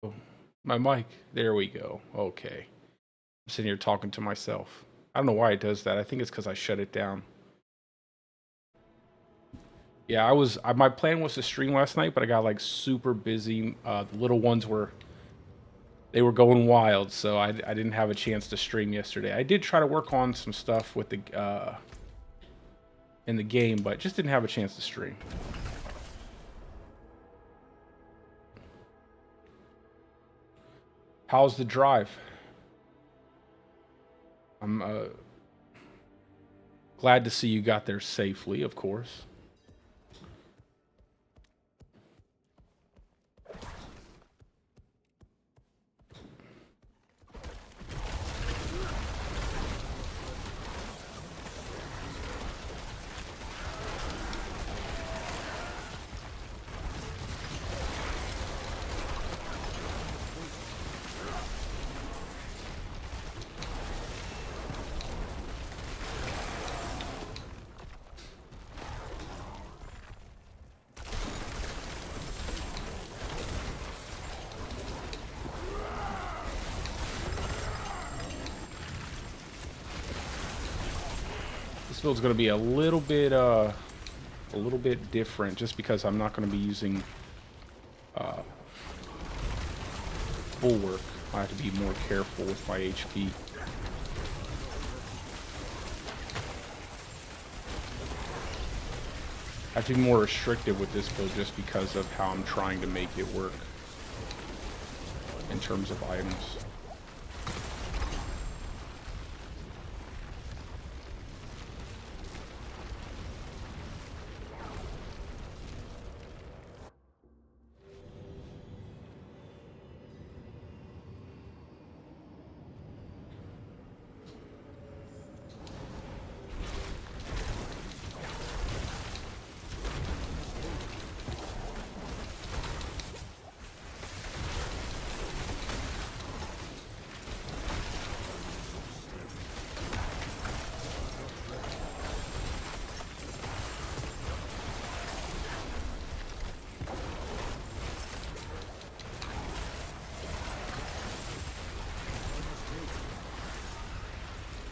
Oh, my mic. There we go. Okay. I'm sitting here talking to myself. I don't know why it does that. I think it's because I shut it down. Yeah, my plan was to stream last night, but I got like super busy. The little ones they were going wild, so I didn't have a chance to stream yesterday. I did try to work on some stuff with the in the game, but just didn't have a chance to stream. How's the drive? I'm glad to see you got there safely, of course. This build's going to be a little bit different, just because I'm not going to be using bulwark. I have to be more careful with my HP. I have to be more restrictive with this build just because of how I'm trying to make it work in terms of items.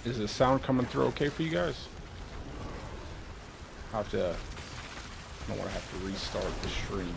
Is the sound coming through okay for you guys? I don't want to have to restart the stream.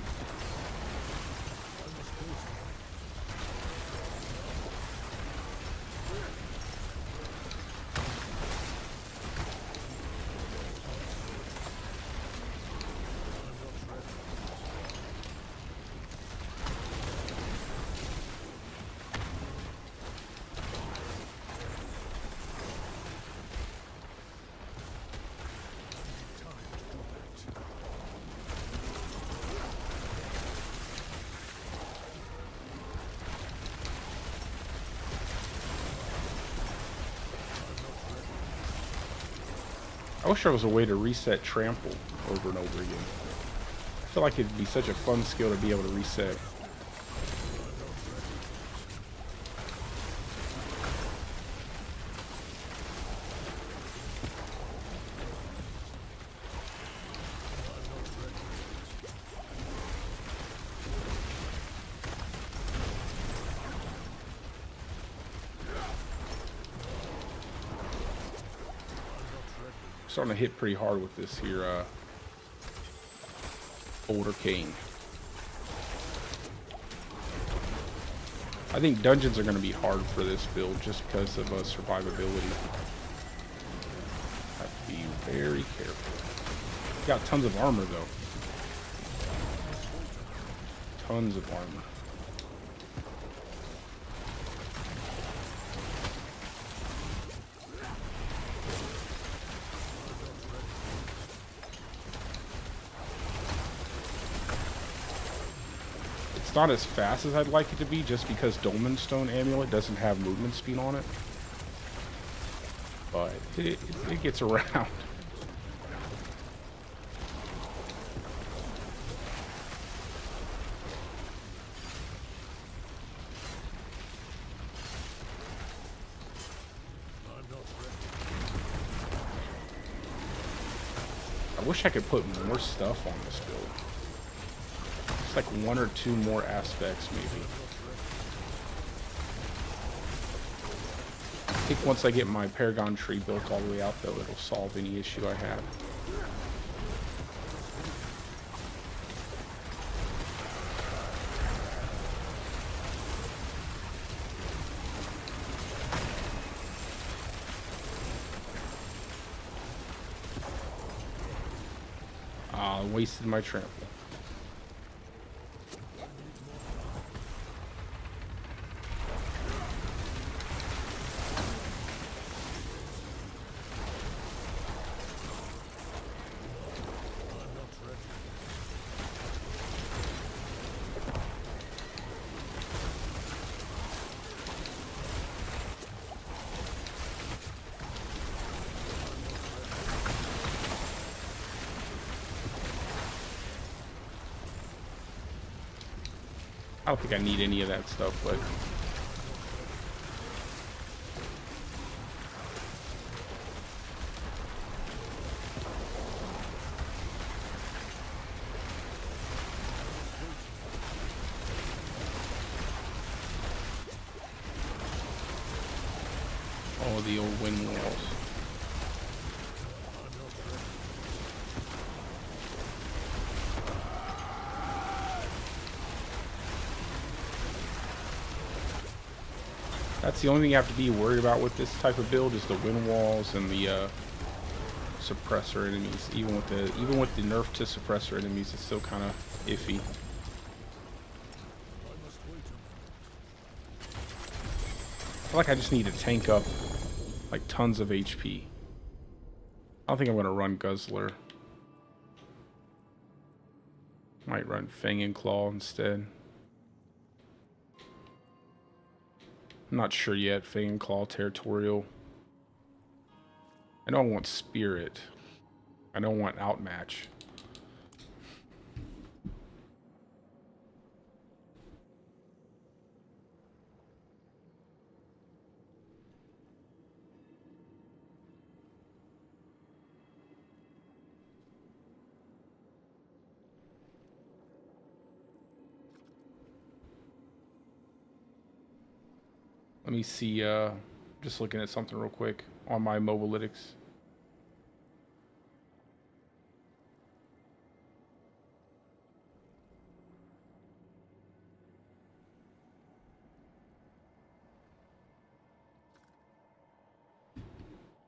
I wish there was a way to reset trample over and over again. I feel like it'd be such a fun skill to be able to reset. Starting to hit pretty hard with this here Bouldercane. I think dungeons are going to be hard for this build just because of survivability. Have to be very careful. Got tons of armor though. Tons of armor. It's not as fast as I'd like it to be just because Dolmen Stone Amulet doesn't have movement speed on it. But it gets around. I wish I could put more stuff on this build. It's like one or two more aspects, maybe. think once I get my Paragon tree built all the way out, though, it'll solve any issue I have. Wasted my trample. I don't think I need any of that stuff, but all the old wind walls. That's the only thing you have to be worried about with this type of build is the wind walls and the suppressor enemies. Even with the nerf to suppressor enemies, it's still kind of iffy. I feel like I just need to tank up like tons of HP. I don't think I'm gonna run Guzzler. Might run Fang and Claw instead. I'm not sure yet. Fang and Claw, Territorial. I don't want Spirit. I don't want Outmatch. Let me see, just looking at something real quick on my Mobalytics.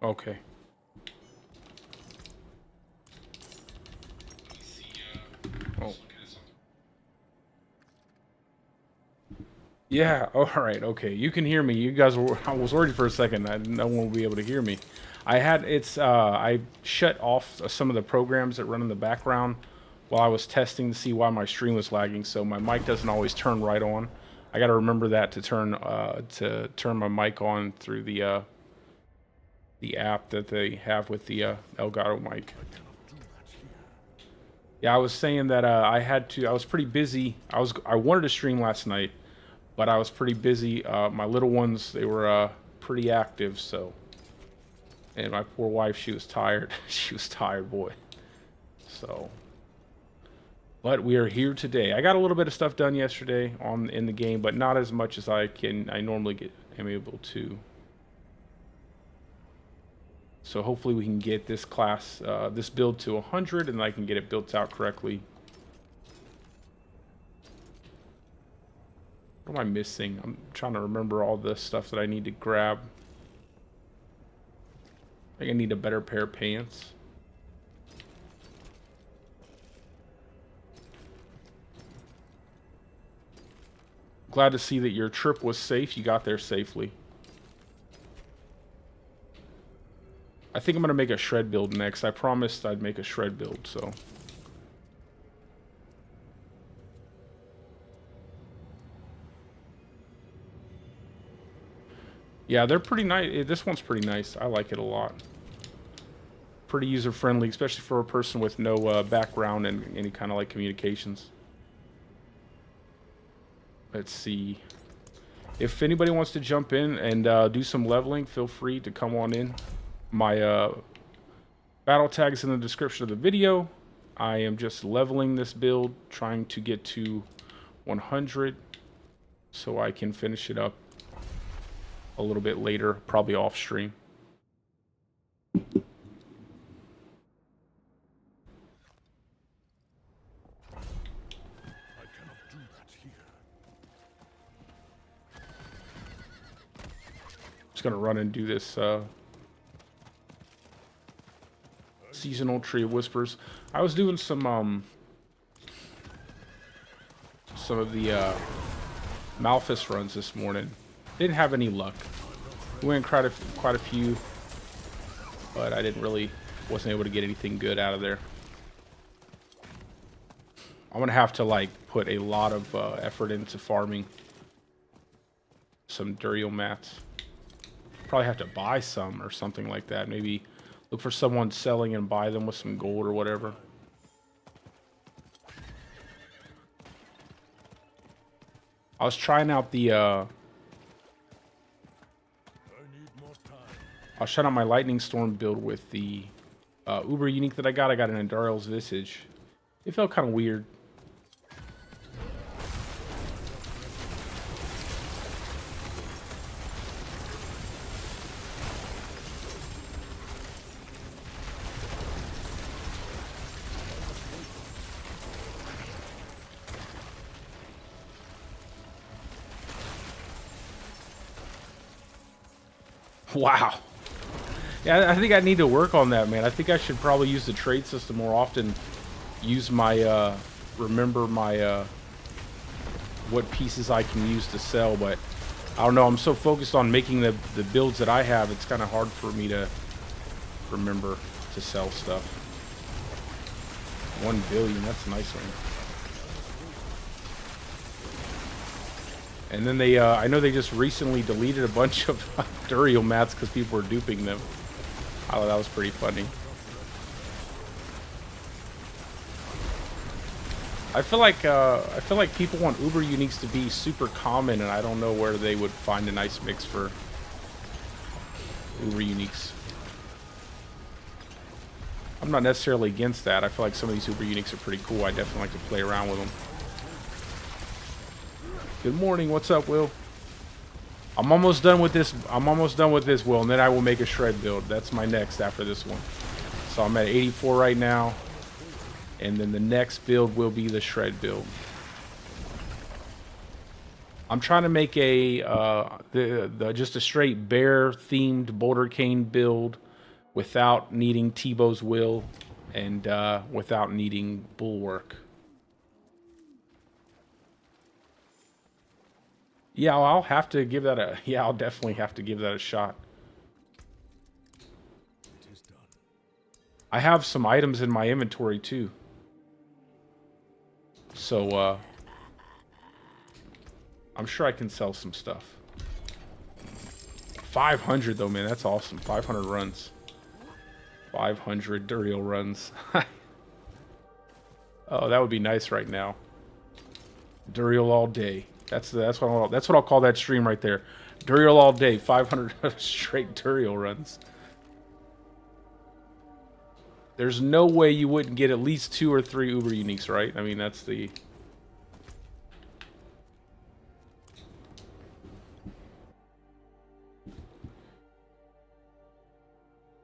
Okay. Oh. Yeah, alright, okay. You can hear me. You guys were, I was worried for a second. No one will be able to hear me. I shut off some of the programs that run in the background while I was testing to see why my stream was lagging, so my mic doesn't always turn right on. I gotta remember that to turn my mic on through the app that they have with the Elgato mic. Yeah, I was saying that I was pretty busy. I wanted to stream last night, but I was pretty busy. My little ones, they were pretty active, so. And my poor wife, she was tired. She was tired, boy. So. But we are here today. I got a little bit of stuff done yesterday in the game, but not as much as I normally am able to. So hopefully we can get this class, this build to 100, and I can get it built out correctly. What am I missing? I'm trying to remember all the stuff that I need to grab. I think I need a better pair of pants. Glad to see that your trip was safe. You got there safely. I think I'm going to make a shred build next. I promised I'd make a shred build, so. Yeah, they're pretty nice. This one's pretty nice. I like it a lot. Pretty user-friendly, especially for a person with no background in any kind of like communications. Let's see. If anybody wants to jump in and do some leveling, feel free to come on in. My battle tag is in the description of the video. I am just leveling this build, trying to get to 100 so I can finish it up. a little bit later, probably off stream. Just gonna run and do this seasonal Tree of Whispers. I was doing some of the Malphus runs this morning. Didn't have any luck. We went quite a few, but I wasn't able to get anything good out of there. I'm gonna have to like put a lot of effort into farming some Duriel mats. Probably have to buy some or something like that. Maybe look for someone selling and buy them with some gold or whatever. I was trying out I was trying out my Lightning Storm build with the Uber unique that I got. I got an Endurel's Visage. It felt kind of weird. Wow. Yeah, I think I need to work on that, man. I think I should probably use the trade system more often. Use my, remember my, what pieces I can use to sell, but I don't know. I'm so focused on making the builds that I have, it's kind of hard for me to remember to sell stuff. 1 billion, that's a nice one. And then they, I know they just recently deleted a bunch of Duriel mats because people were duping them. I thought that was pretty funny. I feel like people want Uber uniques to be super common, and I don't know where they would find a nice mix for Uber uniques. I'm not necessarily against that. I feel like some of these Uber uniques are pretty cool. I definitely like to play around with them. Good morning. What's up, Will? I'm almost done with this. Will, and then I will make a shred build. That's my next after this one. So I'm at 84 right now, and then the next build will be the shred build. I'm trying to make a just a straight bear themed Bouldercane build without needing Tebow's will and without needing bulwark. Yeah, I'll have to give that a... Yeah, I'll definitely have to give that a shot. I have some items in my inventory, too. So, I'm sure I can sell some stuff. 500, though, man. That's awesome. 500 runs. 500 Duriel runs. Oh, that would be nice right now. Duriel all day. That's what I'll call that stream right there. Duriel all day, 500 straight Duriel runs. There's no way you wouldn't get at least 2 or 3 Uber uniques, right? I mean, that's the...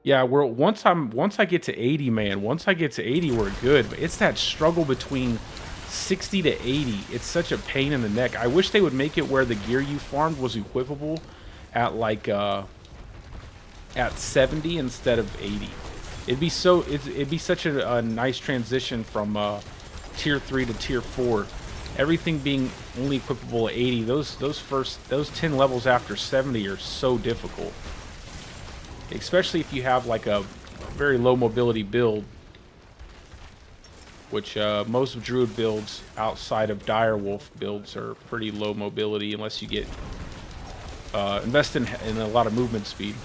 Yeah, once I get to 80, man. Once I get to 80, we're good. But it's that struggle between 60 to 80. It's such a pain in the neck. I wish they would make it where the gear you farmed was equipable at like at 70 instead of 80. It'd be such a nice transition from tier 3 to tier 4. Everything being only equipable at 80. Those 10 levels after 70 are so difficult. Especially if you have like a very low mobility build, which most Druid builds outside of Direwolf builds are pretty low mobility unless you get invest in a lot of movement speed.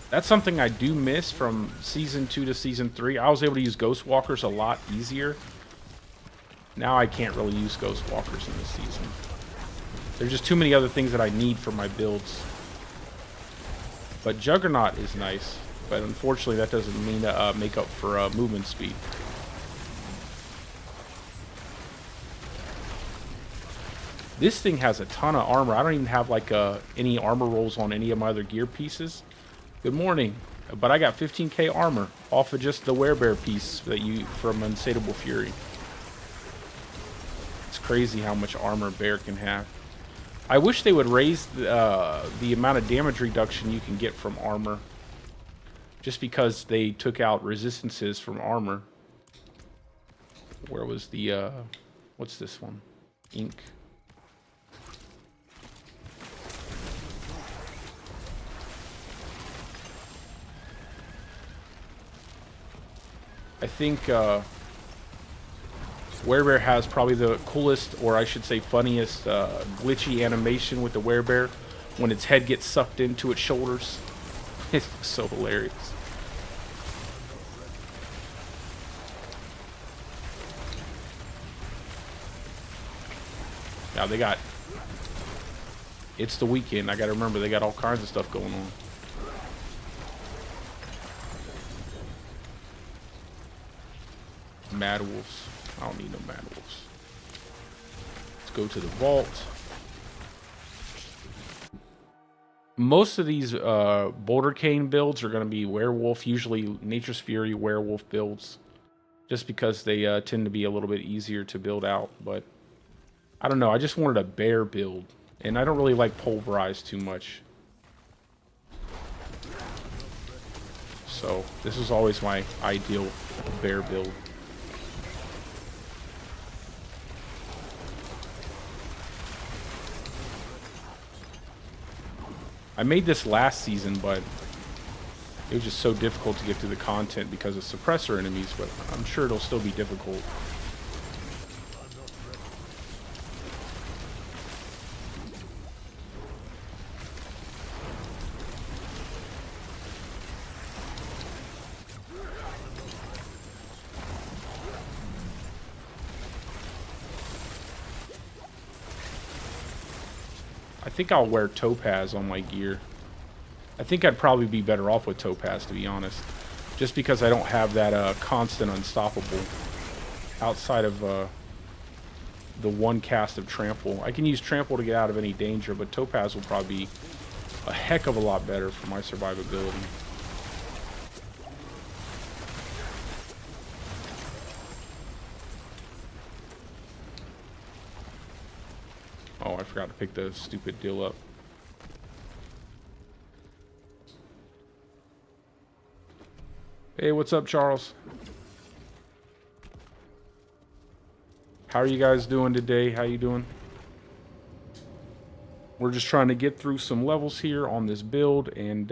That's something I do miss from Season 2 to Season 3. I was able to use Ghost Walkers a lot easier. Now I can't really use Ghost Walkers in this season. There's just too many other things that I need for my builds. But Juggernaut is nice. But unfortunately, that doesn't mean to make up for movement speed. This thing has a ton of armor. I don't even have like any armor rolls on any of my other gear pieces. Good morning. But I got 15k armor off of just the werebear piece that you from Insatiable Fury. It's crazy how much armor a bear can have. I wish they would raise the amount of damage reduction you can get from armor. Just because they took out resistances from armor. Where was the, what's this one? Ink. I think werebear has probably the coolest, or I should say funniest, glitchy animation with the werebear when its head gets sucked into its shoulders. It's so hilarious. Now they got... It's the weekend. I gotta remember they got all kinds of stuff going on. Mad wolves. I don't need no mad wolves. Let's go to the vault. Most of these Bouldercane builds are going to be werewolf, usually Nature's Fury werewolf builds, just because they tend to be a little bit easier to build out. But I don't know. I just wanted a bear build, and I don't really like pulverized too much. So this is always my ideal bear build. I made this last season, but it was just so difficult to get through the content because of suppressor enemies, but I'm sure it'll still be difficult. I think I'll wear topaz on my gear. I think I'd probably be better off with topaz, to be honest. Just because I don't have that constant unstoppable outside of the one cast of trample. I can use trample to get out of any danger, but topaz will probably be a heck of a lot better for my survivability. Oh, I forgot to pick the stupid deal up. Hey, what's up, Charles? How are you guys doing today? How you doing? We're just trying to get through some levels here on this build, and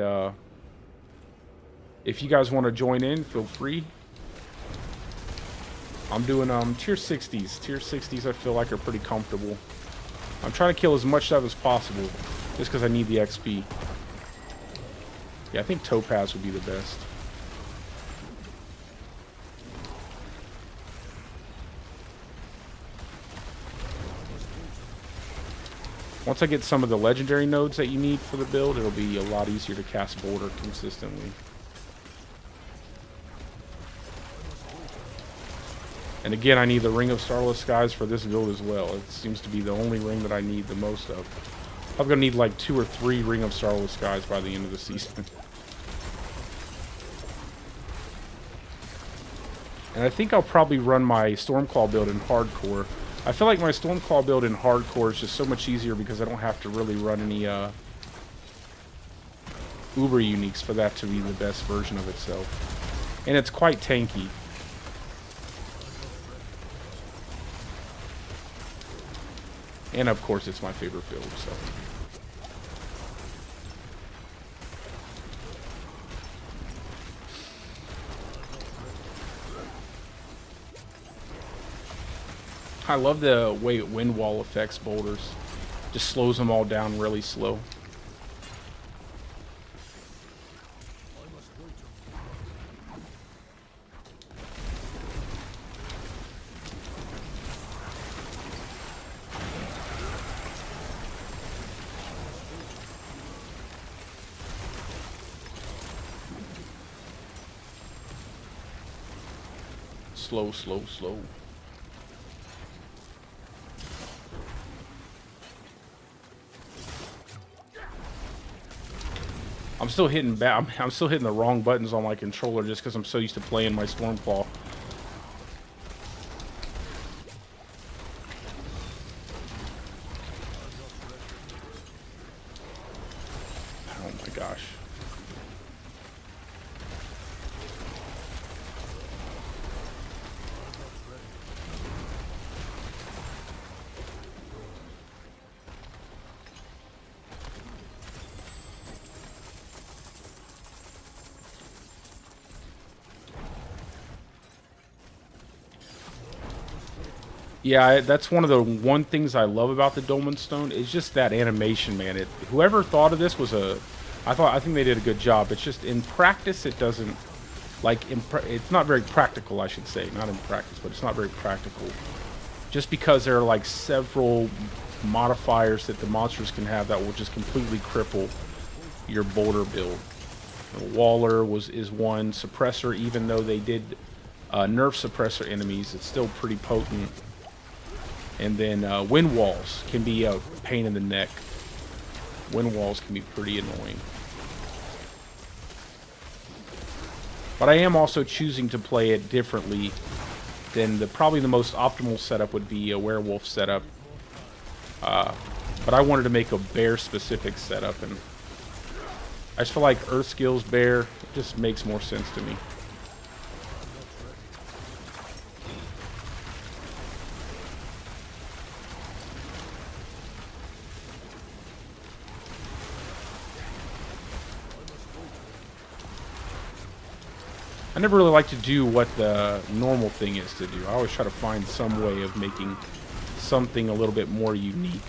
if you guys want to join in, feel free. I'm doing tier 60s. Tier 60s I feel like are pretty comfortable. I'm trying to kill as much stuff as possible, just because I need the XP. Yeah, I think topaz would be the best. Once I get some of the legendary nodes that you need for the build, it'll be a lot easier to cast Boulder consistently. And again, I need the Ring of Starless Skies for this build as well. It seems to be the only ring that I need the most of. I'm going to need like 2 or 3 Ring of Starless Skies by the end of the season. And I think I'll probably run my Stormclaw build in hardcore. I feel like my Stormclaw build in hardcore is just so much easier because I don't have to really run any Uber uniques for that to be the best version of itself. And it's quite tanky. And of course it's my favorite build, so. I love the way wind wall affects boulders. Just slows them all down really slow. Slow, slow, slow. I'm still hitting I'm still hitting the wrong buttons on my controller just because I'm so used to playing my Stormclaw. Oh my gosh. Yeah, that's one of the things I love about the Dolmen Stone. It's just that animation, man. Whoever thought of this was I think they did a good job. It's just in practice, it doesn't like it's not very practical, I should say. Not in practice, but it's not very practical. Just because there are like several modifiers that the monsters can have that will just completely cripple your Boulder build. Waller is one. Suppressor, even though they did nerf Suppressor enemies, it's still pretty potent. And then wind walls can be a pain in the neck. Wind walls can be pretty annoying. But I am also choosing to play it differently than probably the most optimal setup would be a werewolf setup. But I wanted to make a bear specific setup, and I just feel like Earth Skills bear just makes more sense to me. I never really like to do what the normal thing is to do. I always try to find some way of making something a little bit more unique.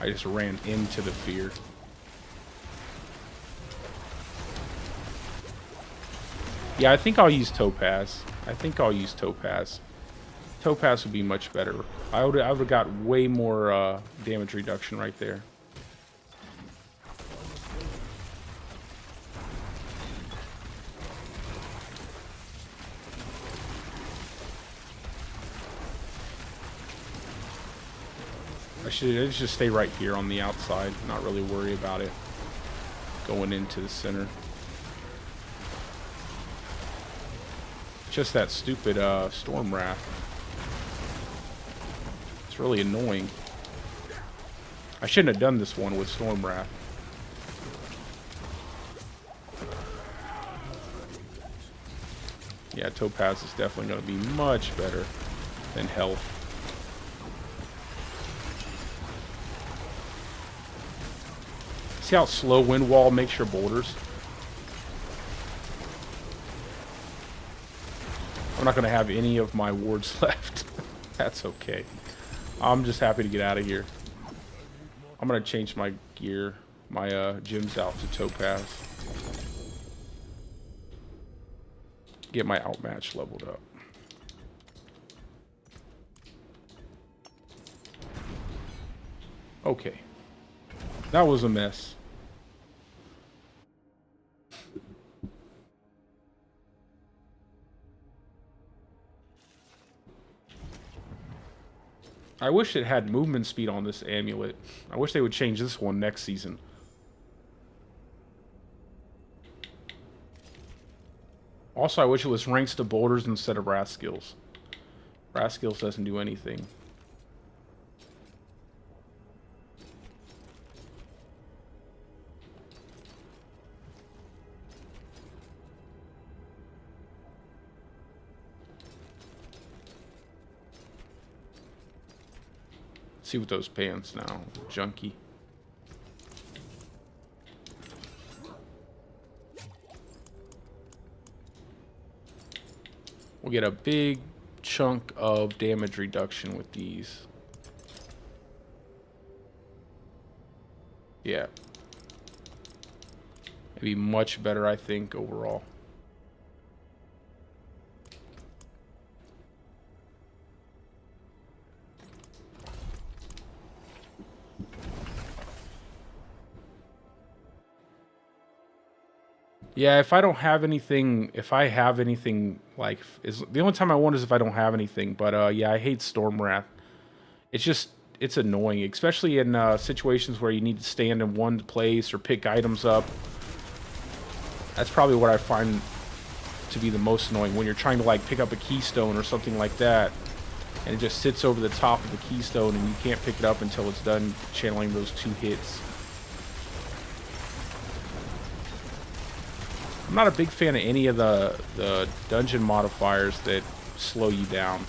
I just ran into the fear. Yeah, I think I'll use Topaz. Topaz would be much better. I would have got way more damage reduction right there. I should just stay right here on the outside, not really worry about it going into the center. Just that stupid Storm Wrath. It's really annoying. I shouldn't have done this one with Storm Wrath. Yeah, Topaz is definitely going to be much better than Health. See how slow Wind Wall makes your boulders? I'm not going to have any of my wards left. That's okay. I'm just happy to get out of here. I'm going to change my gear, my gems out to Topaz. Get my outmatch leveled up. Okay. That was a mess. I wish it had movement speed on this amulet. I wish they would change this one next season. Also, I wish it was ranks to boulders instead of wrath skills. Wrath skills doesn't do anything. See what those pants now, junkie. We'll get a big chunk of damage reduction with these. Yeah. It'd be much better, I think, overall. Yeah, if I don't have anything, if I have anything, like, the only time I want is if I don't have anything, but, yeah, I hate Storm Wrath. It's just, it's annoying, especially in situations where you need to stand in one place or pick items up. That's probably what I find to be the most annoying, when you're trying to like pick up a keystone or something like that, and it just sits over the top of the keystone and you can't pick it up until it's done channeling those 2 hits. I'm not a big fan of any of the dungeon modifiers that slow you down.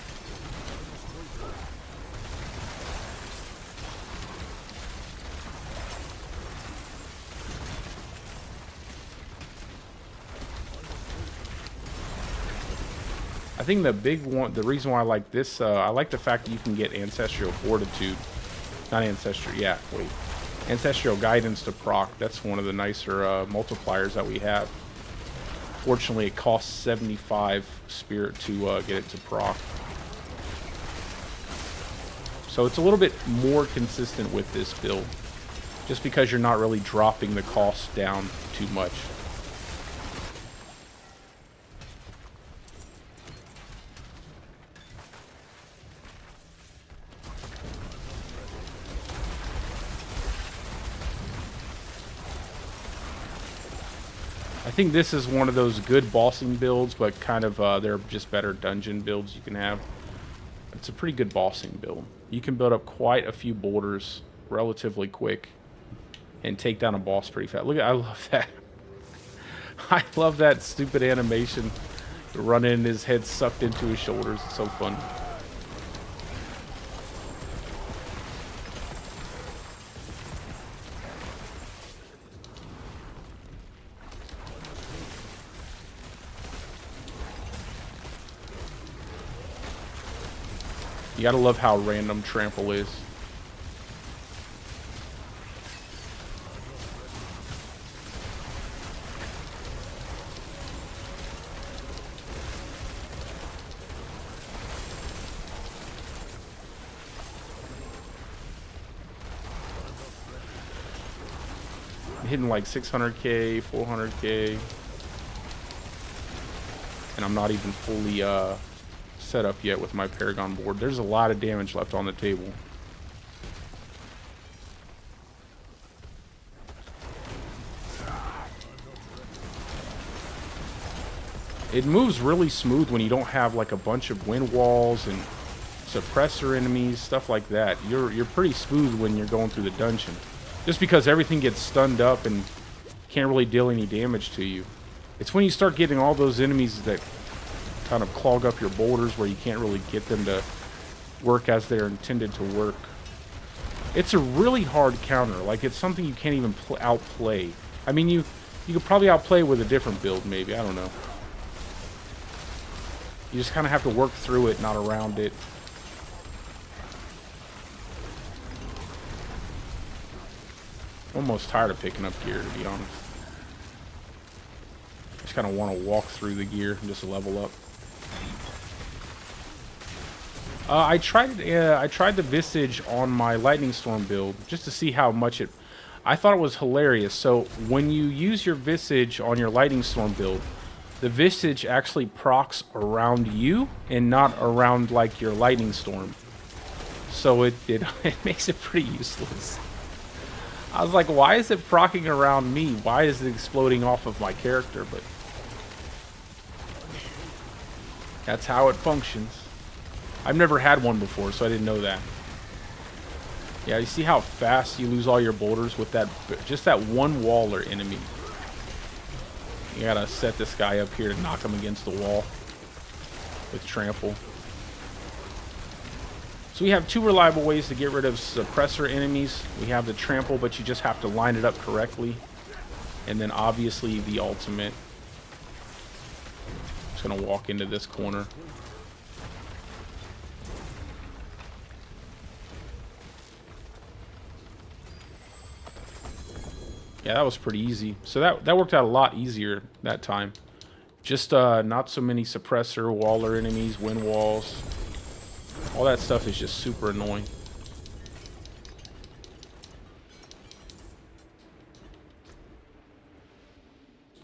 I think the big one, the reason why I like this, I like the fact that you can get Ancestral Fortitude. Not Ancestral, yeah, wait. Ancestral Guidance to proc. That's one of the nicer multipliers that we have. Fortunately, it costs 75 spirit to get it to proc. So it's a little bit more consistent with this build, just because you're not really dropping the cost down too much. I think this is one of those good bossing builds, but kind of they're just better dungeon builds you can have. It's a pretty good bossing build. You can build up quite a few boulders relatively quick and take down a boss pretty fast. Look at, I love that. I love that stupid animation. Running and his head sucked into his shoulders. It's so fun. You gotta love how random trample is. I'm hitting like 600k, 400k. And I'm not even fully set up yet with my Paragon board. There's a lot of damage left on the table. It moves really smooth when you don't have like a bunch of wind walls and suppressor enemies, stuff like that. You're pretty smooth when you're going through the dungeon, just because everything gets stunned up and can't really deal any damage to you. It's when you start getting all those enemies that kind of clog up your boulders where you can't really get them to work as they're intended to work. It's a really hard counter. Like, it's something you can't even outplay. I mean, you could probably outplay with a different build, maybe. I don't know. You just kind of have to work through it, not around it. I'm almost tired of picking up gear, to be honest. Just kind of want to walk through the gear and just level up. I tried the Visage on my Lightning Storm build just to see how much it... I thought it was hilarious. So when you use your Visage on your Lightning Storm build, the Visage actually procs around you and not around like your Lightning Storm. So it makes it pretty useless. I was like, why is it proccing around me? Why is it exploding off of my character? But that's how it functions. I've never had one before, so I didn't know that. Yeah, you see how fast you lose all your boulders with that, just that one waller enemy. You gotta set this guy up here to knock him against the wall with trample. So we have two reliable ways to get rid of suppressor enemies. We have the trample, but you just have to line it up correctly. And then obviously the ultimate. Just gonna walk into this corner. Yeah, that was pretty easy. So that worked out a lot easier that time. Just not so many suppressor, waller enemies, wind walls. All that stuff is just super annoying.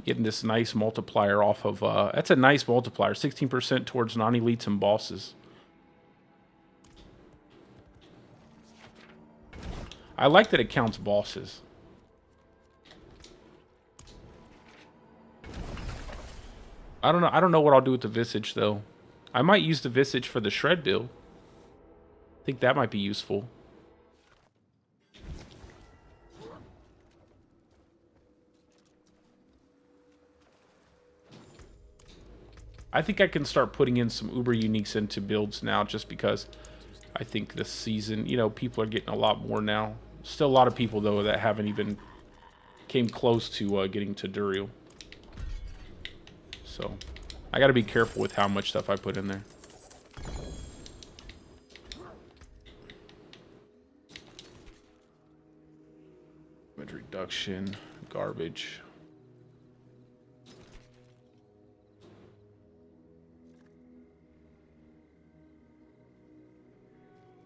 Getting this nice multiplier off of... that's a nice multiplier. 16% towards non-elites and bosses. I like that it counts bosses. I don't know what I'll do with the Visage though. I might use the Visage for the Shred build. I think that might be useful. I think I can start putting in some Uber Uniques into builds now just because I think this season, you know, people are getting a lot more now. Still a lot of people, though, that haven't even came close to getting to Duriel. So, I gotta be careful with how much stuff I put in there. Damage reduction, garbage.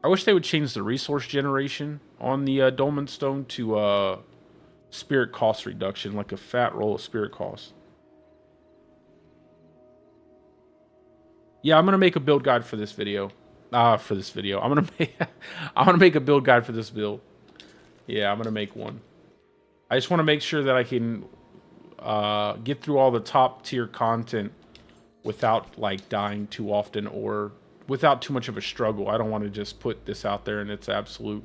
I wish they would change the resource generation on the Dolmen Stone to spirit cost reduction, like a fat roll of spirit cost. Yeah, I'm gonna make a build guide for this video. I'm gonna make a build guide for this build. Yeah, I'm gonna make one. I just want to make sure that I can get through all the top tier content without like dying too often or without too much of a struggle. I don't want to just put this out there and it's absolute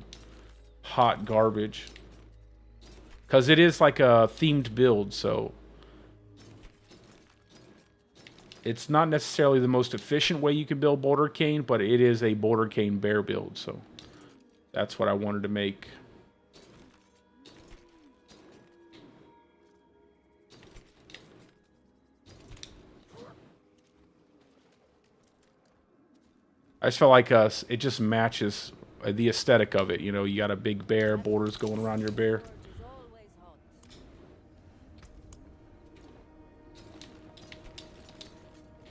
hot garbage. Because it is like a themed build, so it's not necessarily the most efficient way you can build Bouldercane, but it is a Bouldercane bear build, so that's what I wanted to make. I just felt like it just matches the aesthetic of it. You know, you got a big bear, borders going around your bear.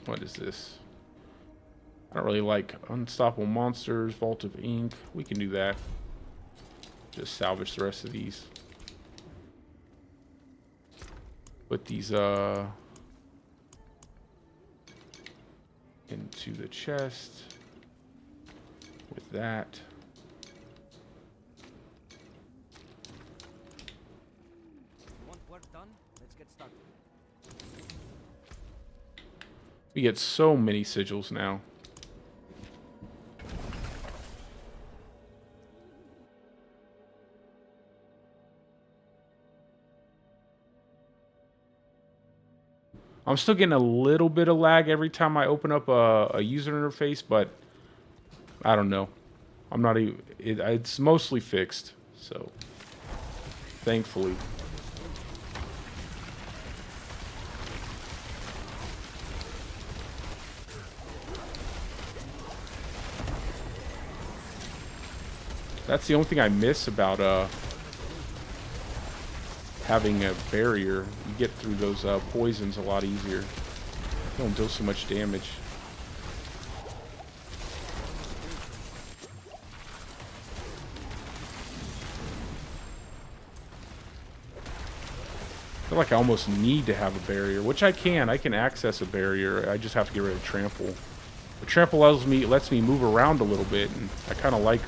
What is this? I don't really like Unstoppable Monsters, Vault of Ink. We can do that. Just salvage the rest of these. Put these into the chest. With that. Want work done? Let's get started. We get so many sigils now. I'm still getting a little bit of lag every time I open up a user interface, but I don't know. I'm not even... It's mostly fixed, so... Thankfully. That's the only thing I miss about having a barrier. You get through those poisons a lot easier. You don't deal so much damage. I feel like I almost need to have a barrier, which I can. I can access a barrier. I just have to get rid of trample. The trample lets me move around a little bit, and I kind of like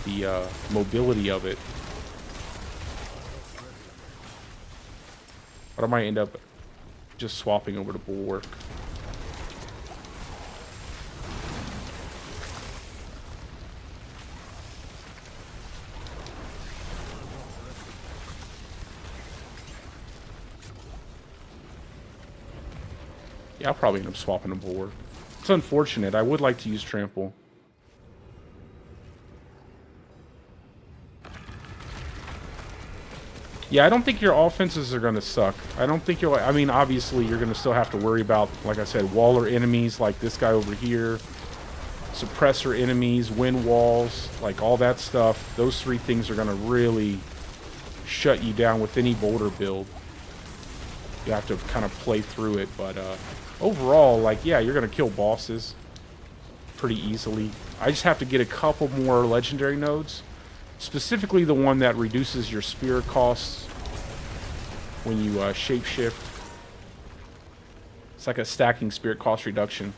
the mobility of it. But I might end up just swapping over to Bulwark. Yeah, I'll probably end up swapping to Bulwark. It's unfortunate. I would like to use trample. Yeah, I don't think your offenses are going to suck. I don't think you're... I mean, obviously, you're going to still have to worry about, like I said, waller enemies like this guy over here. Suppressor enemies, wind walls, like all that stuff. Those three things are going to really shut you down with any Boulder build. You have to kind of play through it, but overall, like, yeah, you're going to kill bosses pretty easily. I just have to get a couple more legendary nodes. Specifically the one that reduces your spirit costs when you shapeshift. It's like a stacking spirit cost reduction.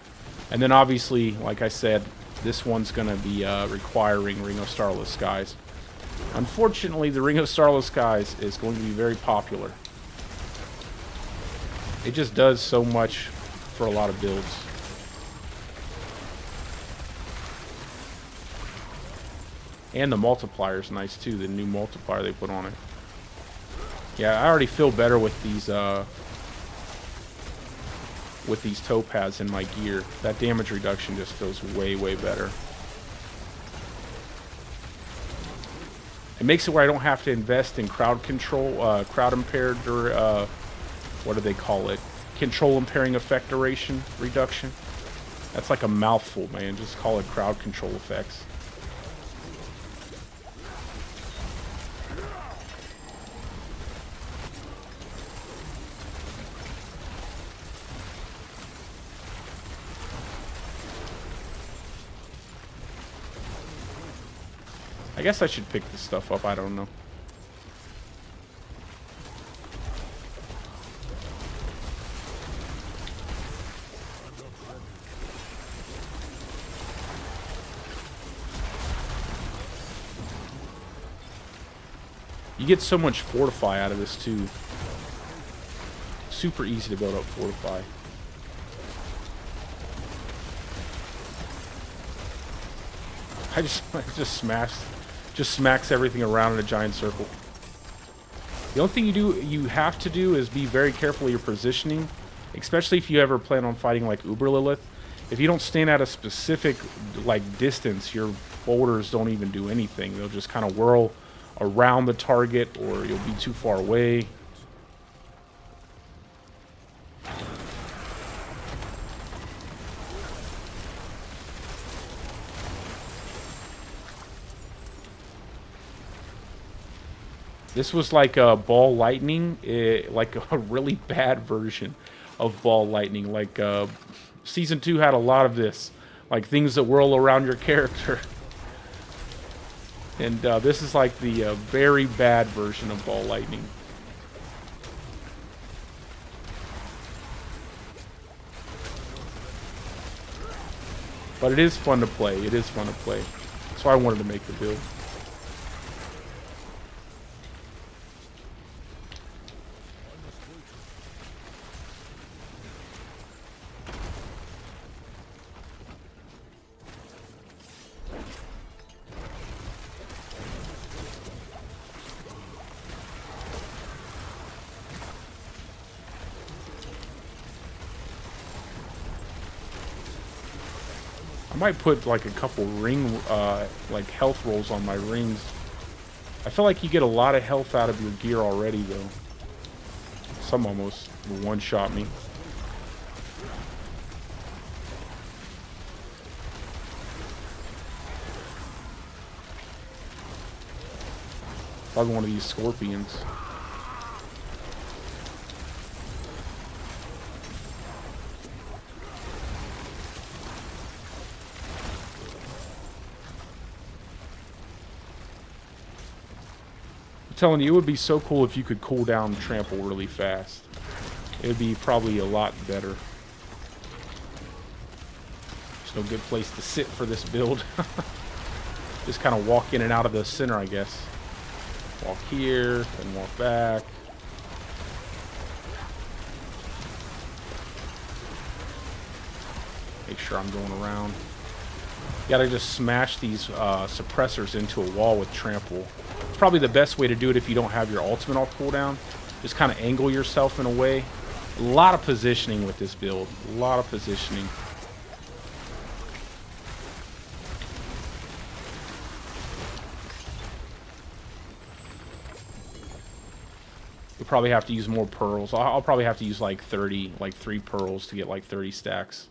And then obviously, like I said, this one's going to be requiring Ring of Starless Skies. Unfortunately, the Ring of Starless Skies is going to be very popular. It just does so much for a lot of builds. And the multiplier is nice too, the new multiplier they put on it. Yeah, I already feel better with these topaz in my gear. That damage reduction just feels way, way better. It makes it where I don't have to invest in crowd control, crowd impaired, or what do they call it? Control impairing effect duration reduction. That's like a mouthful, man. Just call it crowd control effects. I guess I should pick this stuff up. I don't know. You get so much fortify out of this too. Super easy to build up fortify. I just smacks everything around in a giant circle. The only thing you have to do is be very careful of your positioning, especially if you ever plan on fighting like Uber Lilith. If you don't stand at a specific like distance, your boulders don't even do anything. They'll just kind of whirl around the target, or you'll be too far away. This was like a ball lightning, like a really bad version of ball lightning. Like season 2 had a lot of this, like things that whirl around your character. And this is like the very bad version of ball lightning. But it is fun to play. It is fun to play. That's why I wanted to make the build. I might put like a couple ring, like health rolls on my rings. I feel like you get a lot of health out of your gear already, though. Some almost one-shot me. Probably one of these scorpions. Telling you, it would be so cool if you could cool down trample really fast. It would be probably a lot better. There's no good place to sit for this build. Just kind of walk in and out of the center, I guess. Walk here, then walk back. Make sure I'm going around. You gotta just smash these suppressors into a wall with trample. It's probably the best way to do it if you don't have your ultimate off cooldown. Just kind of angle yourself in a way. A lot of positioning with this build. A lot of positioning. You'll probably have to use more pearls. I'll probably have to use like 30, like 3 pearls to get like 30 stacks.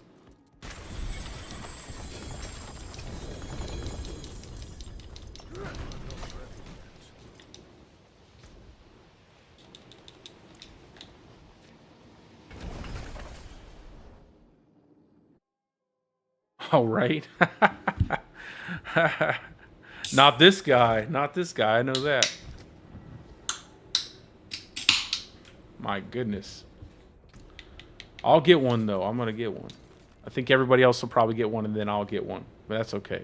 Oh, right. Not this guy. Not this guy. I know that. My goodness. I'll get one, though. I'm going to get one. I think everybody else will probably get one, and then I'll get one. But that's okay.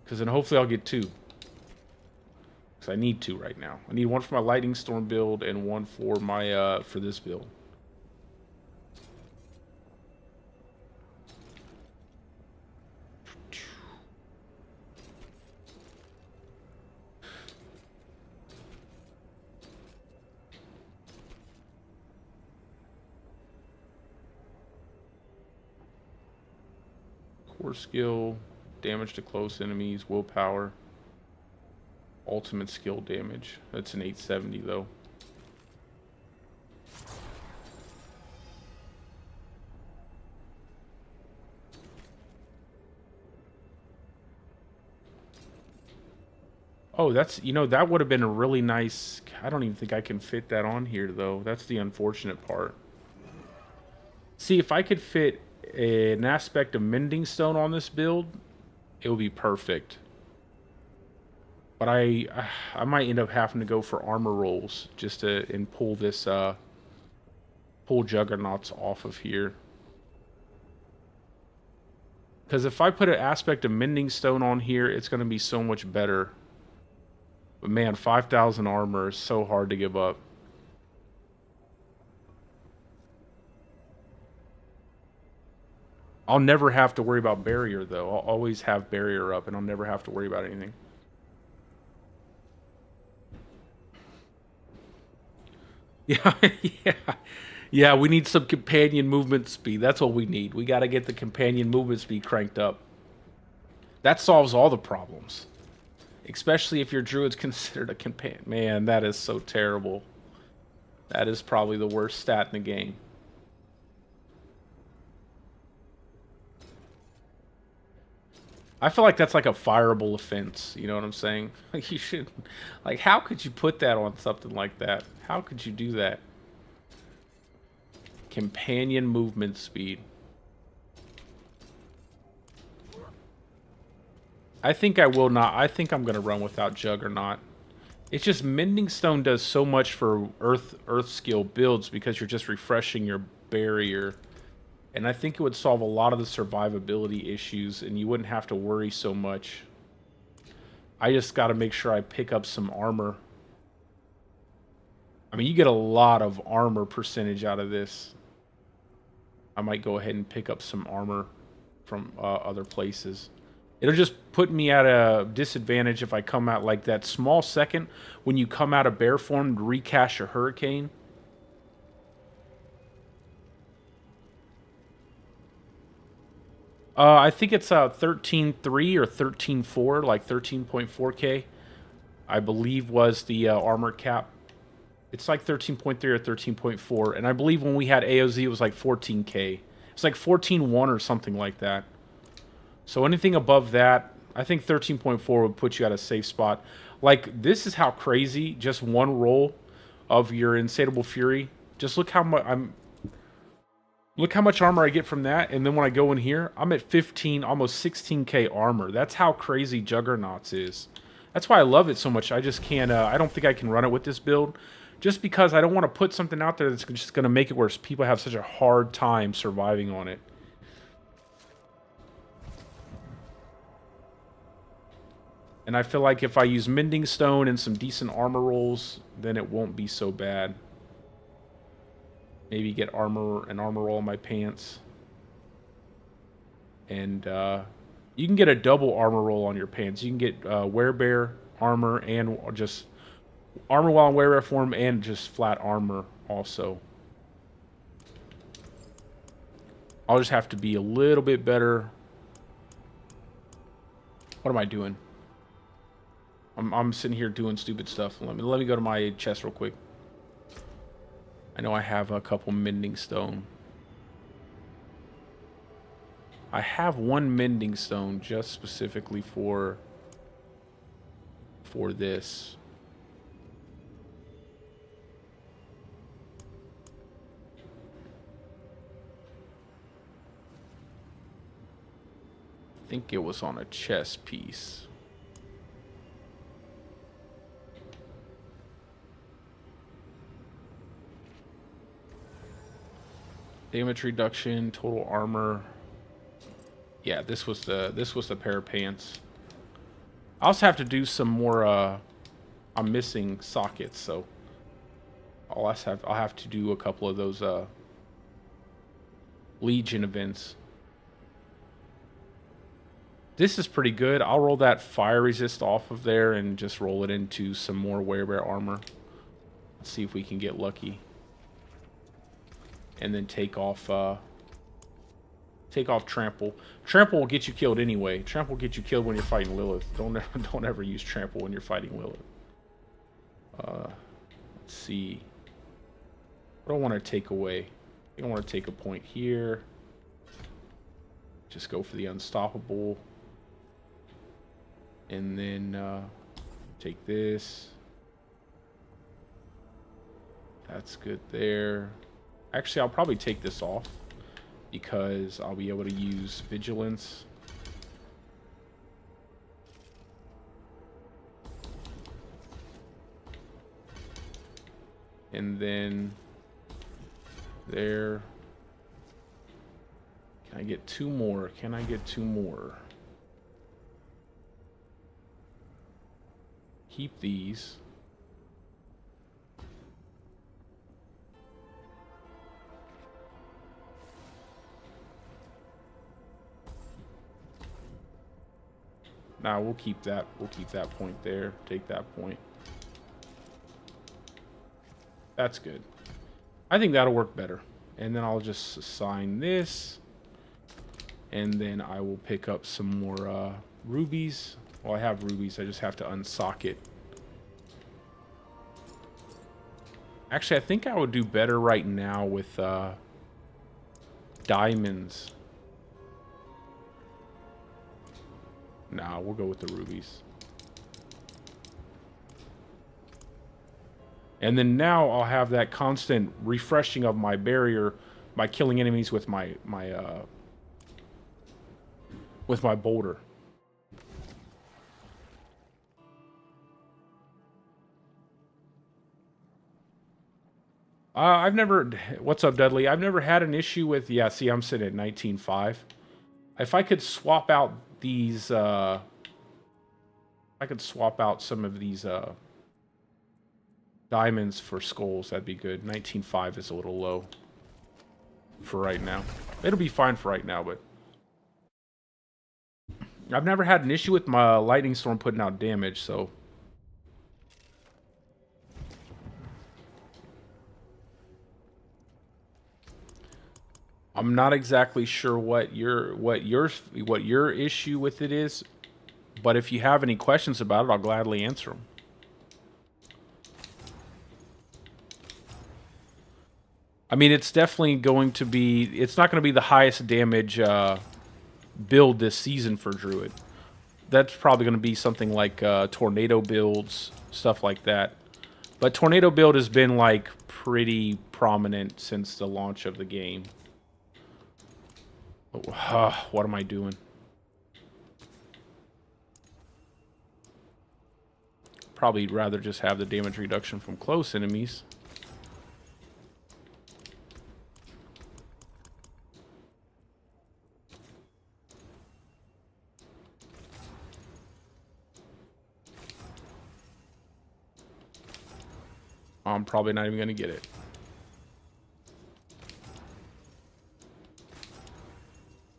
Because then hopefully I'll get 2. Because Because I need to right now. I need one for my Lightning Storm build and one for my for this build. Core skill, damage to close enemies, willpower, ultimate skill damage. That's an 870 though. Oh, that's, you know, that would have been a really nice... I don't even think I can fit that on here, though. That's the unfortunate part. See, if I could fit an aspect of Mending Stone on this build, it would be perfect. But I might end up having to go for armor rolls just to and pull this pull Juggernauts off of here. Because if I put an aspect of Mending Stone on here, it's going to be so much better. But man, 5,000 armor is so hard to give up. I'll never have to worry about barrier, though. I'll always have barrier up, and I'll never have to worry about anything. Yeah, yeah. Yeah, we need some companion movement speed. That's what we need. We got to get the companion movement speed cranked up. That solves all the problems. Especially if your Druid's considered a companion. Man, that is so terrible. That is probably the worst stat in the game. I feel like that's like a fireable offense. You know what I'm saying? Like, you should... Like, how could you put that on something like that? How could you do that? Companion movement speed. I think I will not. I think I'm going to run without Juggernaut. It's just Mending Stone does so much for Earth skill builds because you're just refreshing your barrier. And I think it would solve a lot of the survivability issues and you wouldn't have to worry so much. I just got to make sure I pick up some armor. I mean, you get a lot of armor percentage out of this. I might go ahead and pick up some armor from other places. It'll just put me at a disadvantage if I come out like that small second when you come out of bear form to recache a hurricane. I think it's 13.3 or 13.4, like 13.4k. I believe was the armor cap. It's like 13.3 or 13.4, and I believe when we had AOZ it was like 14k. It's like 14.1 or something like that. So anything above that, I think 13.4 would put you at a safe spot. Like, this is how crazy just one roll of your Insatiable Fury. Just look how much look how much armor I get from that, and then when I go in here, I'm at 15, almost 16k armor. That's how crazy Juggernauts is. That's why I love it so much. I just can't, I don't think I can run it with this build. Just because I don't want to put something out there that's just going to make it worse. People have such a hard time surviving on it. And I feel like if I use Mending Stone and some decent armor rolls, then it won't be so bad. Maybe get an armor roll in my pants. And you can get a double armor roll on your pants. You can get werebear armor and just armor while in werebear form and just flat armor also. I'll just have to be a little bit better. What am I doing? I'm sitting here doing stupid stuff. Let me go to my chest real quick. I know I have a couple Mending Stone. I have one Mending Stone just specifically for this. I think it was on a chest piece. Damage reduction, total armor. Yeah, this was the pair of pants. I also have to do some more I'm missing sockets, so I'll have to do a couple of those Legion events. This is pretty good. I'll roll that fire resist off of there and just roll it into some more werebear armor. Let's see if we can get lucky. And then take off trample. Trample will get you killed anyway. Trample will get you killed when you're fighting Lilith. Don't ever use trample when you're fighting Lilith. Let's see. What do I want to take away? I think I want to take a point here. Just go for the unstoppable. And then take this. That's good there. Actually, I'll probably take this off because I'll be able to use vigilance. And then there. Can I get two more? Can I get two more? Keep these. Nah, we'll keep that. We'll keep that point there. Take that point. That's good. I think that'll work better. And then I'll just assign this. And then I will pick up some more rubies. Well, I have rubies. I just have to unsocket. Actually, I think I would do better right now with diamonds. Nah, we'll go with the rubies. And then now I'll have that constant refreshing of my barrier by killing enemies with my boulder. What's up, Dudley? I've never had an issue with, yeah, see, I'm sitting at 19.5. If I could swap out these, I could swap out some of these, diamonds for skulls, that'd be good. 19.5 is a little low for right now. It'll be fine for right now, but I've never had an issue with my lightning storm putting out damage, so I'm not exactly sure what your issue with it is, but if you have any questions about it, I'll gladly answer them. I mean, it's definitely going to be... It's not going to be the highest damage build this season for Druid. That's probably going to be something like tornado builds, stuff like that. But tornado build has been, like, pretty prominent since the launch of the game. What am I doing? Probably rather just have the damage reduction from close enemies. I'm probably not even going to get it.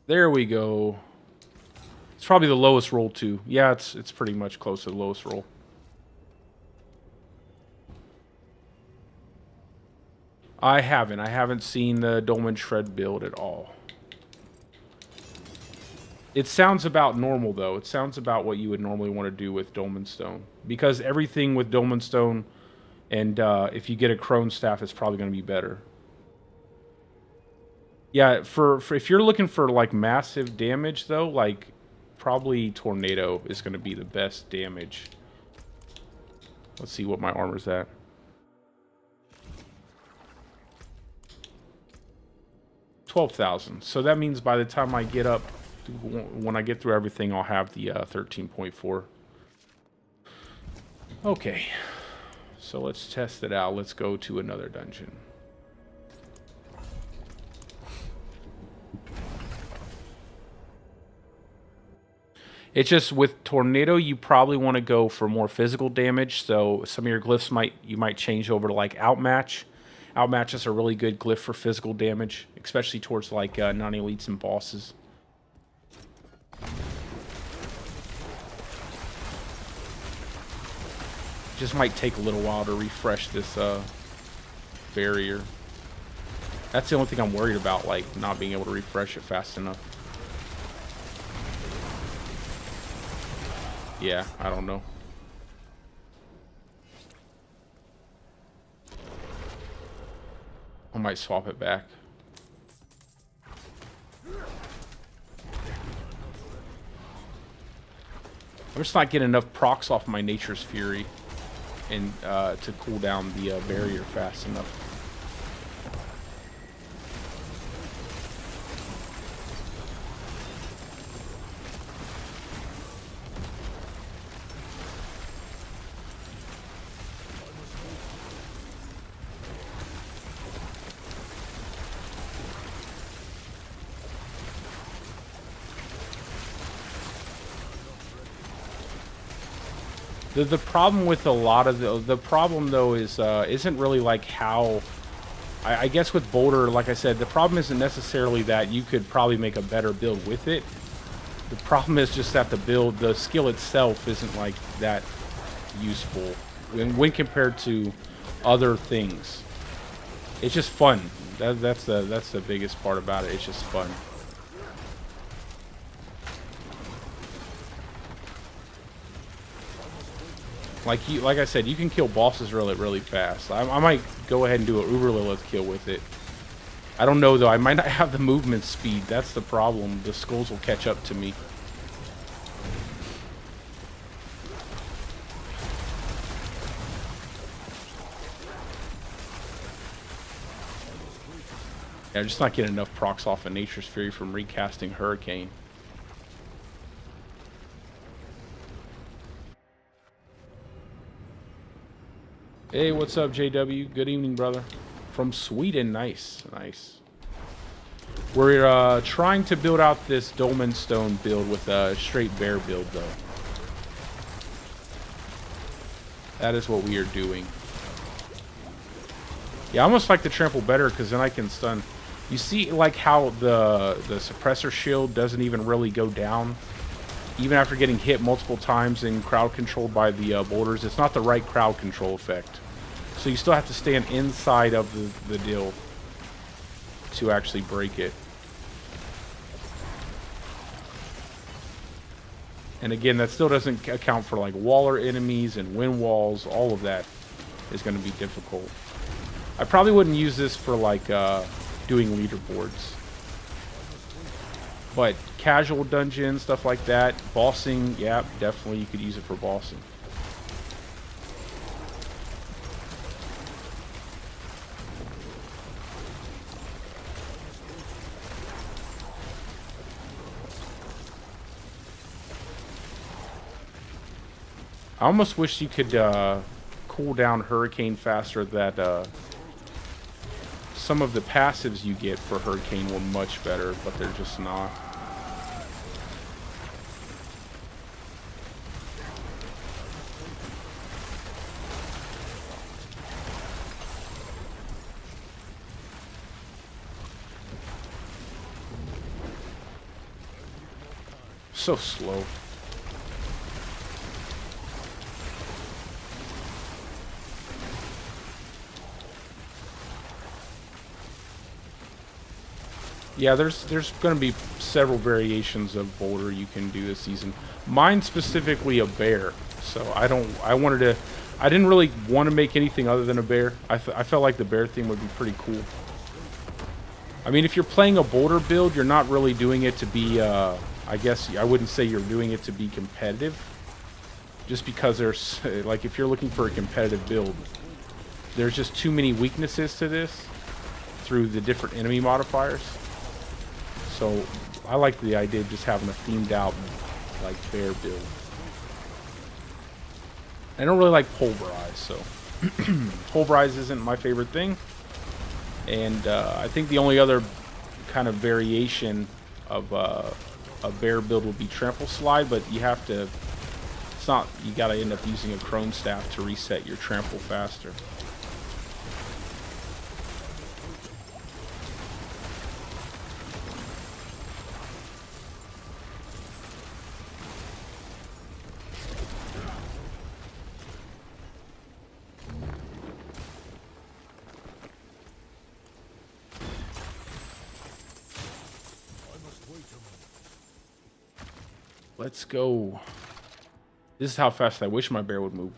There we go. It's probably the lowest roll too. Yeah, it's pretty much close to the lowest roll. I haven't seen the Dolmen Shred build at all. It sounds about normal though. It sounds about what you would normally want to do with Dolmen Stone. Because everything with Dolmen Stone and if you get a Crone Staff, it's probably going to be better. Yeah, for if you're looking for like massive damage though, like probably Tornado is going to be the best damage. Let's see what my armor's at. 12,000. So that means by the time I get up, when I get through everything, I'll have the 13.4. Okay. So let's test it out. Let's go to another dungeon. It's just with Tornado, you probably want to go for more physical damage. So some of your glyphs you might change over to like Outmatch. Outmatch is a really good glyph for physical damage, especially towards like non-elites and bosses. Just might take a little while to refresh this barrier. That's the only thing I'm worried about, like not being able to refresh it fast enough. Yeah, I don't know. I might swap it back. I'm just not getting enough procs off my Nature's Fury and to cool down the barrier fast enough. The problem with a lot of the problem though is isn't really like how I guess with Boulder, like I said, the problem isn't necessarily that you could probably make a better build with it. The problem is just that the skill itself isn't like that useful when compared to other things. It's just fun. That's the biggest part about it. It's just fun. Like I said, you can kill bosses really fast. I might go ahead and do an Uber Lilith kill with it. I don't know though. I might not have the movement speed. That's the problem. The skulls will catch up to me. Yeah, I'm just not getting enough procs off of Nature's Fury from recasting Hurricane. Hey, what's up, JW? Good evening, brother. From Sweden. Nice, nice. We're trying to build out this Dolmen Stone build with a straight bear build, though. That is what we are doing. Yeah, I almost like the trample better because then I can stun. You see, like how the suppressor shield doesn't even really go down, even after getting hit multiple times and crowd controlled by the boulders. It's not the right crowd control effect. So you still have to stand inside of the deal to actually break it. And again, that still doesn't account for like waller enemies and wind walls. All of that is going to be difficult. I probably wouldn't use this for like doing leaderboards. But casual dungeons, stuff like that, bossing, yeah, definitely you could use it for bossing. I almost wish you could cool down Hurricane faster. That some of the passives you get for Hurricane were much better, but they're just not. So slow. Yeah, there's going to be several variations of Boulder you can do this season. Mine specifically a bear, so I didn't really want to make anything other than a bear. I felt like the bear theme would be pretty cool. I mean, if you're playing a Boulder build, you're not really doing it to be, I guess I wouldn't say you're doing it to be competitive. Just because there's, like, if you're looking for a competitive build, there's just too many weaknesses to this through the different enemy modifiers. So I like the idea of just having a themed out like bear build. I don't really like pulverize, so pulverize isn't my favorite thing. And I think the only other kind of variation of a bear build would be trample slide, but you have to. It's not. You got to end up using a chrome staff to reset your trample faster. Let's go. This is how fast I wish my bear would move.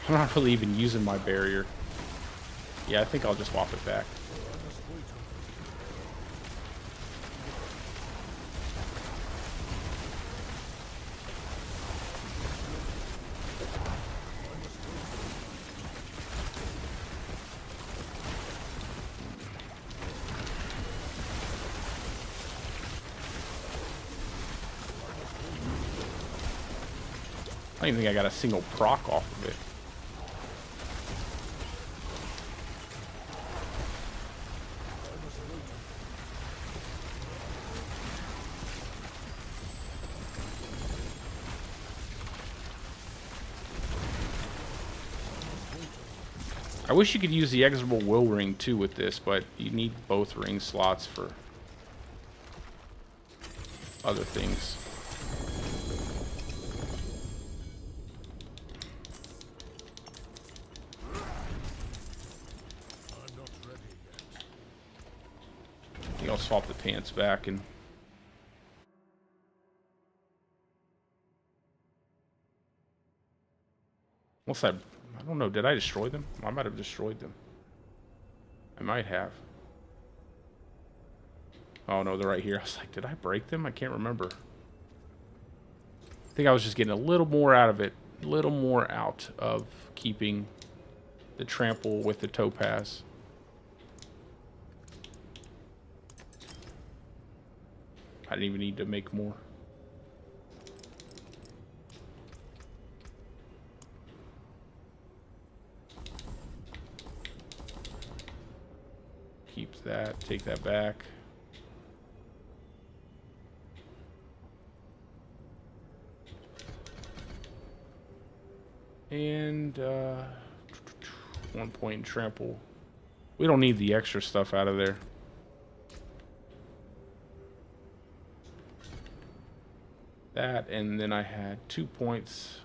I'm not really even using my barrier. Yeah, I think I'll just swap it back. I don't even think I got a single proc off of it. I wish you could use the exorable will ring too with this, but you need both ring slots for other things. I think I'll swap the pants back and unless I don't know, did I destroy them? I might have destroyed them. I might have. Oh no, they're right here. I was like, did I break them? I can't remember. I think I was just getting a little more out of it. A little more out of keeping the trample with the topaz. I didn't even need to make more. Keep that, take that back. And 1 point in trample. We don't need the extra stuff out of there. That, and then I had 2 points.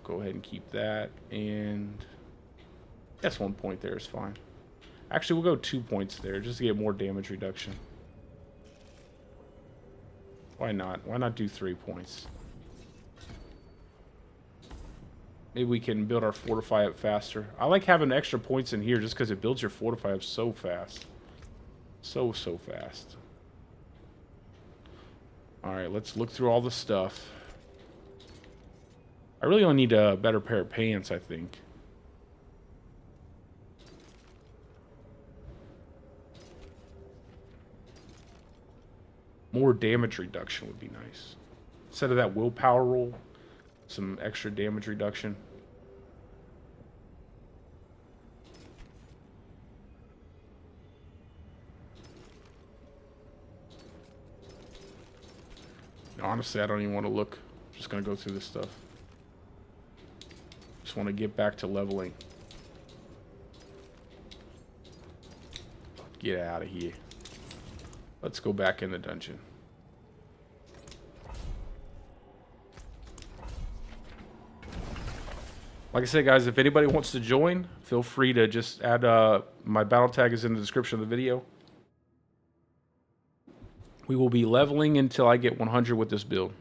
Go ahead and keep that, and I guess 1 point there is fine. Actually, we'll go 2 points there just to get more damage reduction. Why not? Why not do 3 points? Maybe we can build our fortify up faster. I like having extra points in here just because it builds your fortify up so fast. So fast. Alright, let's look through all the stuff. I really only need a better pair of pants, I think. More damage reduction would be nice. Instead of that willpower roll, some extra damage reduction. Honestly, I don't even want to look. I'm just going to go through this stuff. Just want to get back to leveling. Get out of here. Let's go back in the dungeon. Like I said, guys, if anybody wants to join, feel free to just add, my battle tag is in the description of the video. We will be leveling until I get 100 with this build.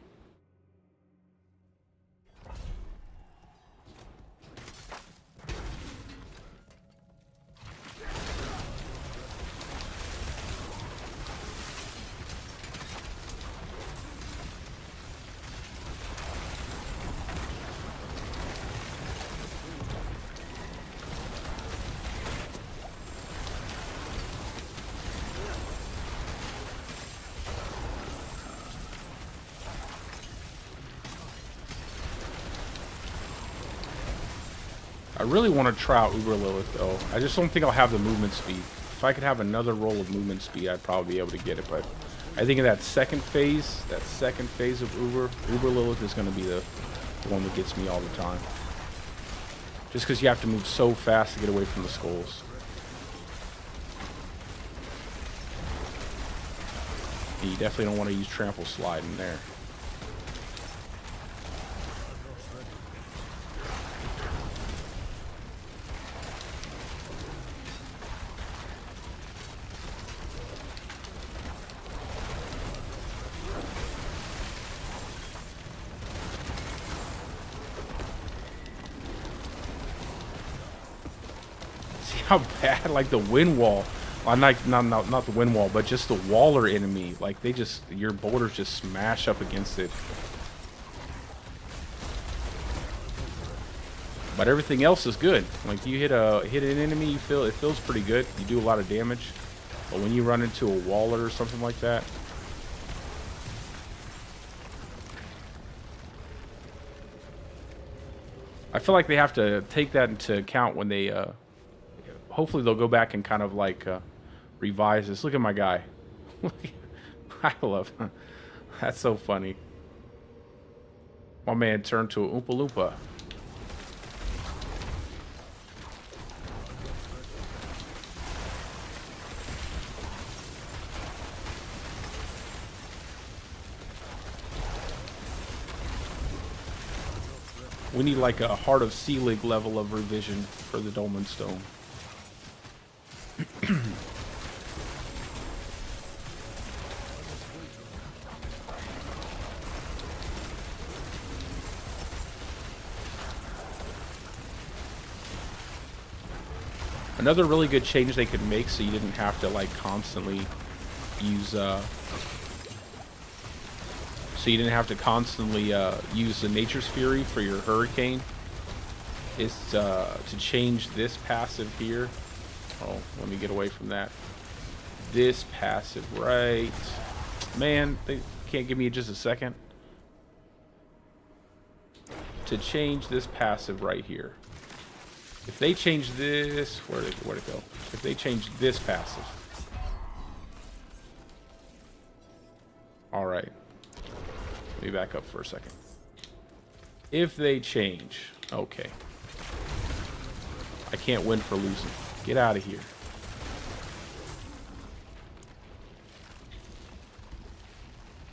I really want to try out Uber Lilith though. I just don't think I'll have the movement speed. If I could have another roll of movement speed, I'd probably be able to get it. But I think in that second phase of Uber Lilith is going to be the one that gets me all the time. Just because you have to move so fast to get away from the skulls. You definitely don't want to use Trample Slide in there. See how bad, like the wind wall. Not the wind wall, but just the waller enemy. Like they just, your boulders just smash up against it. But everything else is good. Like you hit an enemy, you feel it feels pretty good. You do a lot of damage. But when you run into a waller or something like that, I feel like they have to take that into account when they hopefully they'll go back and kind of like revise this. Look at my guy. I love him. That's so funny. My man turned to a Oompa Loompa. We need like a Heart of Sea League level of revision for the Dolmen Stone. Another really good change they could make so you didn't have to like constantly use use the Nature's Fury for your Hurricane is to change this passive here. Oh, let me get away from that. This passive, right? Man, they can't give me just a second. To change this passive right here. If they change this, where'd it go? If they change this passive. All right. Let me back up for a second. If they change, okay. I can't win for losing. Get out of here.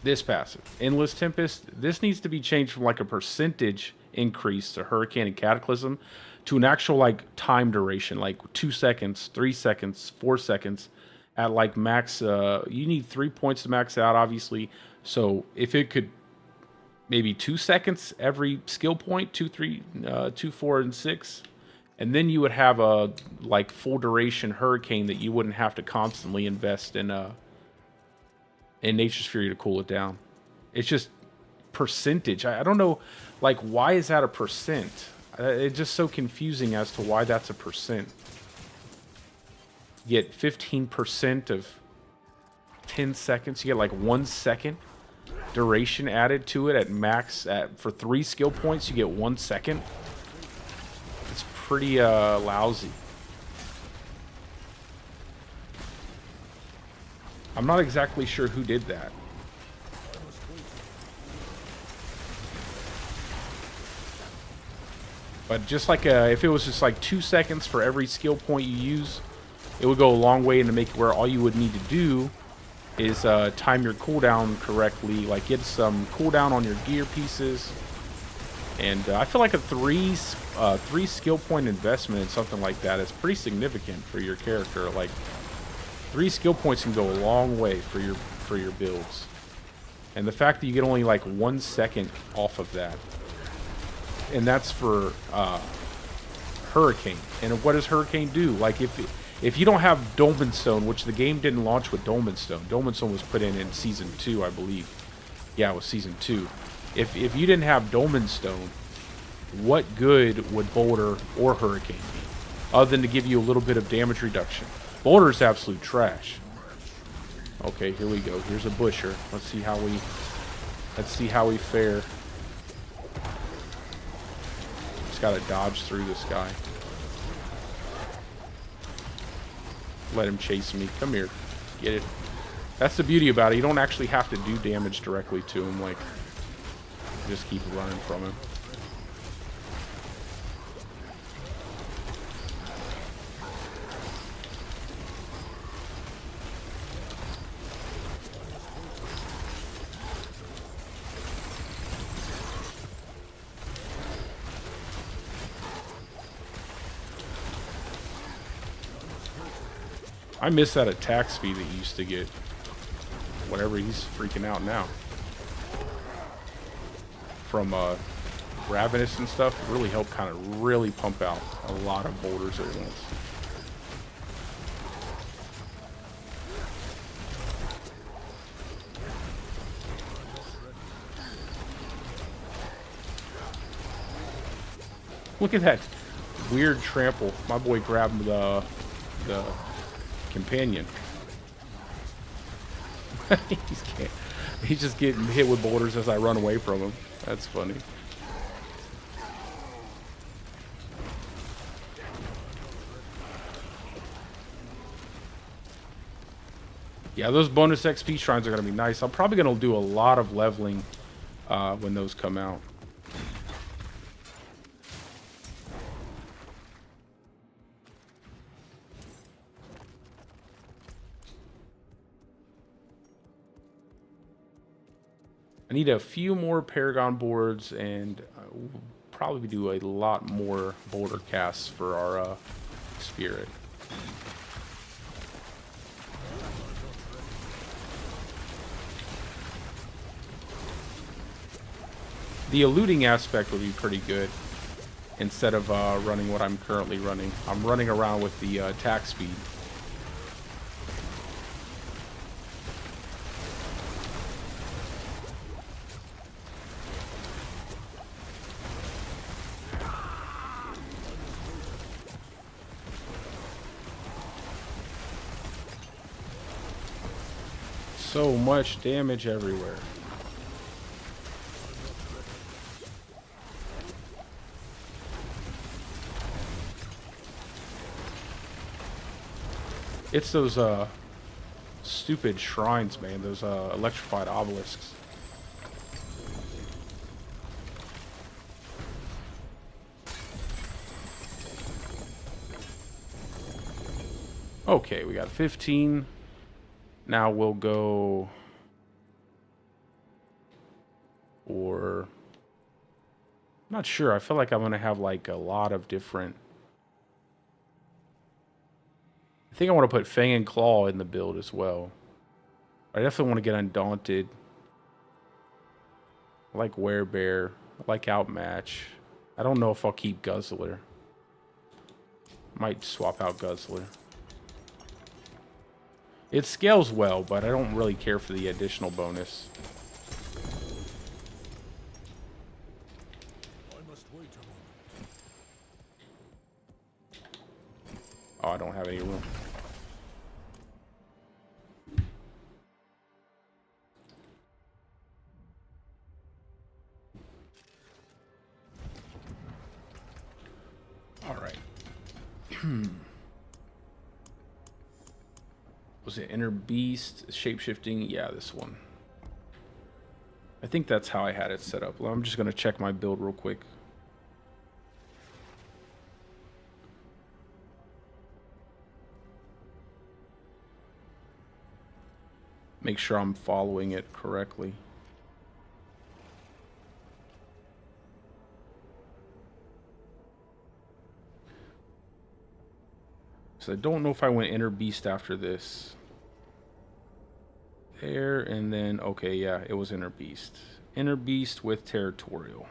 This passive, Endless Tempest, this needs to be changed from like a percentage increase to Hurricane and Cataclysm to an actual like time duration, like 2 seconds, 3 seconds, 4 seconds at like max. You need 3 points to max out, obviously. So if it could maybe 2 seconds every skill point, 2, 3, 2, 4, and 6, and then you would have a like full duration Hurricane that you wouldn't have to constantly invest in Nature's Fury to cool it down. It's just percentage. I don't know, like, why is that a percent? It's just so confusing as to why that's a percent. You get 15% of 10 seconds. You get like 1 second duration added to it at max. For 3 skill points, you get 1 second. It's pretty lousy. I'm not exactly sure who did that. But just like if it was just like 2 seconds for every skill point you use, it would go a long way into make it where all you would need to do is time your cooldown correctly, like get some cooldown on your gear pieces. And I feel like a three skill point investment in something like that is pretty significant for your character. Like 3 skill points can go a long way for your builds. And the fact that you get only like 1 second off of that. And that's for Hurricane. And what does Hurricane do? Like if you don't have Dolmen Stone, which the game didn't launch with Dolmen Stone. Dolmen Stone was put in Season 2, I believe. Yeah, it was Season 2. If you didn't have Dolmen Stone, what good would Boulder or Hurricane be? Other than to give you a little bit of damage reduction. Boulder is absolute trash. Okay, here we go. Here's a Busher. Let's see how we fare. Just gotta dodge through this guy. let him chase me. Come here. Get it. That's the beauty about it. You don't actually have to do damage directly to him. Like, just keep running from him. I miss that attack speed that you used to get. Whatever, he's freaking out now. From Ravenous and stuff, it really helped kind of really pump out a lot of boulders at once. Look at that weird trample. My boy grabbed the companion. He's just getting hit with boulders as I run away from him. That's funny. Yeah, those bonus XP shrines are going to be nice. I'm probably going to do a lot of leveling when those come out. I need a few more Paragon boards, and we'll probably do a lot more Boulder casts for our spirit. The eluding aspect would be pretty good instead of running what I'm currently running. I'm running around with the attack speed. So much damage everywhere. It's those stupid shrines, man. Those electrified obelisks. Okay, we got 15. Now we'll go for, I'm not sure. I feel like I'm going to have like a lot of different. I think I want to put Fang and Claw in the build as well. I definitely want to get Undaunted. I like Werebear. I like Outmatch. I don't know if I'll keep Guzzler. Might swap out Guzzler. It scales well, but I don't really care for the additional bonus. Oh, I don't have any room. All right. Was it Inner Beast, Shapeshifting? Yeah, this one. I think that's how I had it set up. Well, I'm just going to check my build real quick. Make sure I'm following it correctly. So I don't know if I went Inner Beast after this. There, and then, okay, yeah, it was Inner Beast. Inner Beast with Territorial.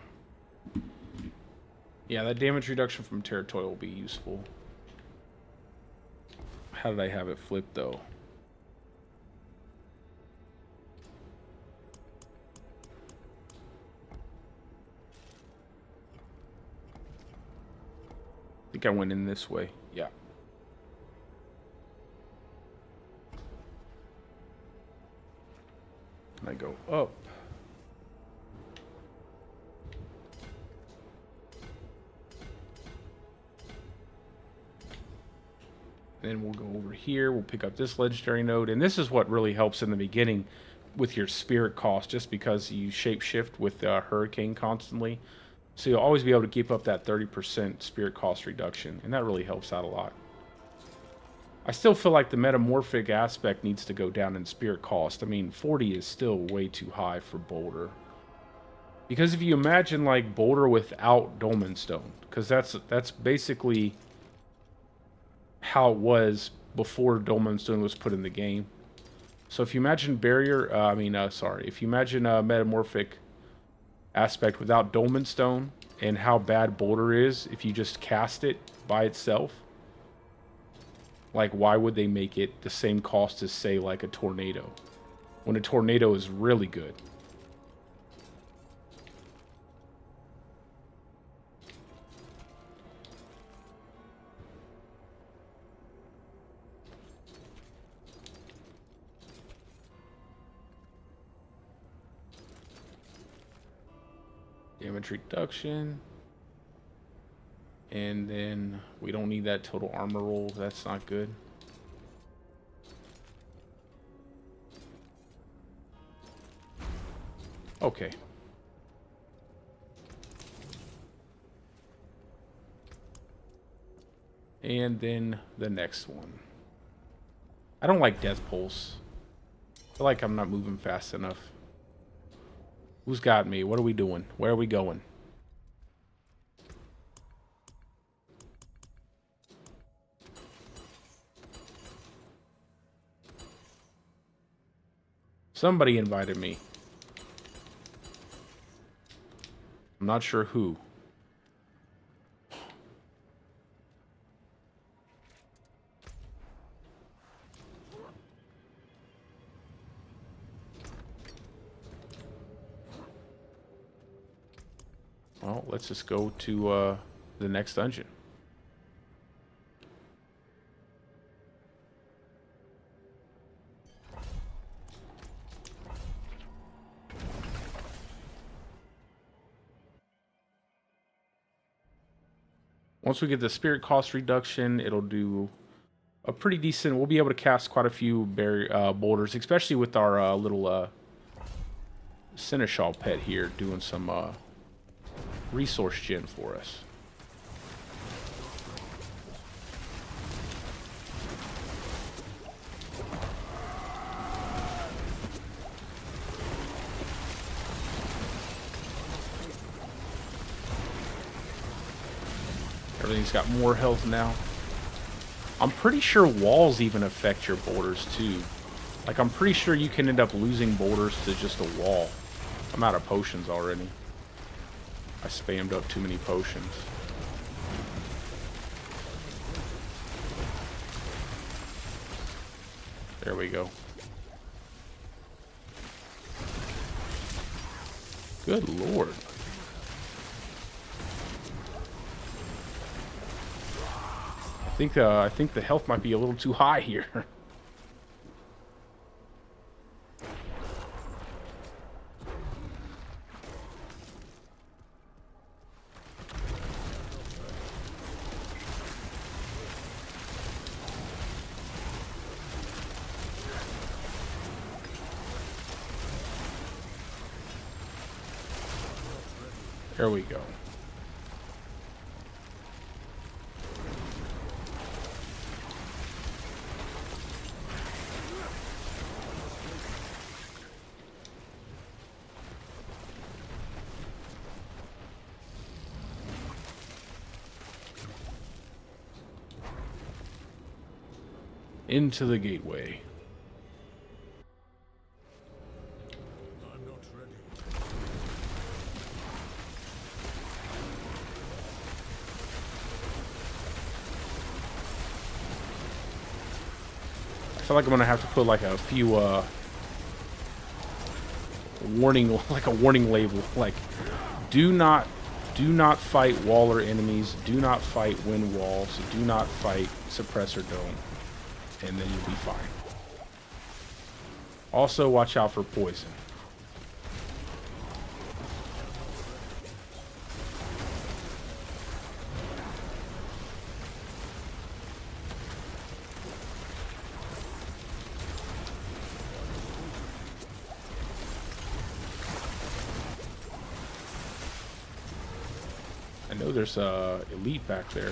Yeah, that damage reduction from Territorial will be useful. How did I have it flipped, though? I think I went in this way. Yeah. And I go up. then we'll go over here. We'll pick up this legendary node. And this is what really helps in the beginning with your spirit cost, just because you shapeshift with Hurricane constantly. So you'll always be able to keep up that 30% spirit cost reduction. And that really helps out a lot. I still feel like the metamorphic aspect needs to go down in spirit cost. I mean, 40 is still way too high for Boulder. Because if you imagine like Boulder without Dolmen Stone, because that's basically how it was before Dolmen Stone was put in the game. So if you imagine if you imagine a metamorphic aspect without Dolmen Stone and how bad Boulder is if you just cast it by itself, like why would they make it the same cost as say like a tornado when a tornado is really good? Damage reduction. And then we don't need that total armor roll. That's not good. Okay. And then the next one. I don't like Death Pulse. I feel like I'm not moving fast enough. Who's got me? What are we doing? Where are we going? Somebody invited me. I'm not sure who. Well, let's just go to the next dungeon. Once we get the spirit cost reduction, it'll do a pretty decent... We'll be able to cast quite a few boulders, especially with our little Seneschal pet here doing some resource gen for us. Everything's got more health now. I'm pretty sure walls even affect your boulders too. Like, I'm pretty sure you can end up losing boulders to just a wall. I'm out of potions already. I spammed up too many potions. There we go. Good lord. I think the health might be a little too high here. There we go. Into the gateway. I'm not ready. I feel like I'm gonna have to put like a few warning, like a warning label, like do not fight waller enemies, do not fight wind walls, do not fight suppressor dome, and then you'll be fine. Also, watch out for poison. Oh, there's a elite back there.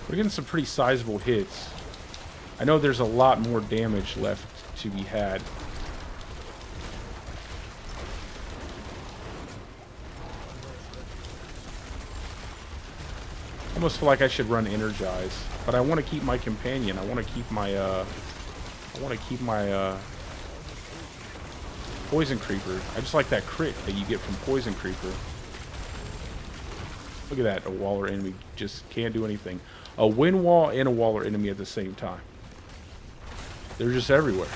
We're getting some pretty sizable hits. I know there's a lot more damage left to be had. I almost feel like I should run Energize, but I want to keep my companion. I want to keep my Poison Creeper. I just like that crit that you get from Poison Creeper. Look at that, a Waller enemy just can't do anything. A wind wall and a Waller enemy at the same time. They're just everywhere.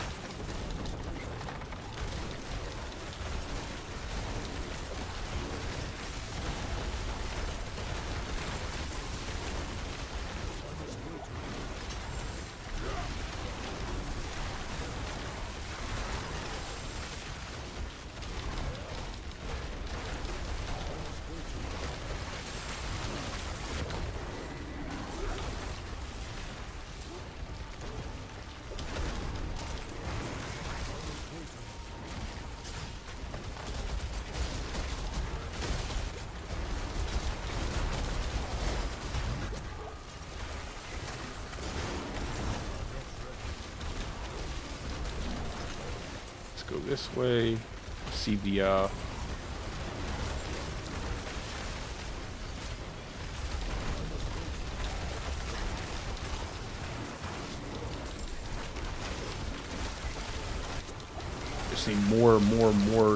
Go this way. See the just need more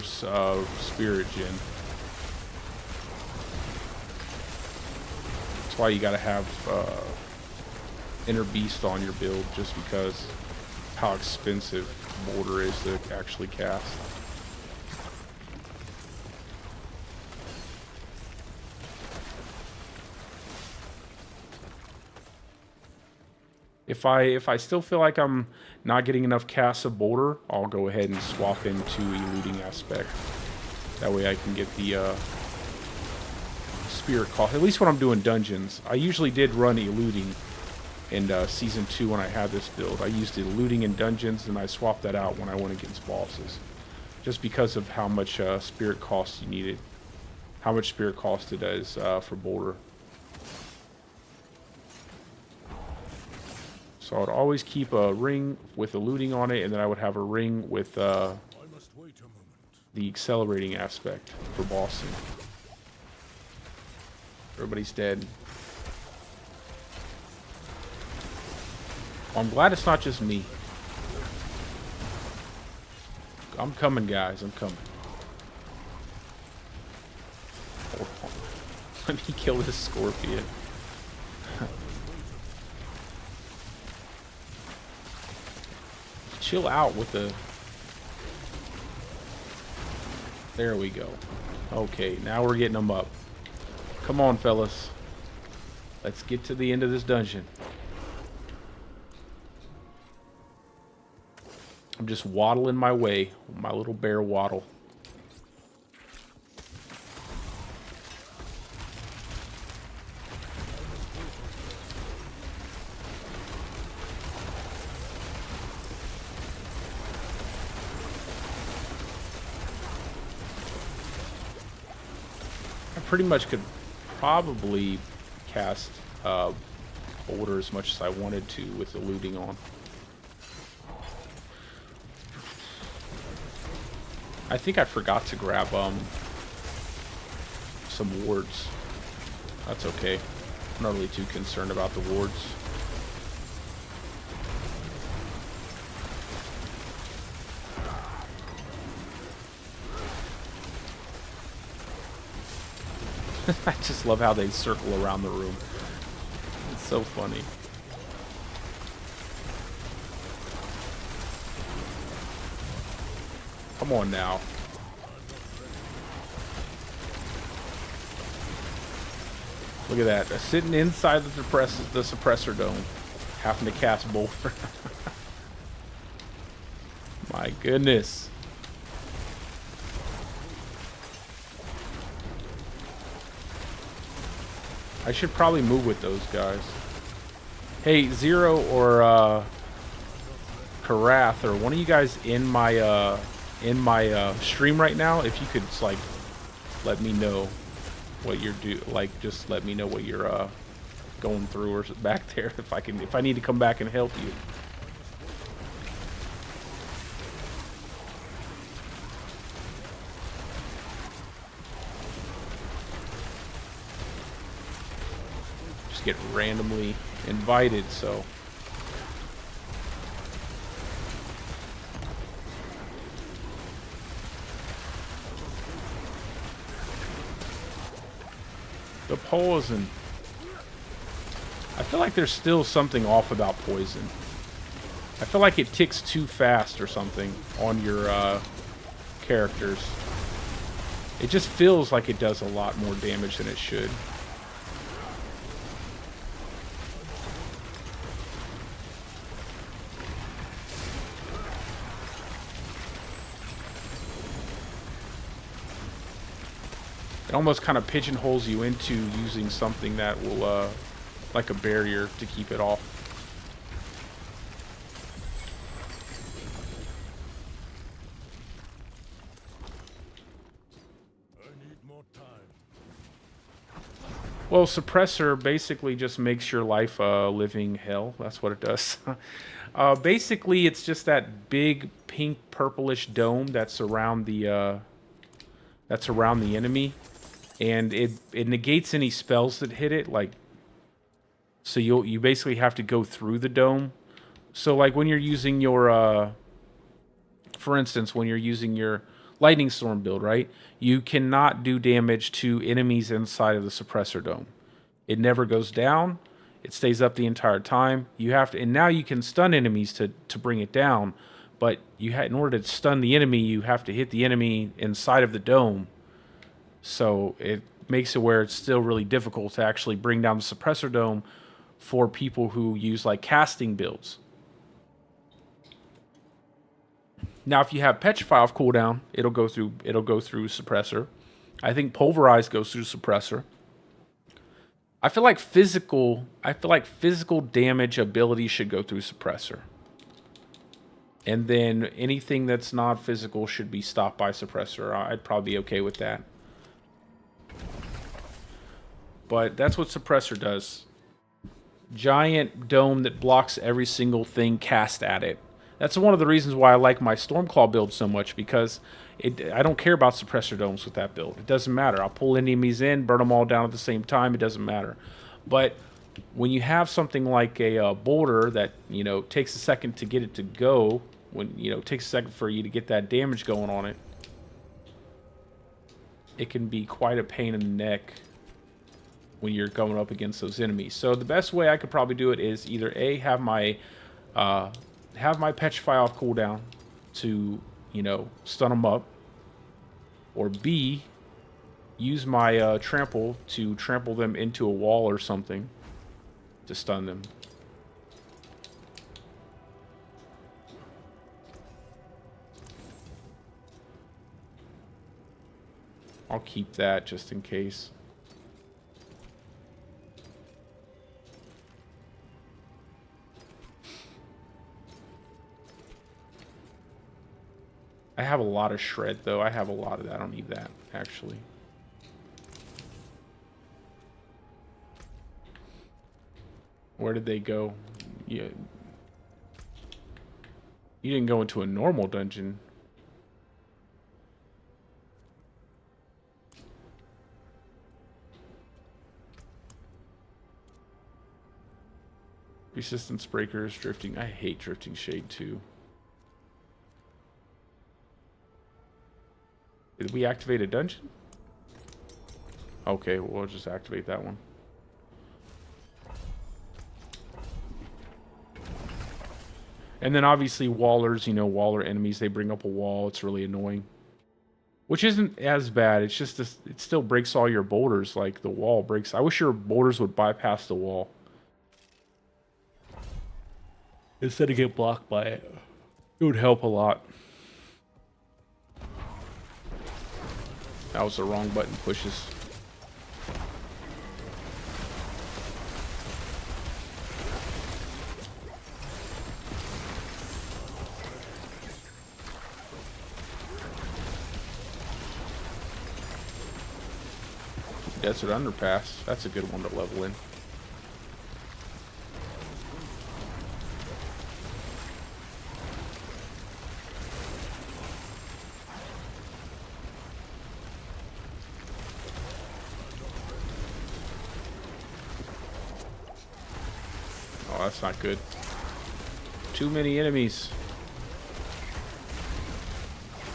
spirit gen. That's why you gotta have Inner Beast on your build, just because how expensive Boulder is to actually cast. If I still feel like I'm not getting enough casts of Boulder, I'll go ahead and swap into eluding aspect. That way I can get the spirit cost. At least when I'm doing dungeons. I usually did run eluding in Season 2 when I had this build. I used eluding in dungeons, and I swapped that out when I went against bosses. Just because of how much spirit cost you needed. How much spirit cost it is for Boulder. So I would always keep a ring with eluding on it, and then I would have a ring with the accelerating aspect for bossing. Everybody's dead. I'm glad it's not just me. I'm coming, guys. I'm coming. Hold on. Let me kill this scorpion. Chill out with the... There we go. Okay, now we're getting them up. Come on, fellas. Let's get to the end of this dungeon. I'm just waddling my way, my little bear waddle. I pretty much could probably cast Boulder as much as I wanted to with eluding on. I think I forgot to grab some wards. That's okay. I'm not really too concerned about the wards. I just love how they circle around the room. It's so funny. Come on now. Look at that. They're sitting inside the suppressor dome, having to cast Boulder. My goodness. I should probably move with those guys. Hey, Zero or Karath, or one of you guys in my stream right now, if you could like let me know what you're just let me know what you're going through or back there, if I need to come back and help you. Just get randomly invited, so the poison. I feel like there's still something off about poison. I feel like it ticks too fast or something on your characters. It just feels like it does a lot more damage than it should. It almost kind of pigeonholes you into using something that will, like a barrier to keep it off. I need more time. Well, Suppressor basically just makes your life a living hell. That's what it does. Basically, it's just that big pink purplish dome that's around the enemy. And it negates any spells that hit it, like, so you basically have to go through the dome. So like when you're using your for instance, when you're using your lightning storm build, right? You cannot do damage to enemies inside of the suppressor dome. It never goes down. It stays up the entire time. You have to, and now you can stun enemies to bring it down, but in order to stun the enemy, you have to hit the enemy inside of the dome. So it makes it where it's still really difficult to actually bring down the suppressor dome for people who use like casting builds. Now, if you have Petrify off cooldown, it'll go through suppressor. I think Pulverize goes through suppressor. I feel like physical damage ability should go through suppressor. And then anything that's not physical should be stopped by suppressor. I'd probably be okay with that. But that's what suppressor does. Giant dome that blocks every single thing cast at it. That's one of the reasons why I like my Stormclaw build so much, because I don't care about suppressor domes with that build. It doesn't matter. I'll pull enemies in, burn them all down at the same time. It doesn't matter. But when you have something like a Boulder that, you know, takes a second to get it to go, it takes a second for you to get that damage going on it, it can be quite a pain in the neck when you're going up against those enemies. So the best way I could probably do it is either A, have my Petrify off cooldown to, stun them up, or B, use my trample to trample them into a wall or something to stun them. I'll keep that just in case. I have a lot of shred, though. I have a lot of that. I don't need that, actually. Where did they go? Yeah. You didn't go into a normal dungeon. Resistance breakers, drifting. I hate drifting shade, too. Did we activate a dungeon? Okay, we'll just activate that one. And then obviously wallers, waller enemies, they bring up a wall. It's really annoying. Which isn't as bad. It's just, it still breaks all your boulders like the wall breaks. I wish your boulders would bypass the wall instead of get blocked by it. It would help a lot. That was the wrong button pushes. Desert Underpass. That's a good one to level in. Oh, that's not good. Too many enemies.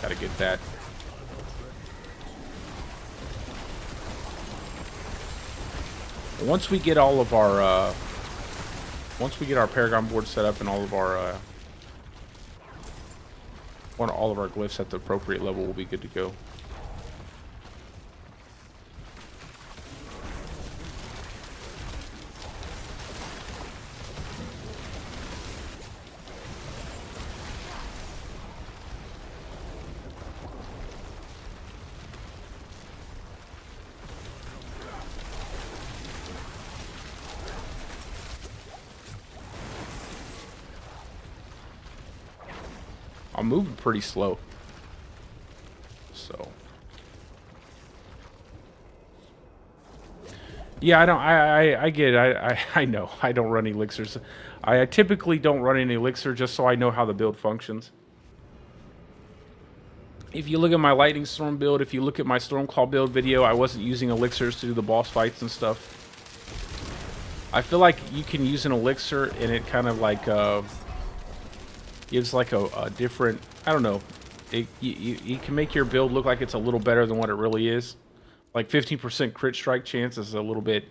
Gotta get that. Once we get all of our, once we get our Paragon board set up and all of our glyphs at the appropriate level, we'll be good to go. I'm moving pretty slow, so yeah, I get it. I know I don't run elixirs. I typically don't run any elixir just so I know how the build functions. If you look at my Lightning Storm build, if you look at my Stormclaw build video, I wasn't using elixirs to do the boss fights and stuff. I feel like you can use an elixir and it kind of like gives like a different, I don't know, you can make your build look like it's a little better than what it really is. Like 15% crit strike chance is a little bit,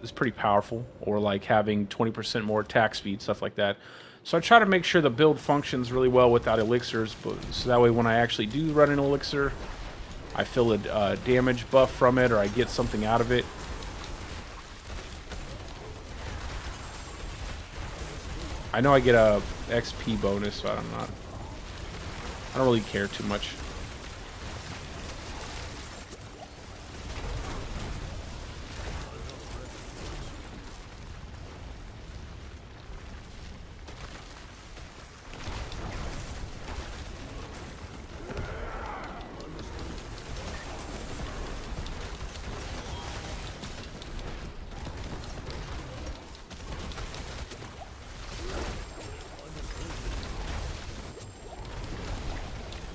is pretty powerful. Or like having 20% more attack speed, stuff like that. So I try to make sure the build functions really well without elixirs, but so that way when I actually do run an elixir, I feel a damage buff from it, or I get something out of it. I know I get a XP bonus, so I don't really care too much.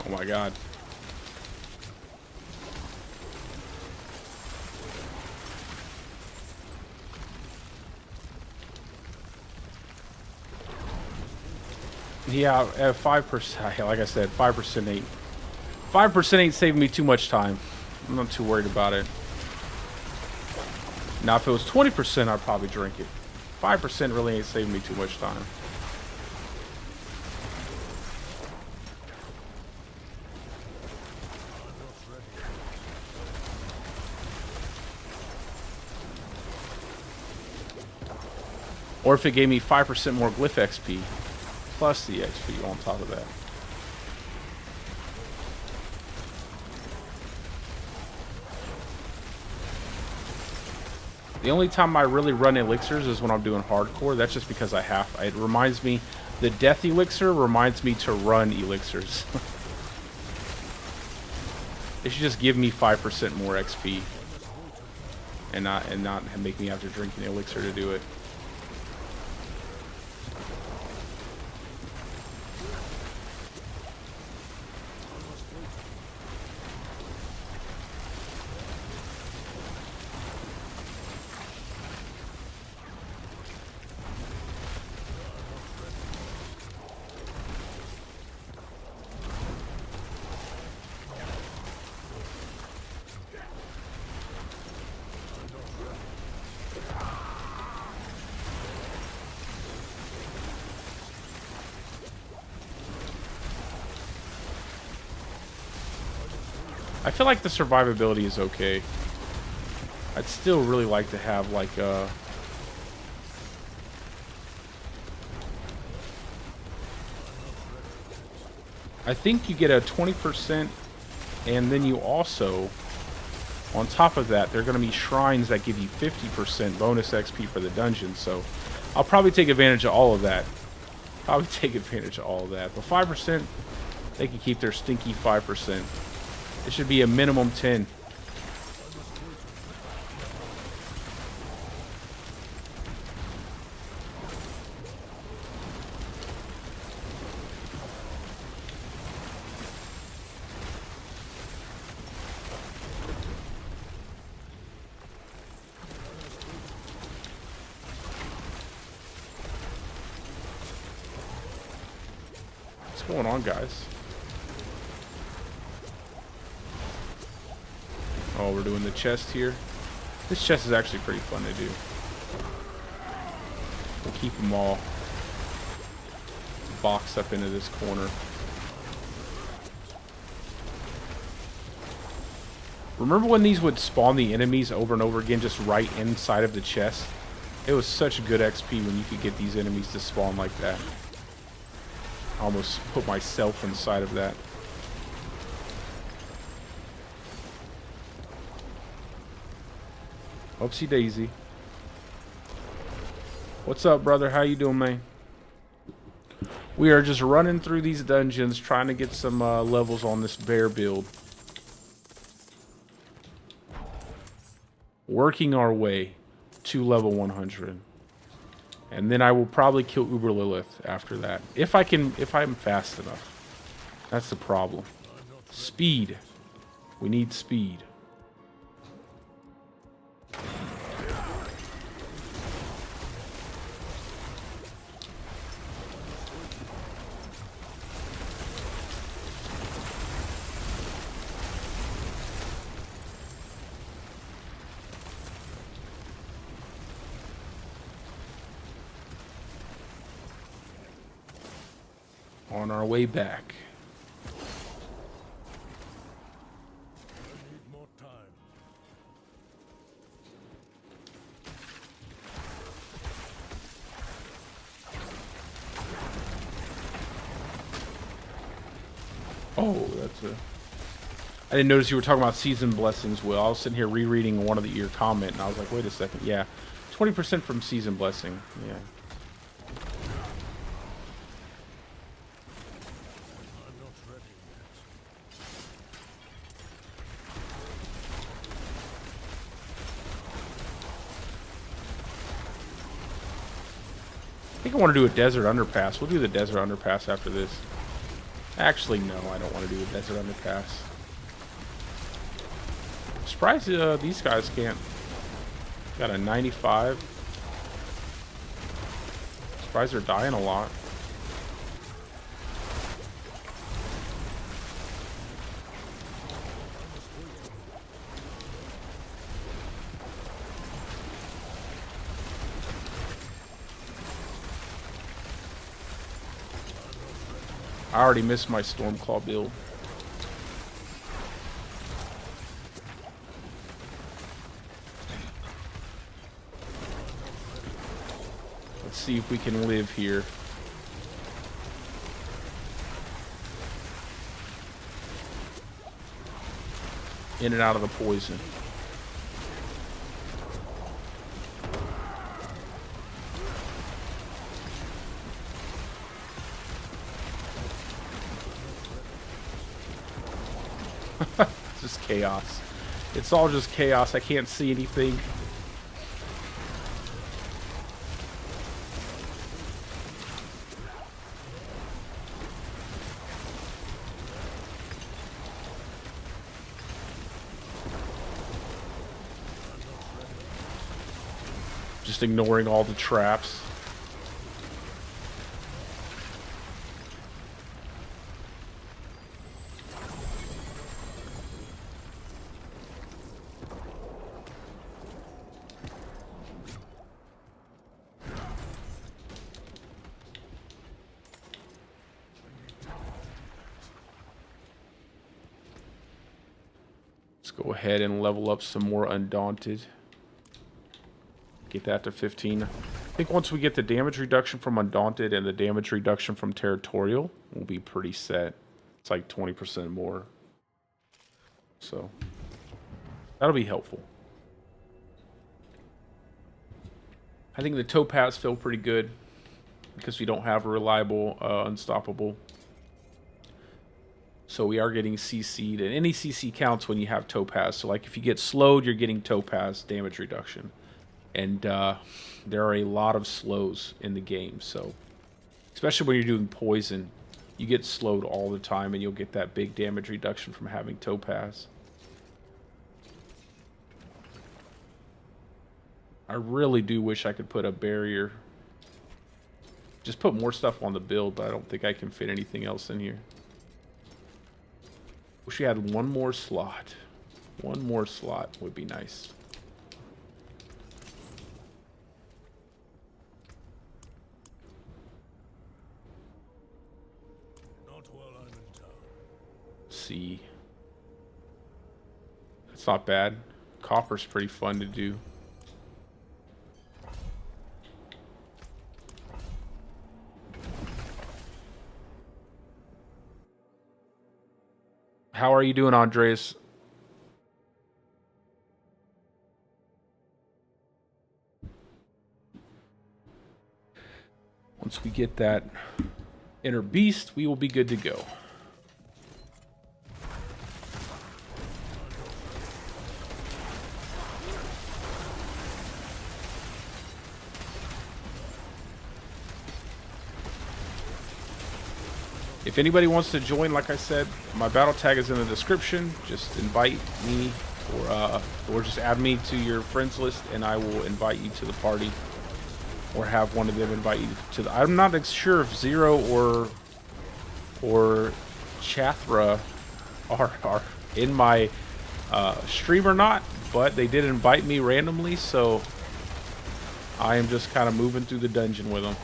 Oh my god. Yeah, at 5%, like I said, 5% ain't. 5% ain't saving me too much time. I'm not too worried about it. Now, if it was 20%, I'd probably drink it. 5% really ain't saving me too much time. Or if it gave me 5% more glyph XP, plus the XP on top of that. The only time I really run elixirs is when I'm doing hardcore. That's just because I have. It reminds me, the death elixir reminds me to run elixirs. It should just give me 5% more XP, and not make me have to drink an elixir to do it. I feel like the survivability is okay. I'd still really like to have like a... I think you get a 20%... And then you also, on top of that, there are going to be shrines that give you 50% bonus XP for the dungeon. So I'll probably take advantage of all of that. But 5%, they can keep their stinky 5%. It should be a minimum 10. What's going on, guys? Oh, we're doing the chest here. This chest is actually pretty fun to do. We'll keep them all boxed up into this corner. Remember when these would spawn the enemies over and over again just right inside of the chest? It was such good XP when you could get these enemies to spawn like that. I almost put myself inside of that. Oopsie daisy. What's up, brother? How you doing, man? We are just running through these dungeons trying to get some levels on this bear build. Working our way to level 100. And then I will probably kill Uber Lilith after that. If I'm fast enough. That's the problem. Speed. We need speed. On our way back. I need more time. Oh, that's a... I didn't notice you were talking about season blessings, Will. I was sitting here rereading your comment, and I was like, wait a second. Yeah, 20% from season blessing. Yeah. I'm not ready yet. I think I want to do a desert underpass. We'll do the desert underpass after this. Actually, no, I don't want to do a desert underpass. I'm surprised these guys can't. Got a 95. Surprised they're dying a lot. I already missed my Stormclaw build. Let's see if we can live here. In and out of the poison. Just chaos. It's all just chaos. I can't see anything. Just ignoring all the traps. Go ahead and level up some more Undaunted. Get that to 15. I think once we get the damage reduction from Undaunted and the damage reduction from Territorial, we'll be pretty set. It's like 20% more. So that'll be helpful. I think the topaz feel pretty good because we don't have a reliable unstoppable. So we are getting CC'd, and any CC counts when you have topaz. So like if you get slowed, you're getting topaz damage reduction. And there are a lot of slows in the game, so especially when you're doing poison, you get slowed all the time, and you'll get that big damage reduction from having topaz. I really do wish I could put a barrier. Just put more stuff on the build, but I don't think I can fit anything else in here. Wish we had one more slot. One more slot would be nice. Not while I'm in town. See. That's not bad. Copper's pretty fun to do. How are you doing, Andres? Once we get that inner beast, we will be good to go. If anybody wants to join, like I said, my battle tag is in the description. Just invite me or just add me to your friends list and I will invite you to the party. Or have one of them invite you to the... I'm not sure if Zero or Chathra are in my stream or not, but they did invite me randomly, so I am just kind of moving through the dungeon with them.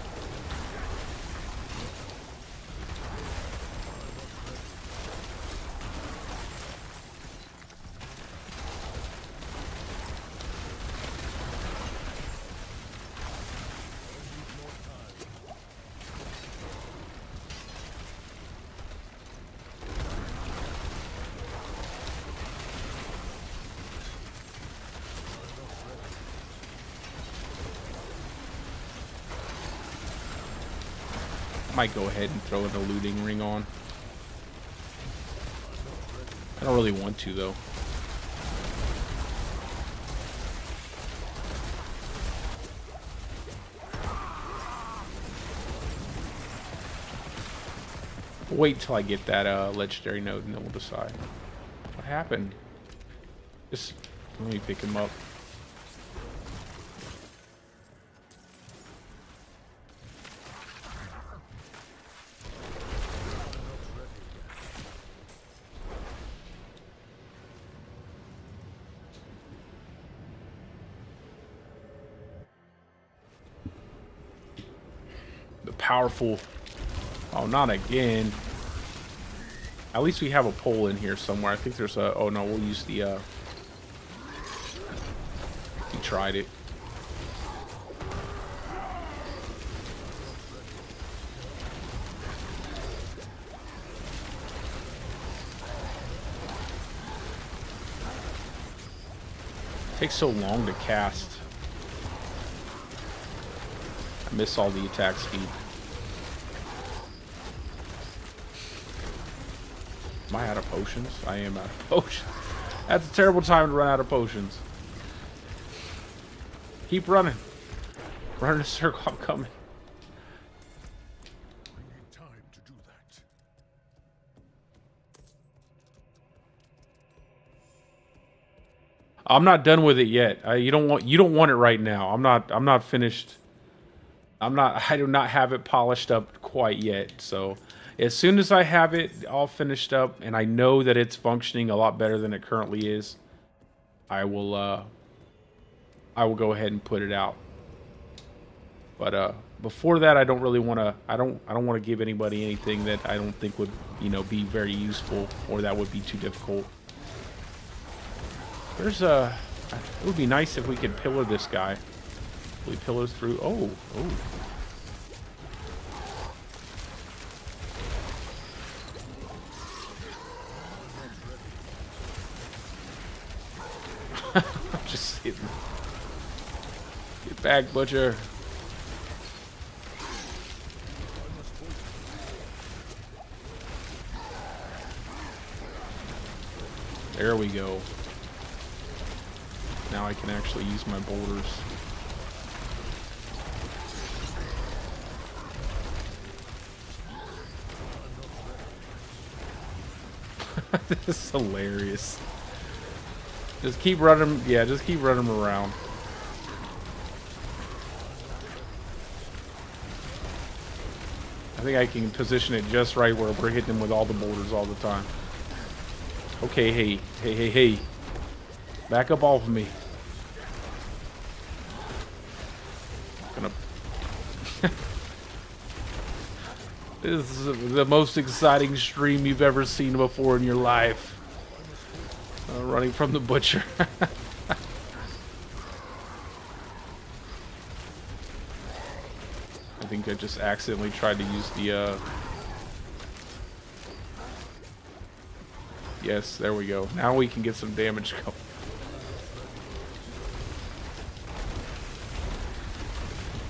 Might go ahead and throw in a looting ring on. I don't really want to though. We'll wait till I get that legendary node and then we'll decide. What happened? Just let me pick him up. Powerful. Oh, not again. At least we have a pole in here somewhere. I think there's a... Oh, no, we'll use the... We tried it. Takes so long to cast. I miss all the attack speed. Am I out of potions? I am out of potions. That's a terrible time to run out of potions. Keep running. Run in a circle, I'm coming. We need time to do that. I'm not done with it yet. You don't want it right now. I'm not finished. I do not have it polished up quite yet. So as soon as I have it all finished up and I know that it's functioning a lot better than it currently is, I will go ahead and put it out. But before that, I don't really want to. I don't want to give anybody anything that I don't think would, be very useful or that would be too difficult. There's a. It would be nice if we could pillar this guy. We pillars through. Oh. Just hit me. Get back, Butcher. There we go. Now I can actually use my boulders. This is hilarious. Just keep running, yeah, just keep running them around. I think I can position it just right where we're hitting him with all the boulders all the time. Okay, hey. Back up off of me. Gonna... This is the most exciting stream you've ever seen before in your life. Running from the butcher. I think I just accidentally tried to use the Yes, there we go. Now we can get some damage going.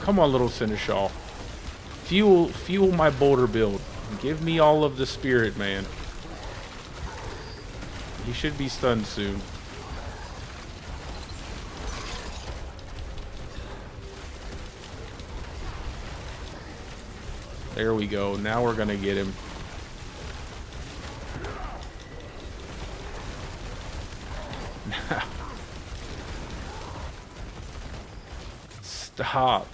Come on, little Seneschal. Fuel my boulder build. Give me all of the spirit, man. He should be stunned soon. There we go. Now we're gonna get him. Stop.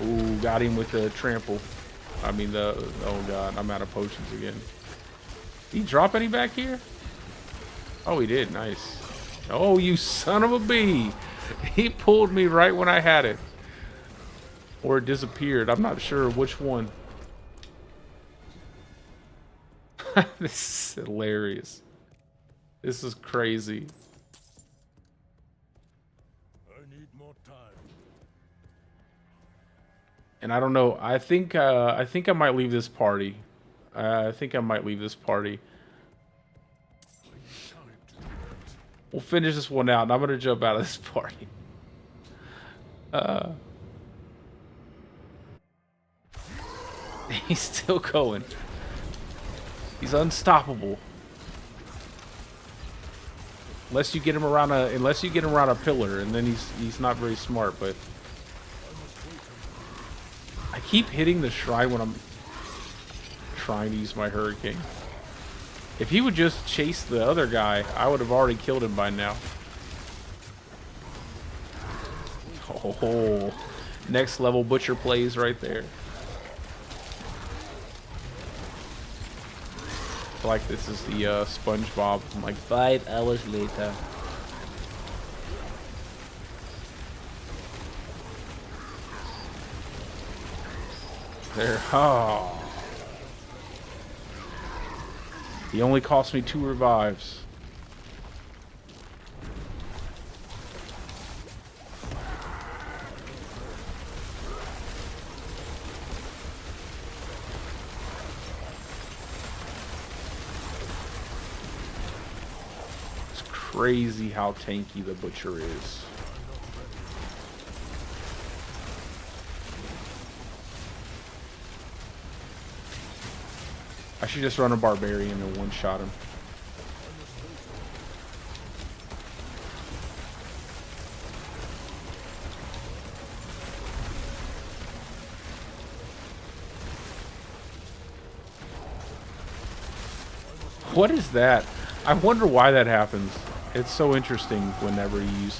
Ooh, got him with the trample. I mean oh god, I'm out of potions again. Did he drop any back here? Oh, he did. Nice. Oh, you son of a bee. He pulled me right when I had it. Or it disappeared. I'm not sure which one. This is hilarious. This is crazy. I need more time. And I don't know. I think I might leave this party. I think I might leave this party. We'll finish this one out, and I'm gonna jump out of this party. He's still going. He's unstoppable. Unless you get him around a pillar, and then he's not very smart. But I keep hitting the shrine when I'm trying to use my hurricane. If he would just chase the other guy, I would have already killed him by now. Oh, next level butcher plays right there. I feel like this is the SpongeBob. I'm like 5 hours later. There. Oh. He only cost me 2 revives. It's crazy how tanky the butcher is. I should just run a barbarian and one-shot him. What is that? I wonder why that happens. It's so interesting whenever you use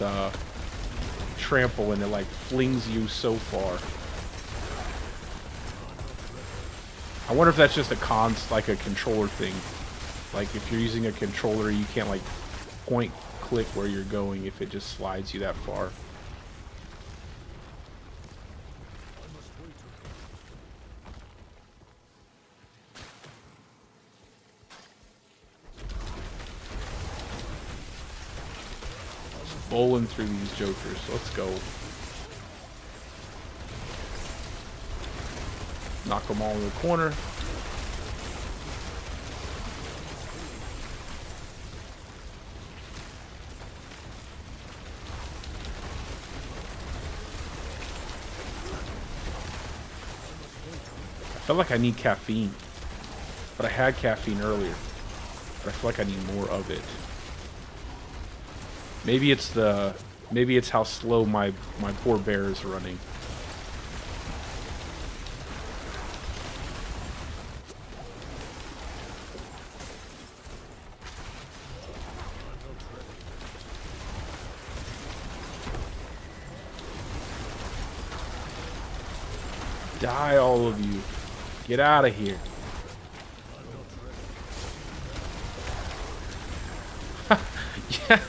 trample and it like flings you so far. I wonder if that's just like a controller thing. Like if you're using a controller, you can't like point click where you're going if it just slides you that far. Bowling through these jokers. Let's go. Knock them all in the corner. I feel like I need caffeine, but I had caffeine earlier. But I feel like I need more of it. Maybe it's how slow my poor bear is running. Die, all of you. Get out of here. Yeah.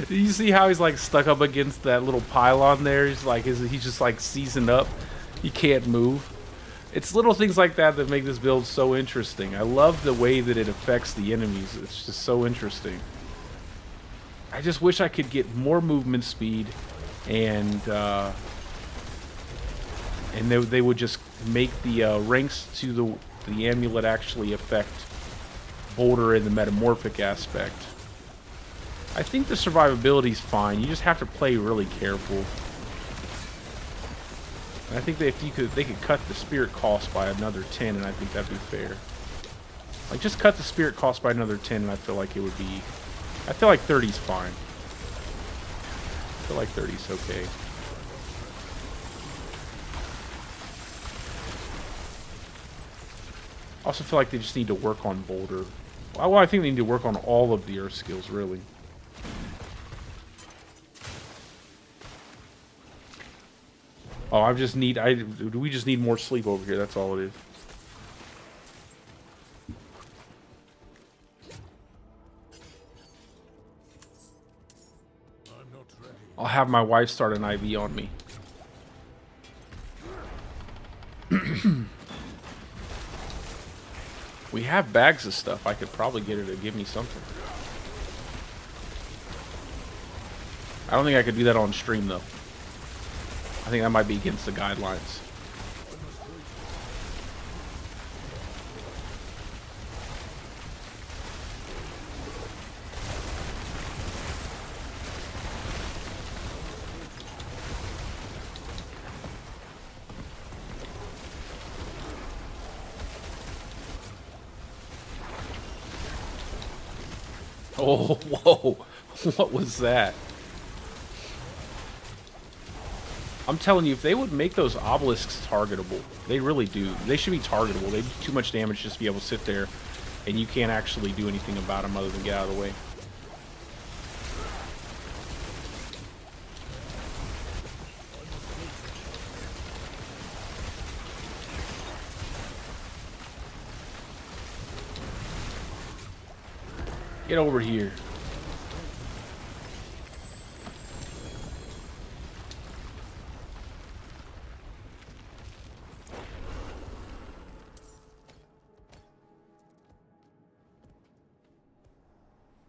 You see how he's like stuck up against that little pylon there? He's like, he's just like seasoned up. He can't move. It's little things like that that make this build so interesting. I love the way that it affects the enemies. It's just so interesting. I just wish I could get more movement speed, and they would just make the ranks to the amulet actually affect Boulder in the metamorphic aspect. I think the survivability is fine. You just have to play really careful. And I think that if they could cut the spirit cost by another 10, and I think that'd be fair. Like, just cut the spirit cost by another 10, and I feel like it would be. I feel like 30's fine. I feel like 30's okay. I also feel like they just need to work on Boulder. Well, I think they need to work on all of the Earth skills, really. Oh, we just need more sleep over here. That's all it is. I'm not ready. I'll have my wife start an IV on me. We have bags of stuff. I could probably get her to give me something. I don't think I could do that on stream, though. I think that might be against the guidelines. Oh, whoa. What was that? I'm telling you, if they would make those obelisks targetable, they really do. They should be targetable. They do too much damage just to be able to sit there, and you can't actually do anything about them other than get out of the way. Get over here.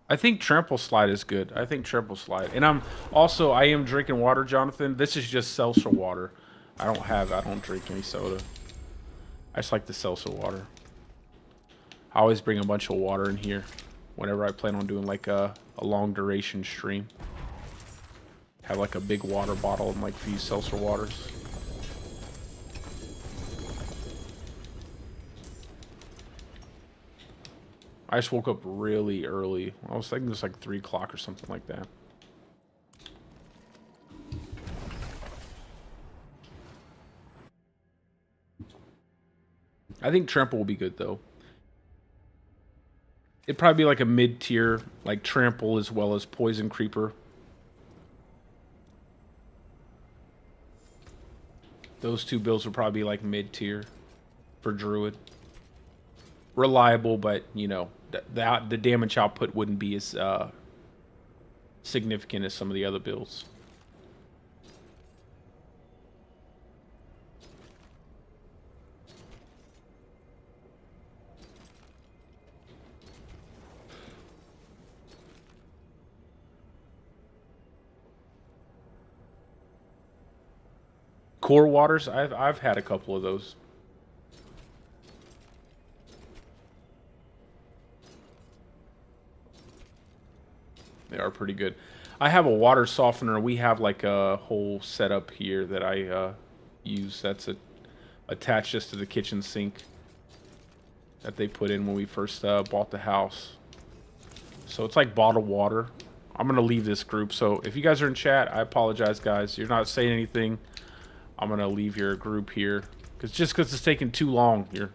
I think Trample Slide is good. I think Trample Slide. And I am drinking water, Jonathan. This is just seltzer water. I don't drink any soda. I just like the seltzer water. I always bring a bunch of water in here whenever I plan on doing like a long duration stream. Have like a big water bottle and like a few seltzer waters. I just woke up really early. I was thinking it was like 3 o'clock or something like that. I think Trample will be good, though. It'd probably be like a mid-tier, like Trample as well as Poison Creeper. Those two builds would probably be like mid-tier for Druid. Reliable, but, you know, the damage output wouldn't be as significant as some of the other builds. Core waters, I've had a couple of those. They are pretty good. I have a water softener. We have like a whole setup here that I use. That's attached just to the kitchen sink that they put in when we first bought the house. So it's like bottled water. I'm going to leave this group. So if you guys are in chat, I apologize, guys. You're not saying anything. I'm going to leave your group here. Because it's taking too long. You're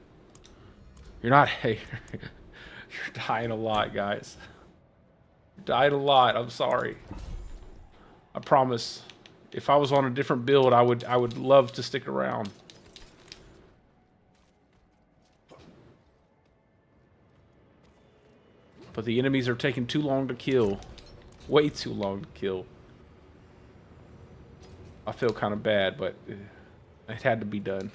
not... Hey, you're dying a lot, guys. You're dying a lot. I'm sorry. I promise. If I was on a different build, I would love to stick around. But the enemies are taking too long to kill. Way too long to kill. I feel kind of bad, but it had to be done.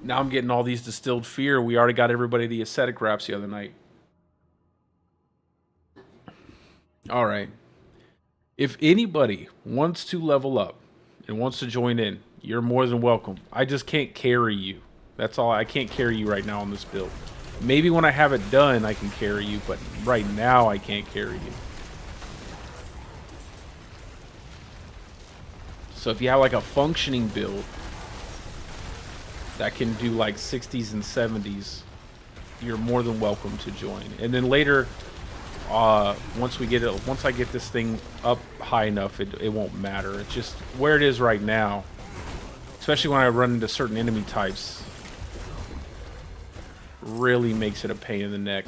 Now I'm getting all these distilled fear. We already got everybody the ascetic wraps the other night. All right. If anybody wants to level up and wants to join in, you're more than welcome. I just can't carry you. That's all. I can't carry you right now on this build. Maybe when I have it done, I can carry you, but right now I can't carry you. So if you have like a functioning build that can do like 60s and 70s, you're more than welcome to join. And then later, once I get this thing up high enough, it won't matter. It's just where it is right now, especially when I run into certain enemy types, really makes it a pain in the neck.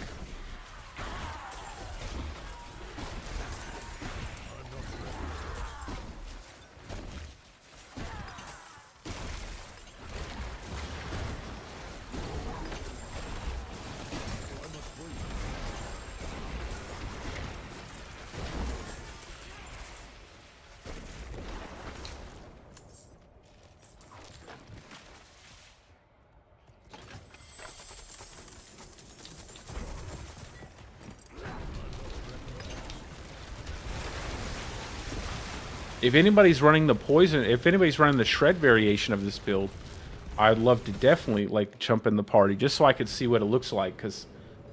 If anybody's running the poison, if anybody's running the shred variation of this build, I'd love to definitely like jump in the party just so I could see what it looks like, because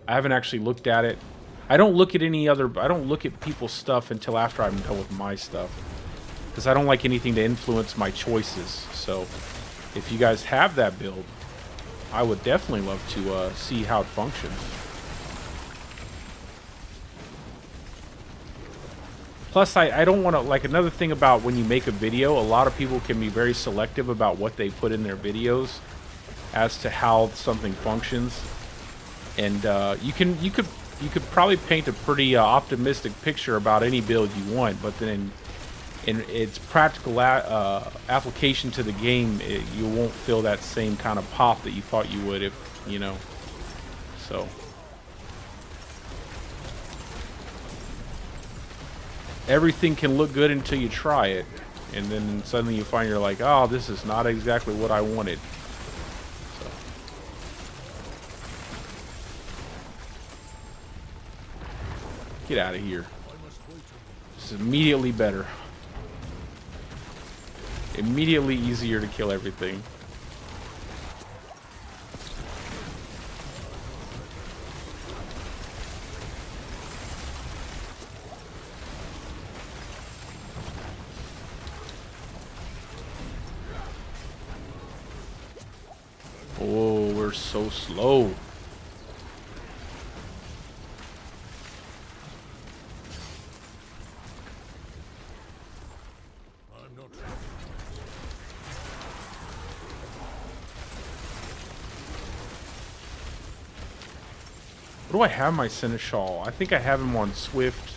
I haven't actually looked at it. I don't look at people's stuff until after I'm done with my stuff, because I don't like anything to influence my choices. So if you guys have that build, I would definitely love to see how it functions. Plus, I don't want to, like, another thing about when you make a video, a lot of people can be very selective about what they put in their videos as to how something functions. And you could probably paint a pretty optimistic picture about any build you want, but then in its practical application to the game, you won't feel that same kind of pop that you thought you would if, you know, so... Everything can look good until you try it, and then suddenly you find you're like, oh, this is not exactly what I wanted. So. Get out of here. This is immediately better. Immediately easier to kill everything. Oh, we're so slow. I'm not. What do I have my Seneschal? I think I have him on Swift,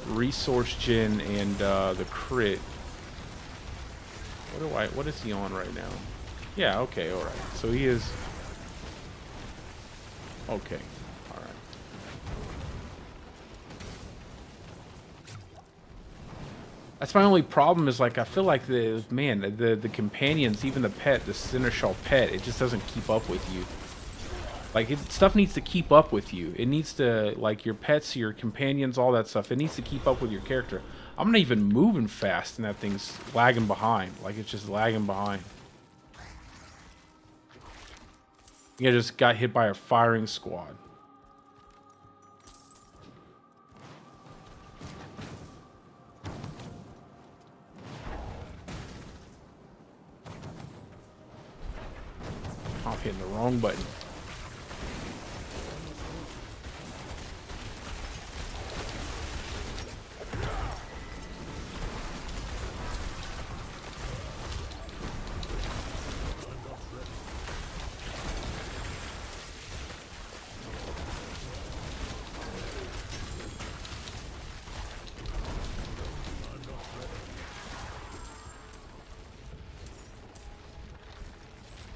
Resource Gen, and the crit. What is he on right now? Yeah, okay, alright. So he is... Okay, alright. That's my only problem is, like, I feel like the companions, even the pet, the Seneschal pet, it just doesn't keep up with you. Like, stuff needs to keep up with you. It needs to, like, your pets, your companions, all that stuff. It needs to keep up with your character. I'm not even moving fast, and that thing's lagging behind. Like, it's just lagging behind. I think I just got hit by a firing squad. I'm hitting the wrong button.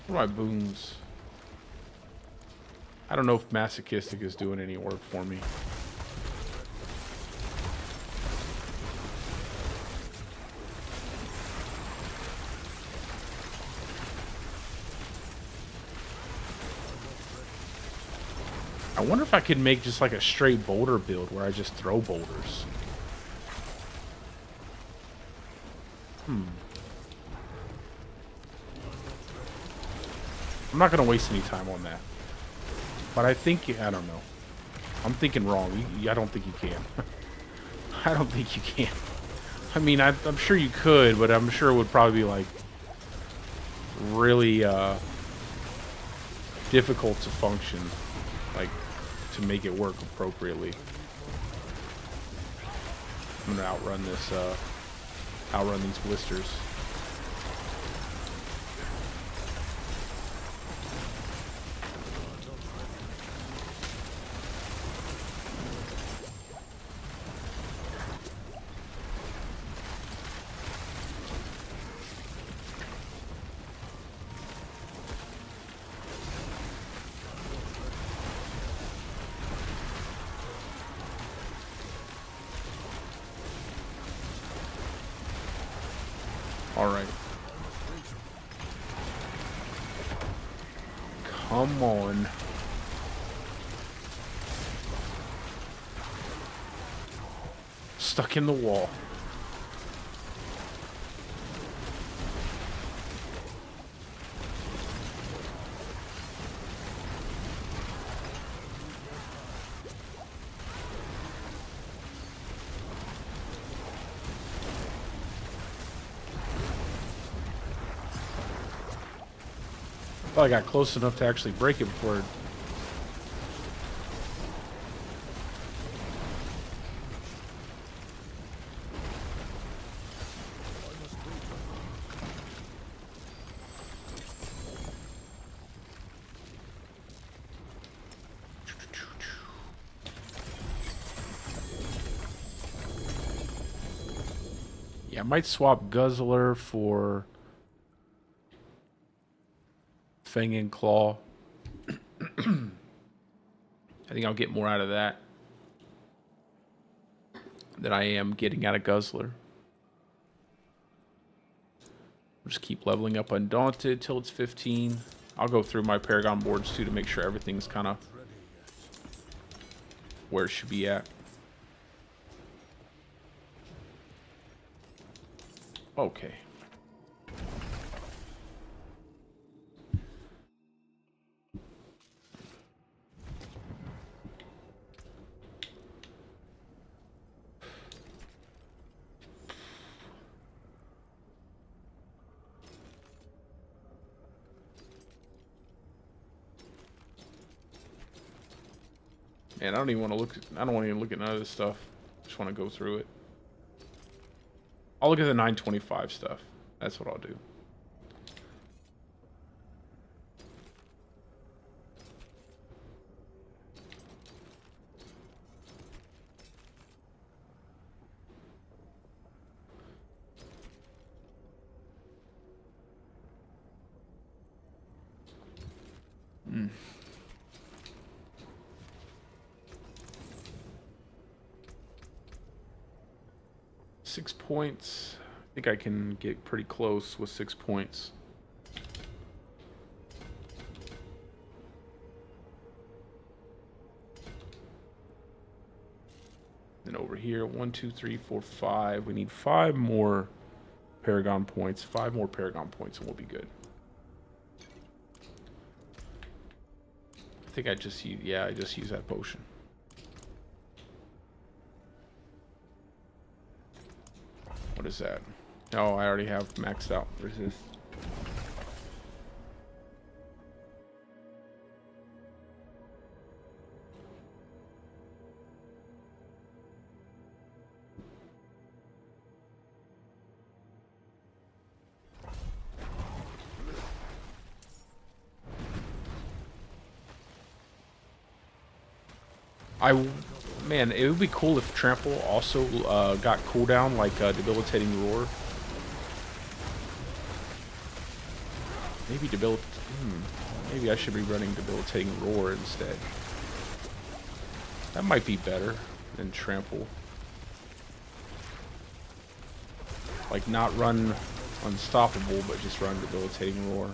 What are my boons? I don't know if Masochistic is doing any work for me. I wonder if I could make just like a straight boulder build where I just throw boulders. I'm not going to waste any time on that. But I think, I don't know. I'm thinking wrong. I don't think you can. I don't think you can. I mean, I'm sure you could, but I'm sure it would probably be like really difficult to function, like to make it work appropriately. I'm gonna outrun this, outrun these blisters. Alright. Come on. Stuck in the wall. Well, I got close enough to actually break it before. Yeah, I might swap Guzzler for Fang and Claw. I think I'll get more out of that than I am getting out of Guzzler. Just keep leveling up Undaunted till it's 15. I'll go through my Paragon boards too to make sure everything's kind of where it should be at. Okay. Man, I don't even want to look. I don't want to even look at none of this stuff. I just want to go through it. I'll look at the 925 stuff. That's what I'll do. Hmm. 6 points. I think I can get pretty close with 6 points. Then over here, 1, 2, 3, 4, 5. We need 5 more Paragon points. 5 more Paragon points and we'll be good. I think I just used, yeah, I just used that potion. What is that? Oh, I already have maxed out resist. Man, it would be cool if Trample also got cooldown like Debilitating Roar. Maybe maybe I should be running Debilitating Roar instead. That might be better than Trample. Like not run Unstoppable, but just run Debilitating Roar.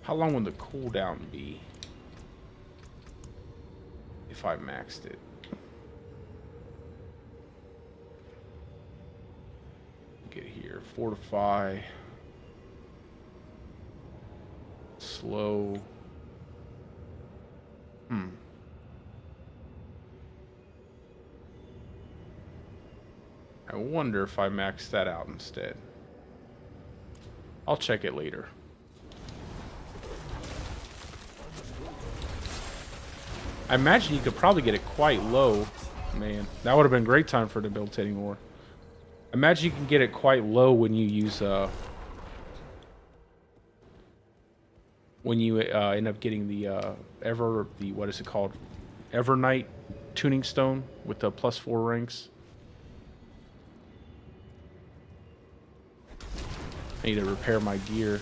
How long would the cooldown be if I maxed it? Get here, fortify, slow. I wonder if I max that out instead. I'll check it later. I imagine you could probably get it quite low. Man, that would have been a great time for Debilitating Roar. Imagine you can get it quite low when you use when you end up getting the what is it called? Evernight tuning stone with the +4 ranks. I need to repair my gear.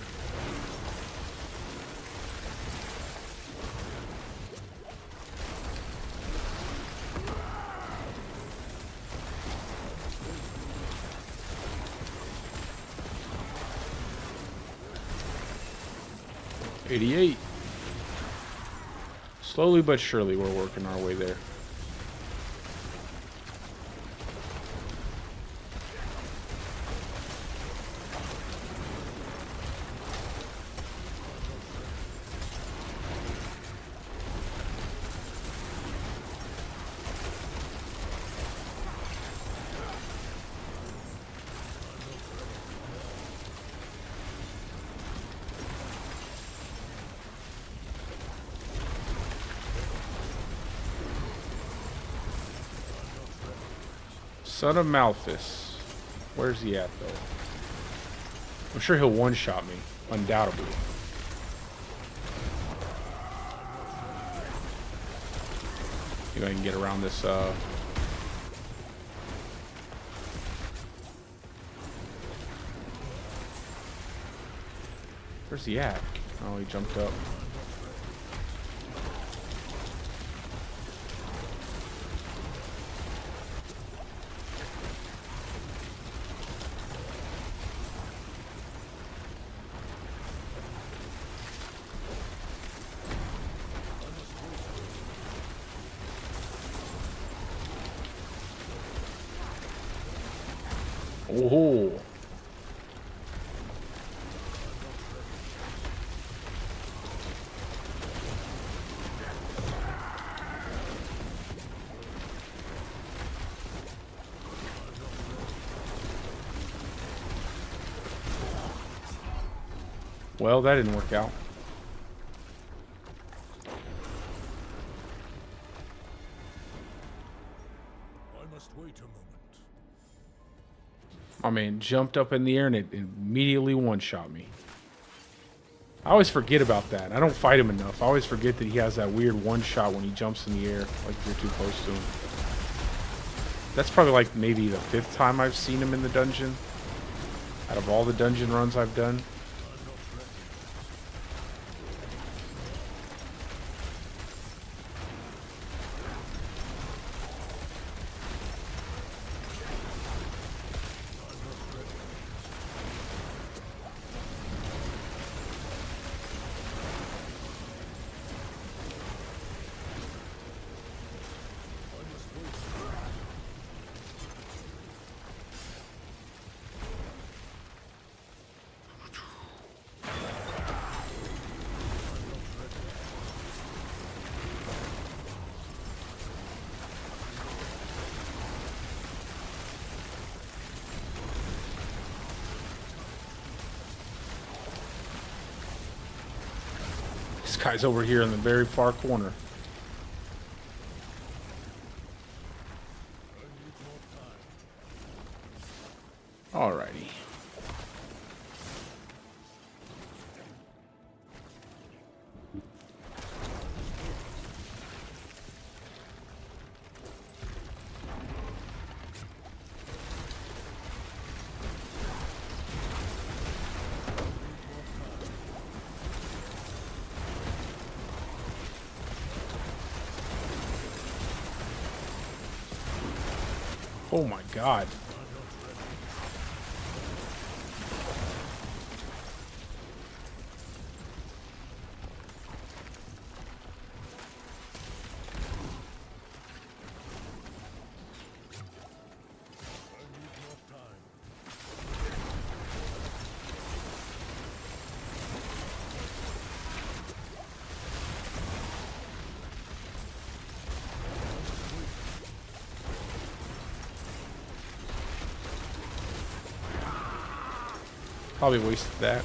'88. Slowly but surely, we're working our way there. Son of Malthus. Where's he at, though? I'm sure he'll one-shot me, undoubtedly. See if I can get around this, Where's he at? Oh, he jumped up. Oh. Well, that didn't work out. I must wait a moment. My man jumped up in the air and it immediately one-shot me. I always forget about that. I don't fight him enough. I always forget that he has that weird one-shot when he jumps in the air, like you're too close to him. That's probably like maybe the 5th time I've seen him in the dungeon. Out of all the dungeon runs I've done. This guy's over here in the very far corner. Alrighty. Oh my god. Probably wasted that.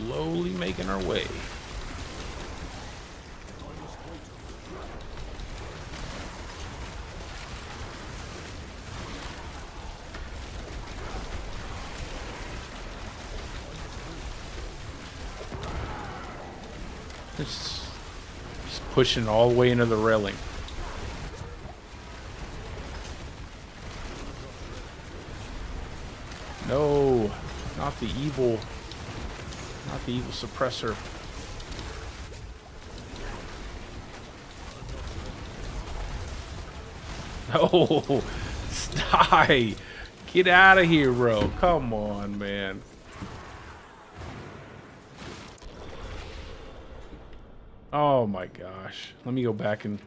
Slowly making our way. Just pushing all the way into the railing. No, not the evil. Not the evil suppressor. No, stop! Get out of here, bro. Come on, man. Oh my gosh. Let me go back and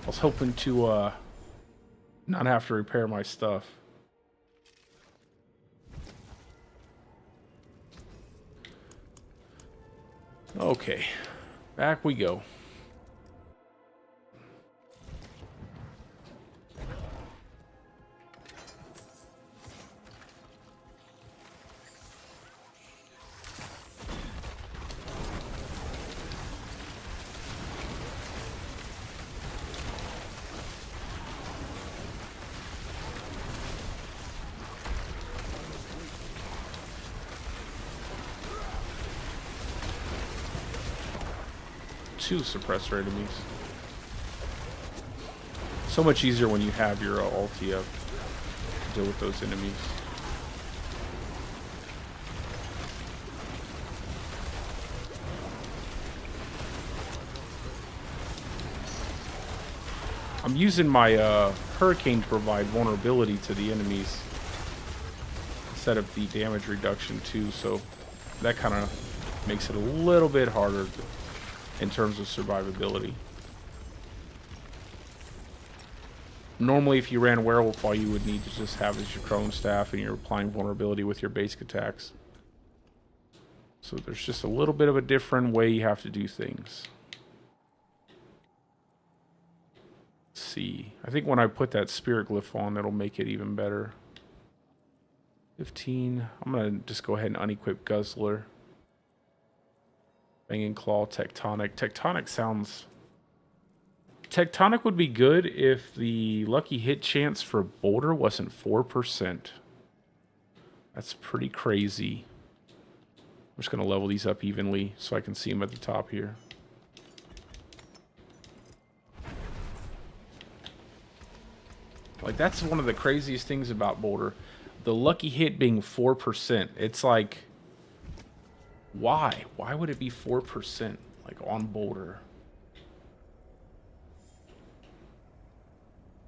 I was hoping to not have to repair my stuff. Okay, back we go. Two suppressor enemies. So much easier when you have your ulti up to deal with those enemies. I'm using my Hurricane to provide vulnerability to the enemies instead of the damage reduction too, so that kind of makes it a little bit harder in terms of survivability. Normally, if you ran Werewolf, all you would need to just have is your Crone Staff and you're applying vulnerability with your basic attacks. So there's just a little bit of a different way you have to do things. Let's see. I think when I put that spirit glyph on, that'll make it even better. 15. I'm going to just go ahead and unequip Guzzler. Banging Claw, Tectonic. Tectonic sounds... Tectonic would be good if the lucky hit chance for Boulder wasn't 4%. That's pretty crazy. I'm just going to level these up evenly so I can see them at the top here. Like, that's one of the craziest things about Boulder. The lucky hit being 4%. It's like, why? Why would it be 4%, like, on Boulder?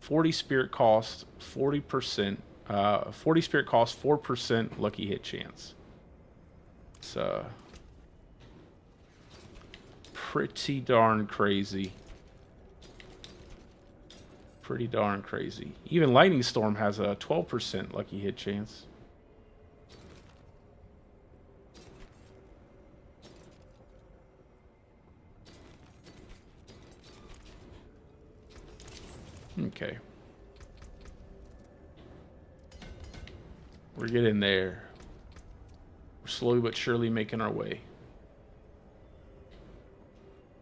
40 spirit cost, 40%. 40 spirit cost, 4% lucky hit chance. It's pretty darn crazy. Pretty darn crazy. Even Lightning Storm has a 12% lucky hit chance. Okay. We're getting there. We're slowly but surely making our way.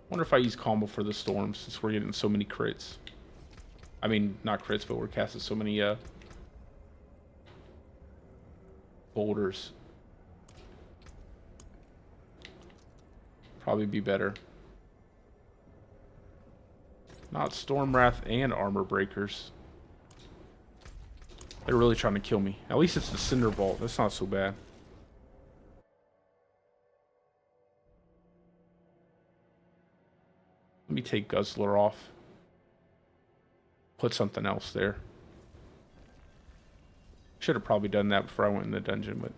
Wonder if I use combo for the storms since we're getting so many crits. I mean, not crits, but we're casting so many boulders. Probably be better. Not Storm Wrath and Armor Breakers. They're really trying to kill me. At least it's the Cinder Vault. That's not so bad. Let me take Guzzler off. Put something else there. Should have probably done that before I went in the dungeon, but...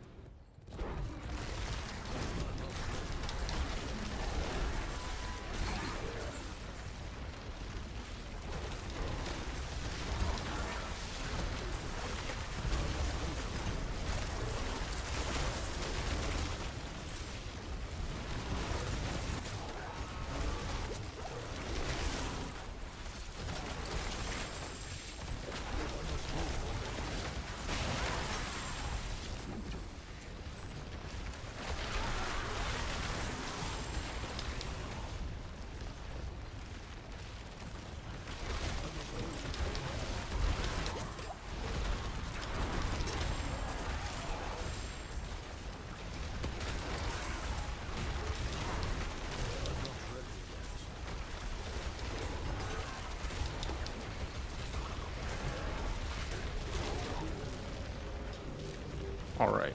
All right.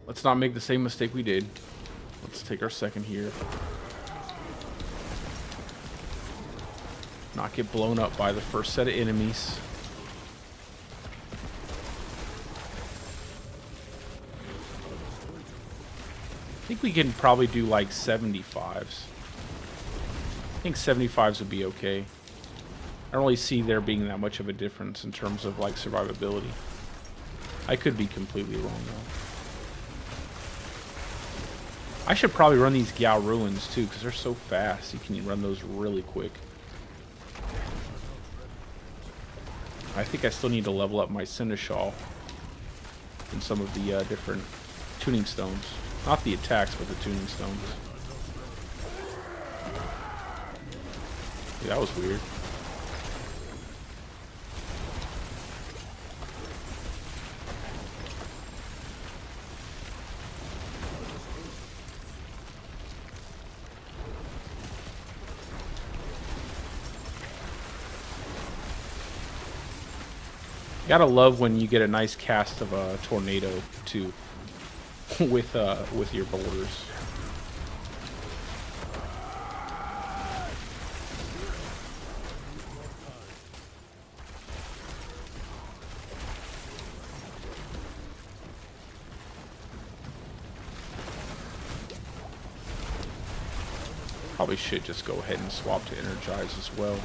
Let's not make the same mistake we did. Let's take our second here. Not get blown up by the first set of enemies. I think we can probably do like 75s. I think 75s would be okay. I don't really see there being that much of a difference in terms of like survivability. I could be completely wrong though. I should probably run these Gao Ruins too because they're so fast. You can run those really quick. I think I still need to level up my Seneschal and some of the different tuning stones. Not the attacks, but the tuning stones. Yeah, that was weird. Gotta love when you get a nice cast of a tornado too, with your boulders. Probably should just go ahead and swap to energize as well.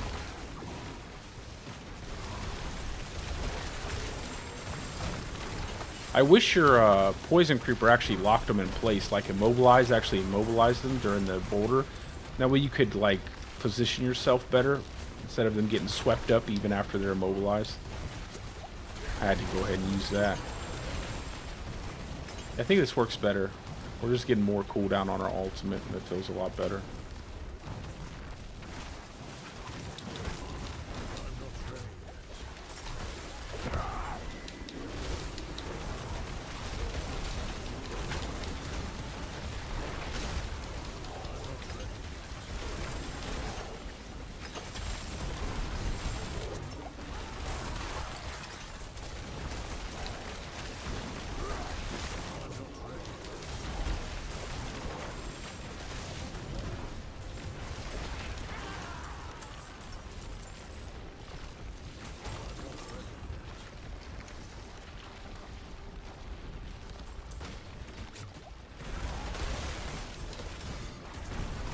I wish your poison creeper actually locked them in place, like actually immobilized them during the boulder. That way you could like position yourself better instead of them getting swept up even after they're immobilized. I had to go ahead and use that. I think this works better. We're just getting more cooldown on our ultimate, and it feels a lot better.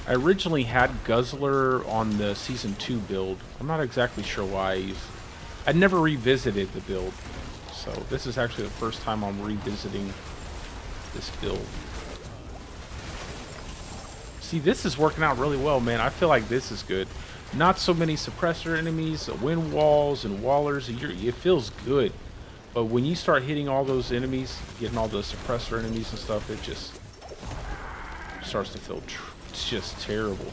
I originally had Guzzler on the Season 2 build. I'm not exactly sure why. I'd never revisited the build. So this is actually the first time I'm revisiting this build. See, this is working out really well, man. I feel like this is good. Not so many suppressor enemies, wind walls, and wallers. It feels good. But when you start hitting all those enemies, getting all the suppressor enemies and stuff, it just starts to feel it's just terrible.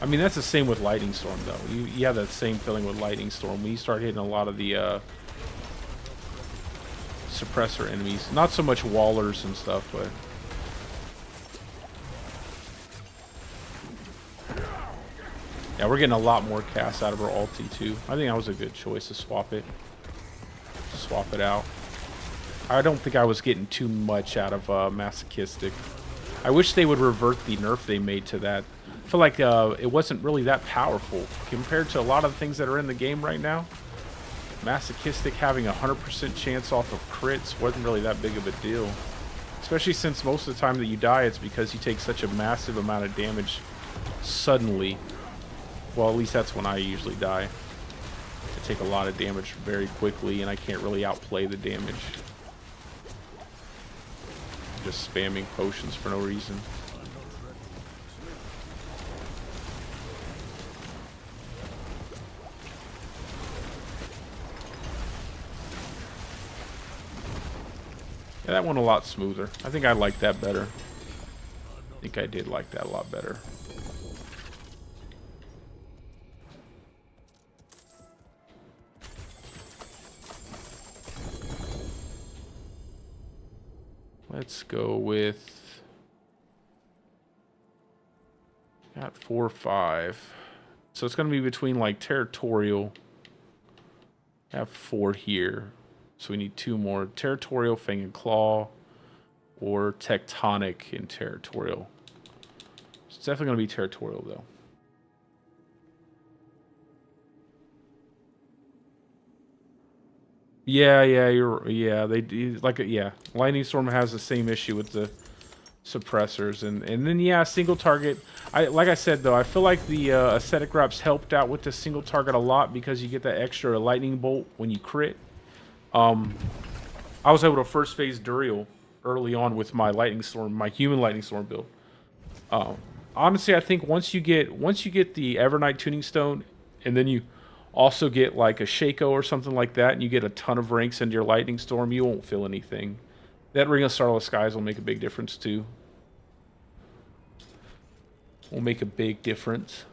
I mean, that's the same with Lightning Storm, though. You have that same feeling with Lightning Storm when you start hitting a lot of the suppressor enemies. Not so much wallers and stuff, but yeah, we're getting a lot more cast out of our ulti too. I think that was a good choice to swap it out. I don't think I was getting too much out of masochistic. I wish they would revert the nerf they made to that. I feel like it wasn't really that powerful compared to a lot of the things that are in the game right now. Masochistic having a 100% chance off of crits wasn't really that big of a deal. Especially since most of the time that you die, it's because you take such a massive amount of damage suddenly. Well, at least that's when I usually die. I take a lot of damage very quickly, and I can't really outplay the damage. Just spamming potions for no reason. Yeah, that went a lot smoother. I think I liked that better. I think I did like that a lot better. Let's go with... Got 4 or 5. So it's going to be between like Territorial. I have 4 here. So we need 2 more. Territorial, Fang and Claw, or Tectonic in Territorial. It's definitely going to be Territorial though. Yeah, they like yeah. Lightning Storm has the same issue with the suppressors, and then yeah, single target. Like I said though, I feel like the aesthetic wraps helped out with the single target a lot because you get that extra lightning bolt when you crit. I was able to first phase Duriel early on with my Lightning Storm, my human Lightning Storm build. Honestly, I think once you get the Evernight Tuning Stone, and then you also get like a Shaco or something like that, and you get a ton of ranks into your Lightning Storm, you won't feel anything. That Ring of Starless Skies will make a big difference too. Will make a big difference.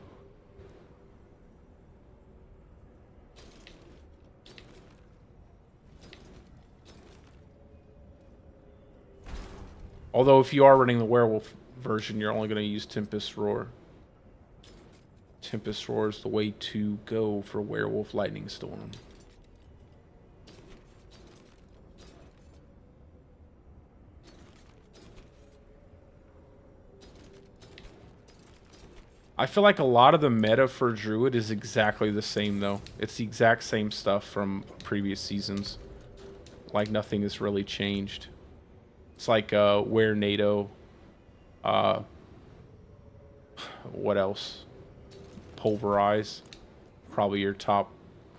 Although if you are running the werewolf version, you're only going to use Tempest Roar. Tempest Roar is the way to go for Werewolf Lightning Storm. I feel like a lot of the meta for Druid is exactly the same though. It's the exact same stuff from previous seasons. Like nothing has really changed. It's like Were NATO. What else? Pulverize. Probably your top,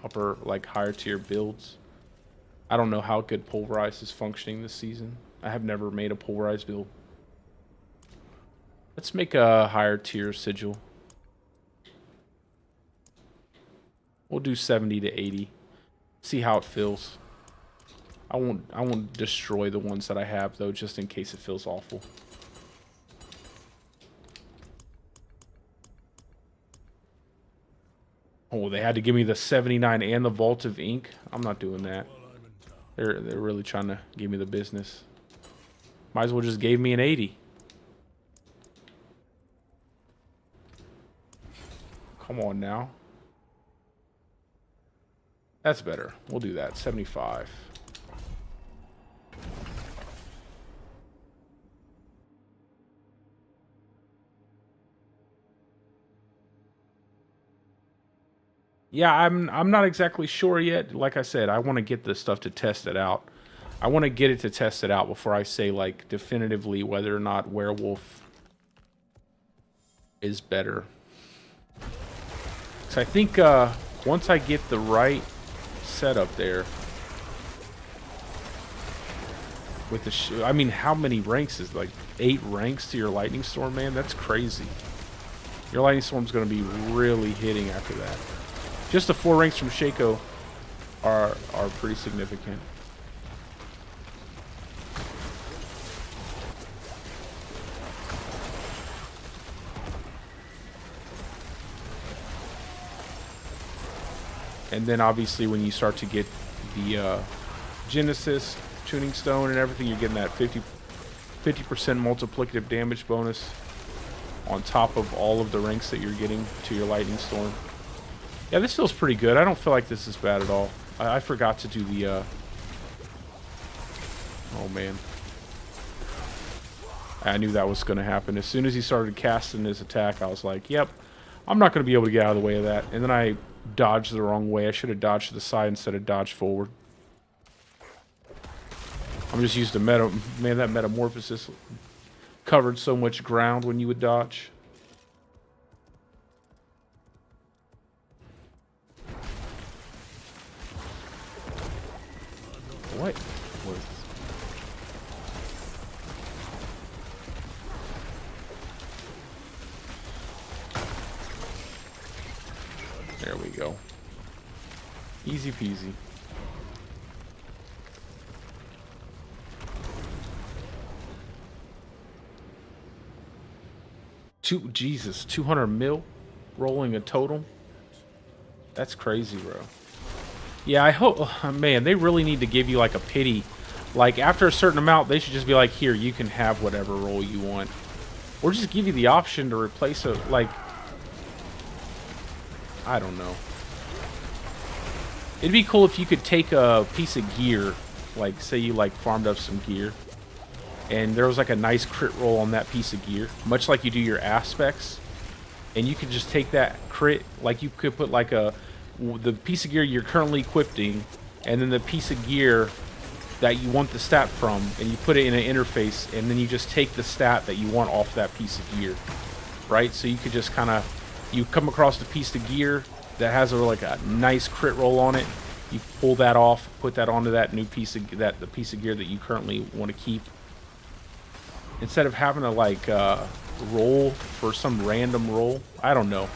upper, like higher tier builds. I don't know how good pulverized is functioning this season. I have never made a pulverized build. Let's make a higher tier sigil. We'll do 70 to 80. See how it feels. I won't destroy the ones that I have though, just in case it feels awful. Oh, they had to give me the 79 and the Vault of Ink. I'm not doing that. They're really trying to give me the business. Might as well just gave me an 80. Come on now. That's better. We'll do that. 75. Yeah, I'm not exactly sure yet. Like I said, I want to get this stuff to test it out. I want to get it to test it out before I say like definitively whether or not werewolf is better. So I think once I get the right setup there with the I mean, how many ranks is like 8 ranks to your lightning storm, man? That's crazy. Your lightning storm's going to be really hitting after that. Just the 4 ranks from Shaco are pretty significant. And then obviously when you start to get the Genesis tuning stone and everything, you're getting that 50% multiplicative damage bonus on top of all of the ranks that you're getting to your lightning storm. Yeah, this feels pretty good. I don't feel like this is bad at all. I forgot to do the oh man, I knew that was going to happen. As soon as he started casting his attack, I was like, yep, I'm not going to be able to get out of the way of that. And then I dodged the wrong way. I should have dodged to the side instead of dodged forward. I'm just used to man, that metamorphosis covered so much ground when you would dodge. What was... There we go. Easy peasy. Jesus, 200 mil rolling a totem? That's crazy, bro. Yeah, I hope, oh, man, they really need to give you like a pity. Like after a certain amount, they should just be like, here, you can have whatever roll you want. Or just give you the option to replace it, like, I don't know. It'd be cool if you could take a piece of gear, like say you like farmed up some gear, and there was like a nice crit roll on that piece of gear, much like you do your aspects, and you could just take that crit, like you could put like the piece of gear you're currently equipping, and then the piece of gear that you want the stat from, and you put it in an interface, and then you just take the stat that you want off that piece of gear, right? So you could just kind of, you come across the piece of gear that has like a nice crit roll on it, you pull that off, put that onto that new piece of the piece of gear that you currently want to keep, instead of having to like roll for some random roll. I don't know.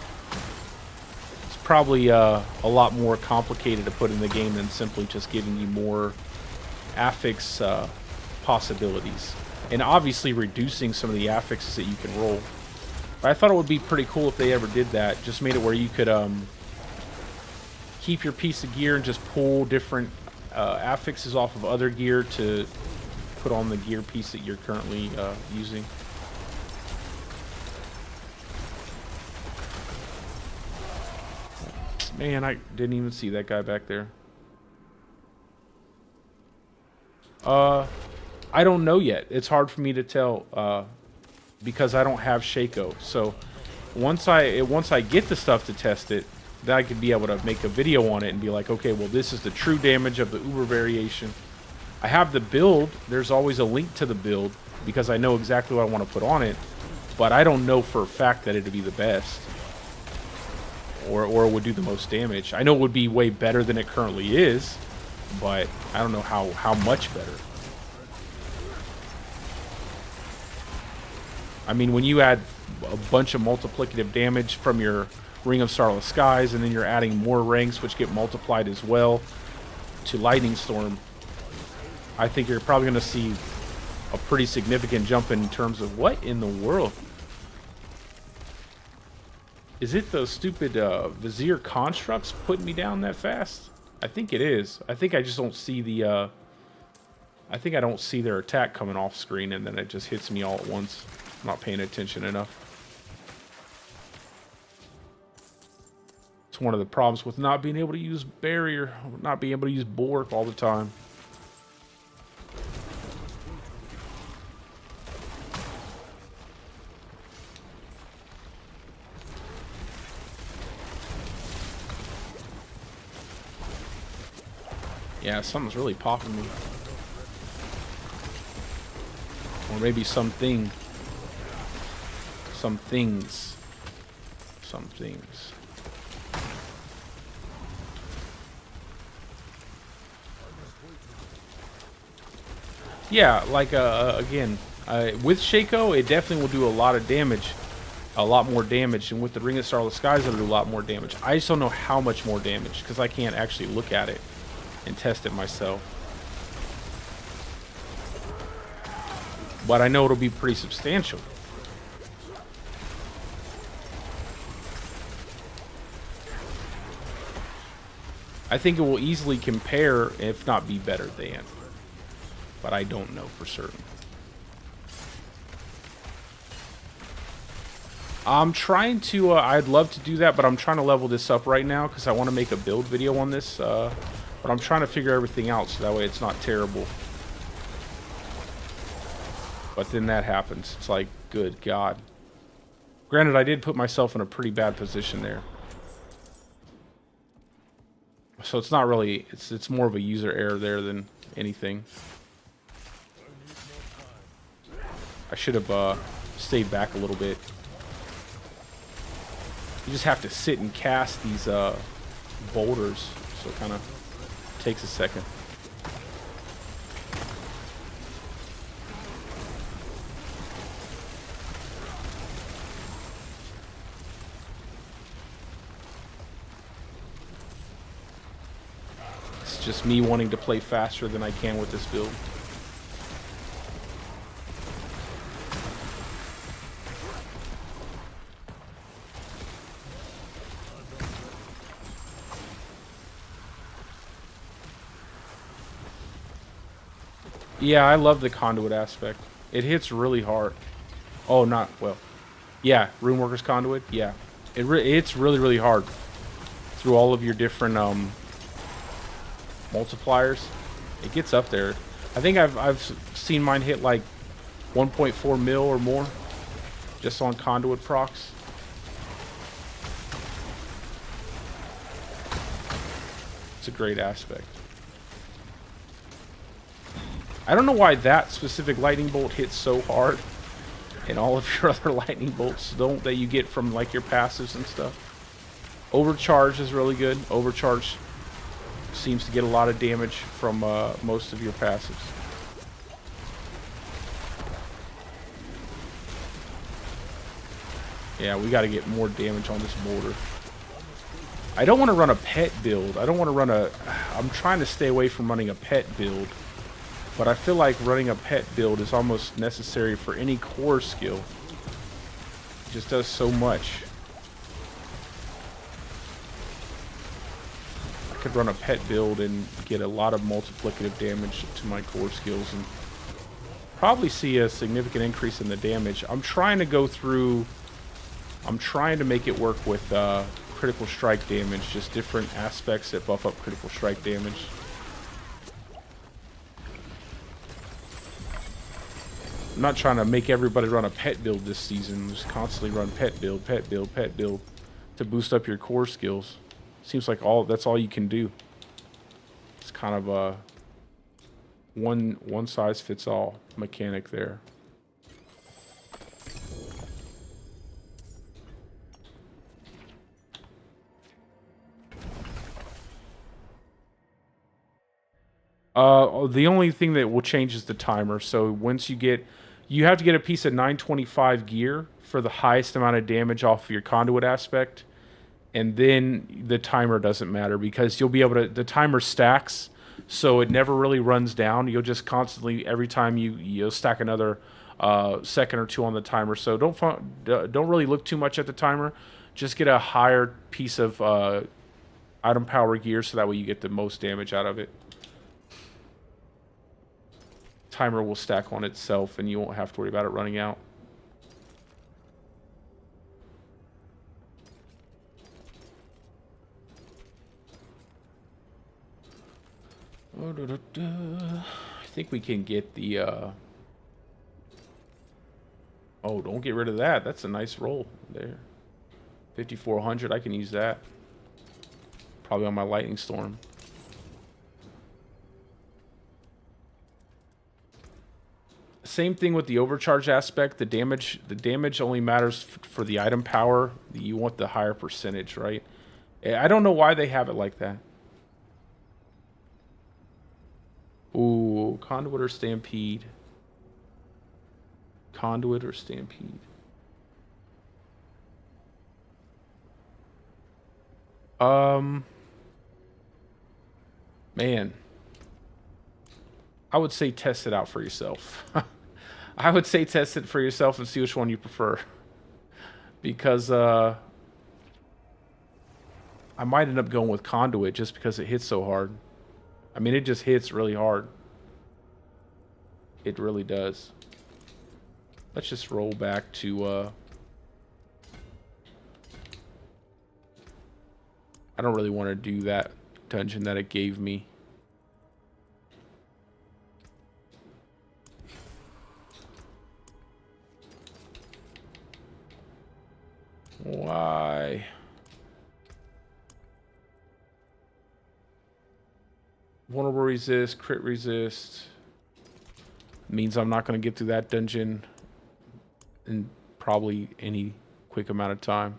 It's probably a lot more complicated to put in the game than simply just giving you more affix possibilities, and obviously reducing some of the affixes that you can roll. But I thought it would be pretty cool if they ever did that. Just made it where you could keep your piece of gear and just pull different affixes off of other gear to put on the gear piece that you're currently using. Man, I didn't even see that guy back there. I don't know yet. It's hard for me to tell because I don't have Shaco. So once I get the stuff to test it, then I could be able to make a video on it and be like, okay, well, this is the true damage of the Uber variation. I have the build. There's always a link to the build because I know exactly what I want to put on it, but I don't know for a fact that it'd be the best or would do the most damage. I know it would be way better than it currently is, but I don't know how much better. I mean, when you add a bunch of multiplicative damage from your Ring of Starless Skies, and then you're adding more ranks which get multiplied as well to Lightning Storm, I think you're probably going to see a pretty significant jump in terms of what in the world. Is it those stupid Vizier constructs putting me down that fast? I think it is. I think I just don't see the... I think I don't see their attack coming off screen, and then it just hits me all at once. I'm not paying attention enough. It's one of the problems with not being able to use barrier, not being able to use bulwark all the time. Yeah, something's really popping me. Or maybe something. Some things. Some things. Yeah, like, again, with Shaco, it definitely will do a lot of damage. A lot more damage. And with the Ring of Starless Skies, it'll do a lot more damage. I just don't know how much more damage, because I can't actually look at it and test it myself. But I know it'll be pretty substantial. I think it will easily compare, if not be better than. But I don't know for certain. I'm trying to, I'd love to do that, but I'm trying to level this up right now because I want to make a build video on this. But I'm trying to figure everything out so that way it's not terrible. But then that happens. It's like, good God. Granted, I did put myself in a pretty bad position there. So it's not really, it's more of a user error there than anything. I should have stayed back a little bit. You just have to sit and cast these boulders, so it kind of takes a second. It's just me wanting to play faster than I can with this build. Yeah, I love the conduit aspect. It hits really hard. Oh, not well. Yeah, Runeworker's conduit. Yeah, it's really, really hard through all of your different multipliers. It gets up there. I think I've seen mine hit like 1.4 mil or more just on conduit procs. It's a great aspect. I don't know why that specific lightning bolt hits so hard, and all of your other lightning bolts don't, that you get from like your passives and stuff. Overcharge is really good. Overcharge seems to get a lot of damage from most of your passives. Yeah, we got to get more damage on this boulder. I don't want to run a pet build. I don't want to run a... I'm trying to stay away from running a pet build. But I feel like running a pet build is almost necessary for any core skill. It just does so much. I could run a pet build and get a lot of multiplicative damage to my core skills and probably see a significant increase in the damage. I'm trying to go through... I'm trying to make it work with critical strike damage, just different aspects that buff up critical strike damage. I'm not trying to make everybody run a pet build this season. Just constantly run pet build, pet build, pet build to boost up your core skills. Seems like that's all you can do. It's kind of a one size fits all mechanic there. The only thing that will change is the timer. So once you have to get a piece of 925 gear for the highest amount of damage off of your conduit aspect, and then the timer doesn't matter because you'll be able to. The timer stacks, so it never really runs down. You'll just constantly every time you'll stack another second or two on the timer. So don't really look too much at the timer. Just get a higher piece of item power gear so that way you get the most damage out of it. Timer will stack on itself and you won't have to worry about it running out. I think we can get the oh, don't get rid of that. That's a nice roll there. 5400, I can use that. Probably on my lightning storm. Same thing with the overcharge aspect. The damage only matters for the item power. You want the higher percentage, right? I don't know why they have it like that. Ooh, conduit or stampede? Conduit or stampede? Man. I would say test it out for yourself. I would say test it for yourself and see which one you prefer. Because, I might end up going with conduit just because it hits so hard. I mean, it just hits really hard. It really does. Let's just roll back to, I don't really want to do that dungeon that it gave me. Why? Vulnerable resist, crit resist. Means I'm not going to get through that dungeon in probably any quick amount of time.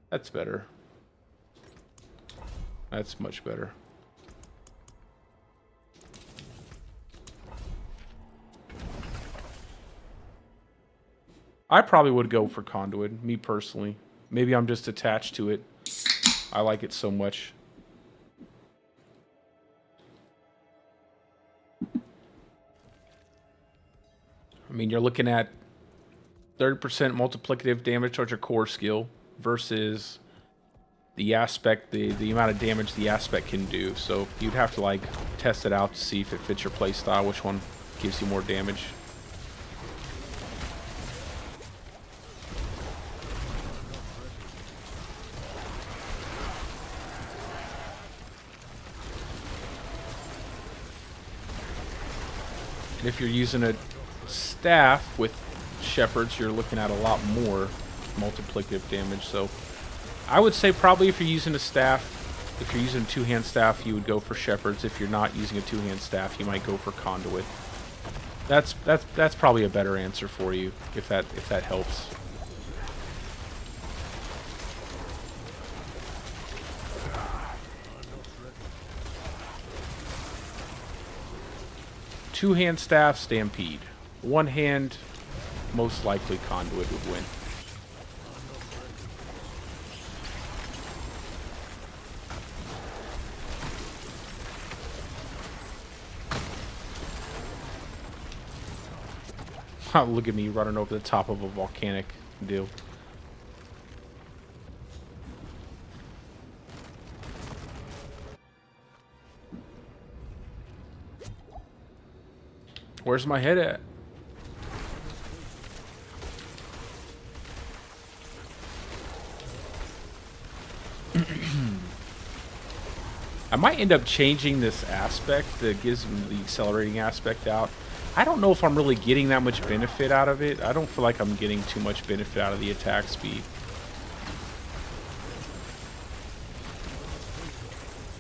That's better. That's much better. I probably would go for conduit, me personally. Maybe I'm just attached to it. I like it so much. I mean, you're looking at 30% multiplicative damage towards your core skill versus the aspect, the amount of damage the aspect can do. So you'd have to like test it out to see if it fits your playstyle, which one gives you more damage. And if you're using a staff with shepherds, you're looking at a lot more multiplicative damage. So I would say probably if you're using a staff, if you're using a two-hand staff, you would go for shepherds. If you're not using a two-hand staff, you might go for conduit. That's probably a better answer for you if that helps. Two-hand staff, stampede. One hand, most likely conduit would win. Look at me running over the top of a volcanic deal. Where's my head at? I might end up changing this aspect that gives the accelerating aspect out. I don't know if I'm really getting that much benefit out of it. I don't feel like I'm getting too much benefit out of the attack speed.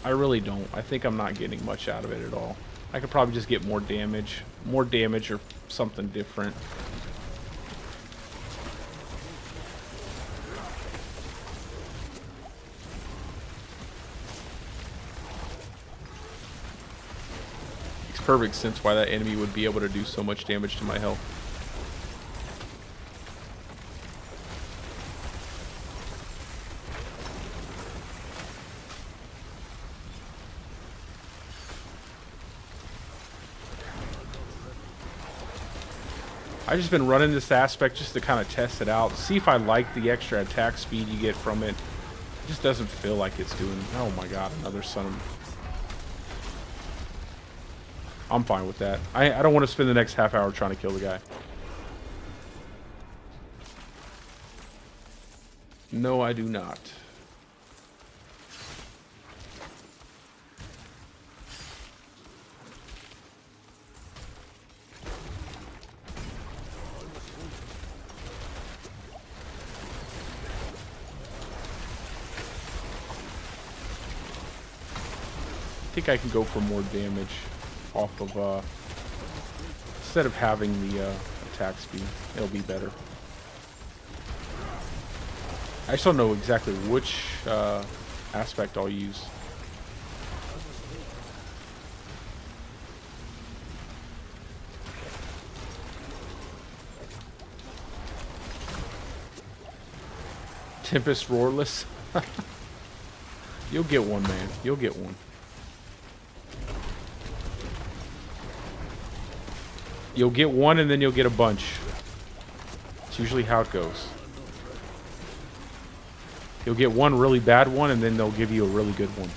I really don't. I think I'm not getting much out of it at all. I could probably just get more damage or something different. perfect sense why that enemy would be able to do so much damage to my health. I've just been running this aspect just to kind of test it out, see if I like the extra attack speed you get from it. It just doesn't feel like it's doing... Oh my god, another son of... I'm fine with that. I don't want to spend the next half hour trying to kill the guy. No, I do not. I think I can go for more damage off of, instead of having the attack speed. It'll be better. I just don't know exactly which aspect I'll use. Tempest Roarless. You'll get one, man. You'll get one. You'll get one and then you'll get a bunch. It's usually how it goes. You'll get one really bad one and then they'll give you a really good one.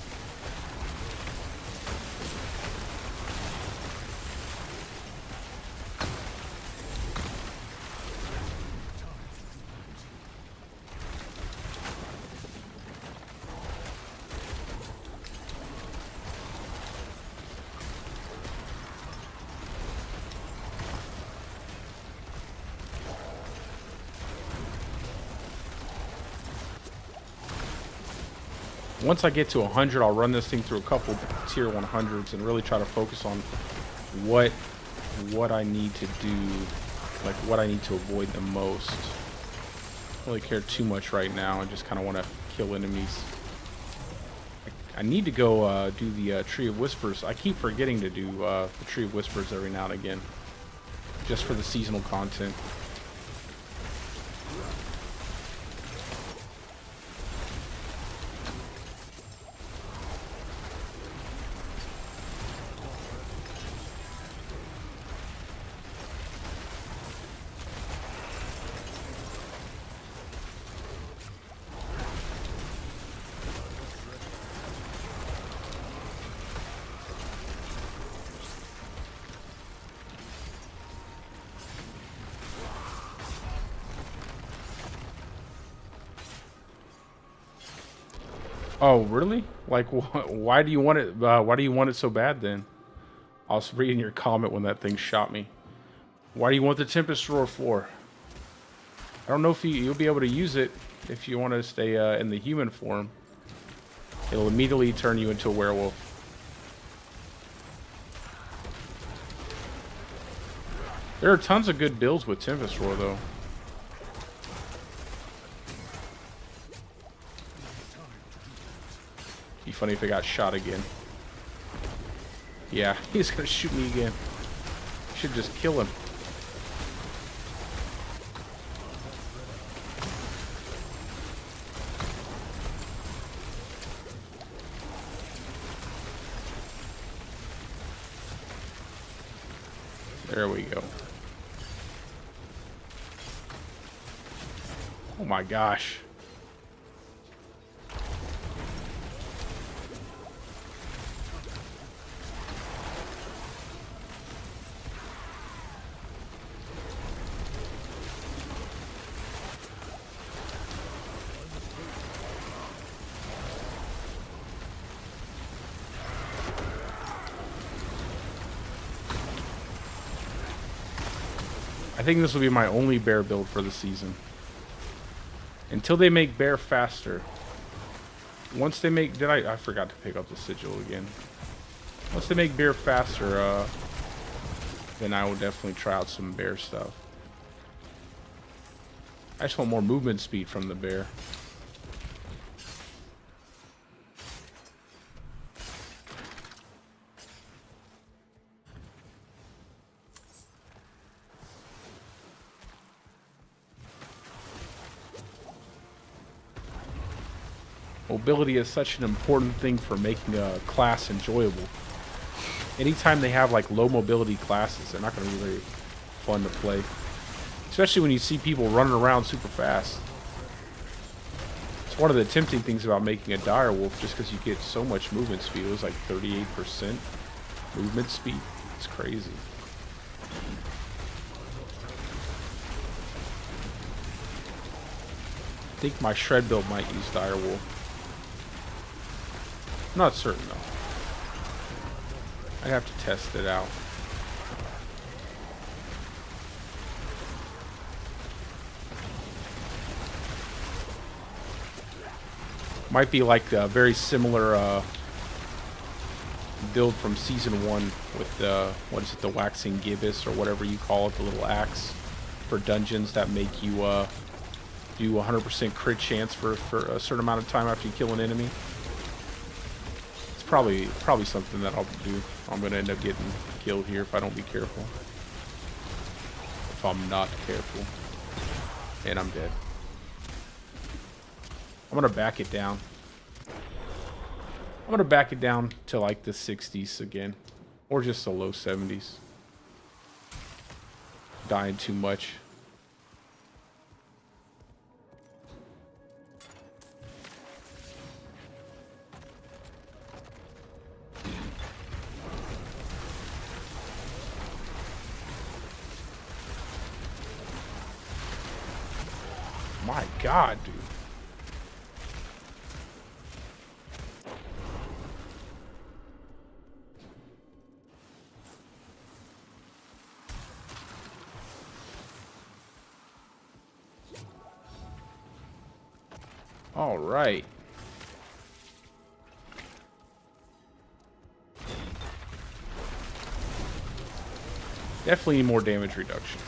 Once I get to 100, I'll run this thing through a couple tier 100s and really try to focus on what I need to do, like what I need to avoid the most. I don't really care too much right now. I just kind of want to kill enemies. I need to go do the Tree of Whispers. I keep forgetting to do the Tree of Whispers every now and again, just for the seasonal content. Oh, really? Like, why do you want it? Why do you want it so bad then? I was reading your comment when that thing shot me. Why do you want the Tempest Roar for? I don't know if you'll be able to use it if you want to stay in the human form. It'll immediately turn you into a werewolf. There are tons of good builds with Tempest Roar, though. Be funny if it got shot again. Yeah, he's gonna shoot me again. Should just kill him. There we go. Oh my gosh. I think this will be my only bear build for the season. Until they make bear faster. Once they make... I forgot to pick up the sigil again. Once they make bear faster, then I will definitely try out some bear stuff. I just want more movement speed from the bear. Mobility is such an important thing for making a class enjoyable. Anytime they have like low mobility classes, they're not going to be very fun to play. Especially when you see people running around super fast. It's one of the tempting things about making a dire wolf, just because you get so much movement speed. It was like 38% movement speed. It's crazy. I think my shred build might use dire wolf. I'm not certain though. I'd have to test it out. Might be like a very similar build from season 1 with the, what is it, the waxing gibbous or whatever you call it, the little axe for dungeons that make you do 100% crit chance for a certain amount of time after you kill an enemy. It's probably something that I'll do. I'm gonna end up getting killed here if I don't be careful. If I'm not careful. And I'm dead. I'm gonna back it down. I'm gonna back it down to like the 60s again. Or just the low 70s. Dying too much. My God, dude. All right. Definitely need more damage reduction.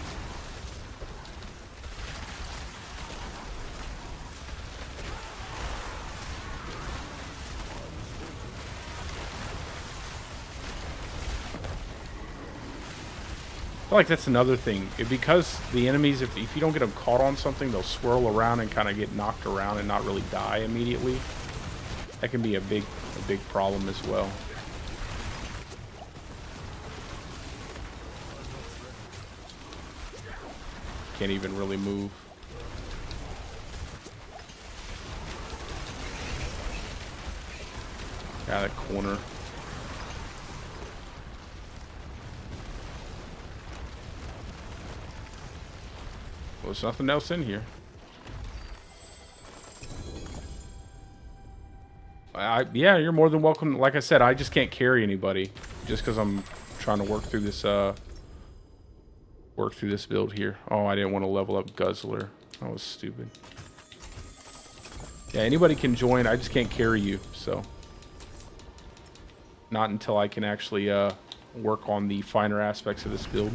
I feel like that's another thing. Because the enemies, if you don't get them caught on something, they'll swirl around and kind of get knocked around and not really die immediately. That can be a big problem as well. Can't even really move. Got that corner. Well, there's nothing else in here. Yeah, you're more than welcome. Like I said, I just can't carry anybody just because I'm trying to work through this build here. Oh, I didn't want to level up Guzzler. That was stupid. Yeah, anybody can join. I just can't carry you, so not until I can actually work on the finer aspects of this build.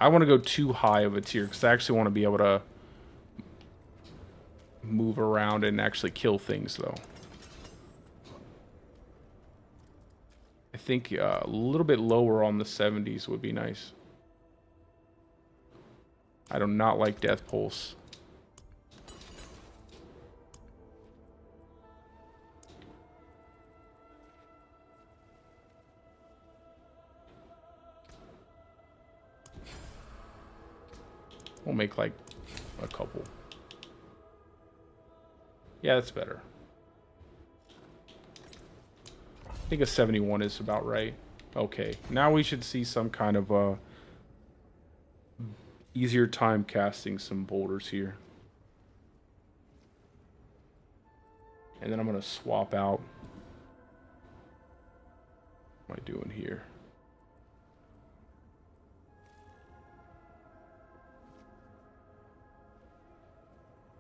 I want to go too high of a tier because I actually want to be able to move around and actually kill things, though. I think a little bit lower on the 70s would be nice. I do not like Death Pulse. We'll make like a couple. Yeah, that's better. I think a 71 is about right. Okay, now we should see some kind of easier time casting some boulders here. And then I'm gonna swap out What am I doing here?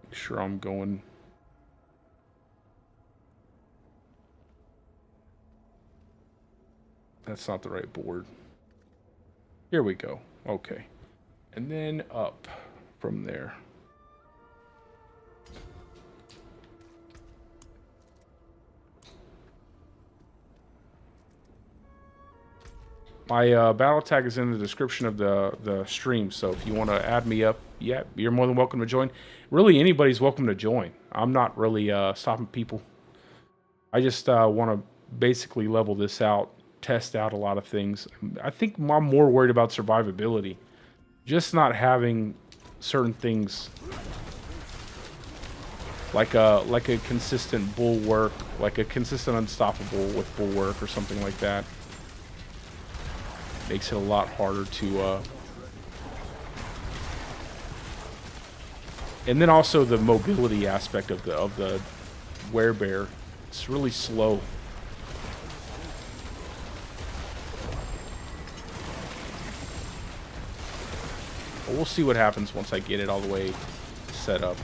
Make sure I'm going. That's not the right board. Here we go. Okay. And then up from there. My battle tag is in the description of the stream, so if you want to add me up, yeah, you're more than welcome to join. Really, anybody's welcome to join. I'm not really stopping people. I just want to basically level this out, test out a lot of things. I think I'm more worried about survivability. Just not having certain things like a consistent bulwark, like a consistent unstoppable with bulwark or something like that. Makes it a lot harder to and then also the mobility aspect of the werebear. It's really slow. But we'll see what happens once I get it all the way set up.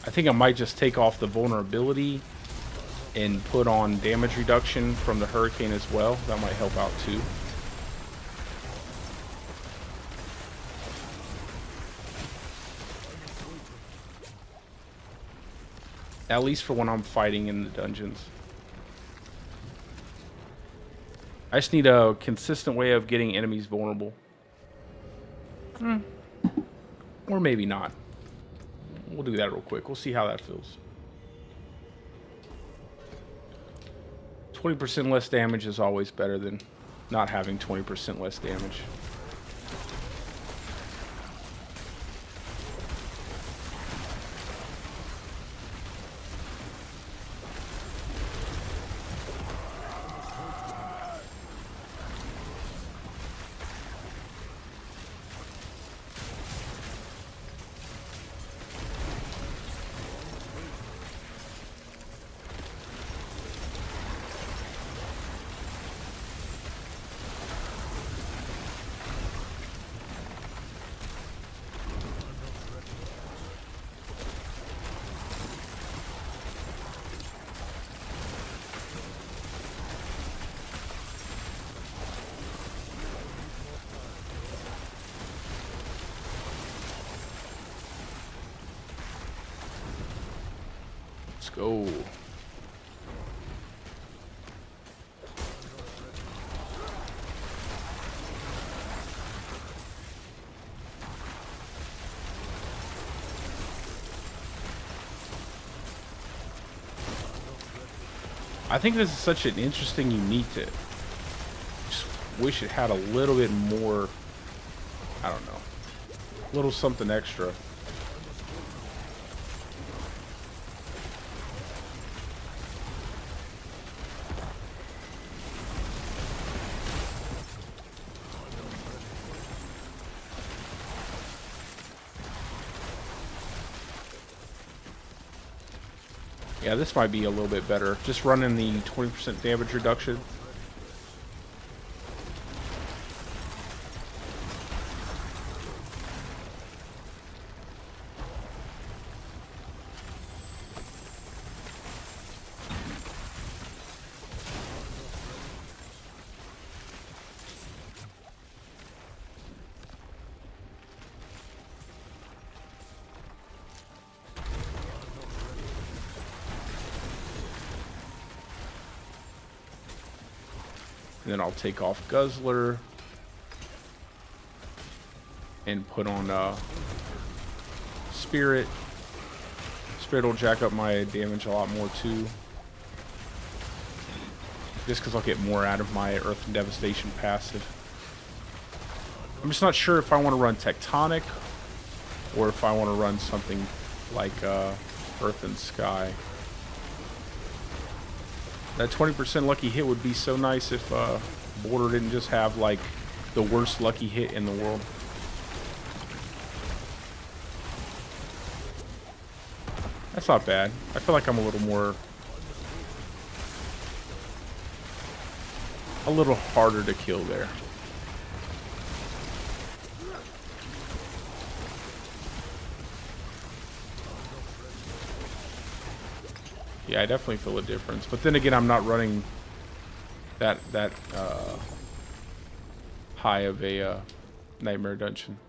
I think I might just take off the vulnerability and put on damage reduction from the hurricane as well. That might help out too. At least for when I'm fighting in the dungeons. I just need a consistent way of getting enemies vulnerable. Or maybe not. We'll do that real quick. We'll see how that feels. 20% less damage is always better than not having 20% less damage. Let's go. I think this is such an interesting, unique. Just wish it had a little bit more. I don't know, a little something extra. Yeah, this might be a little bit better. Just running the 20% damage reduction. Then I'll take off Guzzler and put on Spirit. Spirit will jack up my damage a lot more too. Just because I'll get more out of my Earth and Devastation passive. I'm just not sure if I want to run Tectonic or if I want to run something like Earth and Sky. That 20% lucky hit would be so nice if Boulder didn't just have like the worst lucky hit in the world. That's not bad. I feel like I'm a little harder to kill there. Yeah, I definitely feel a difference. But then again, I'm not running that high of a nightmare dungeon.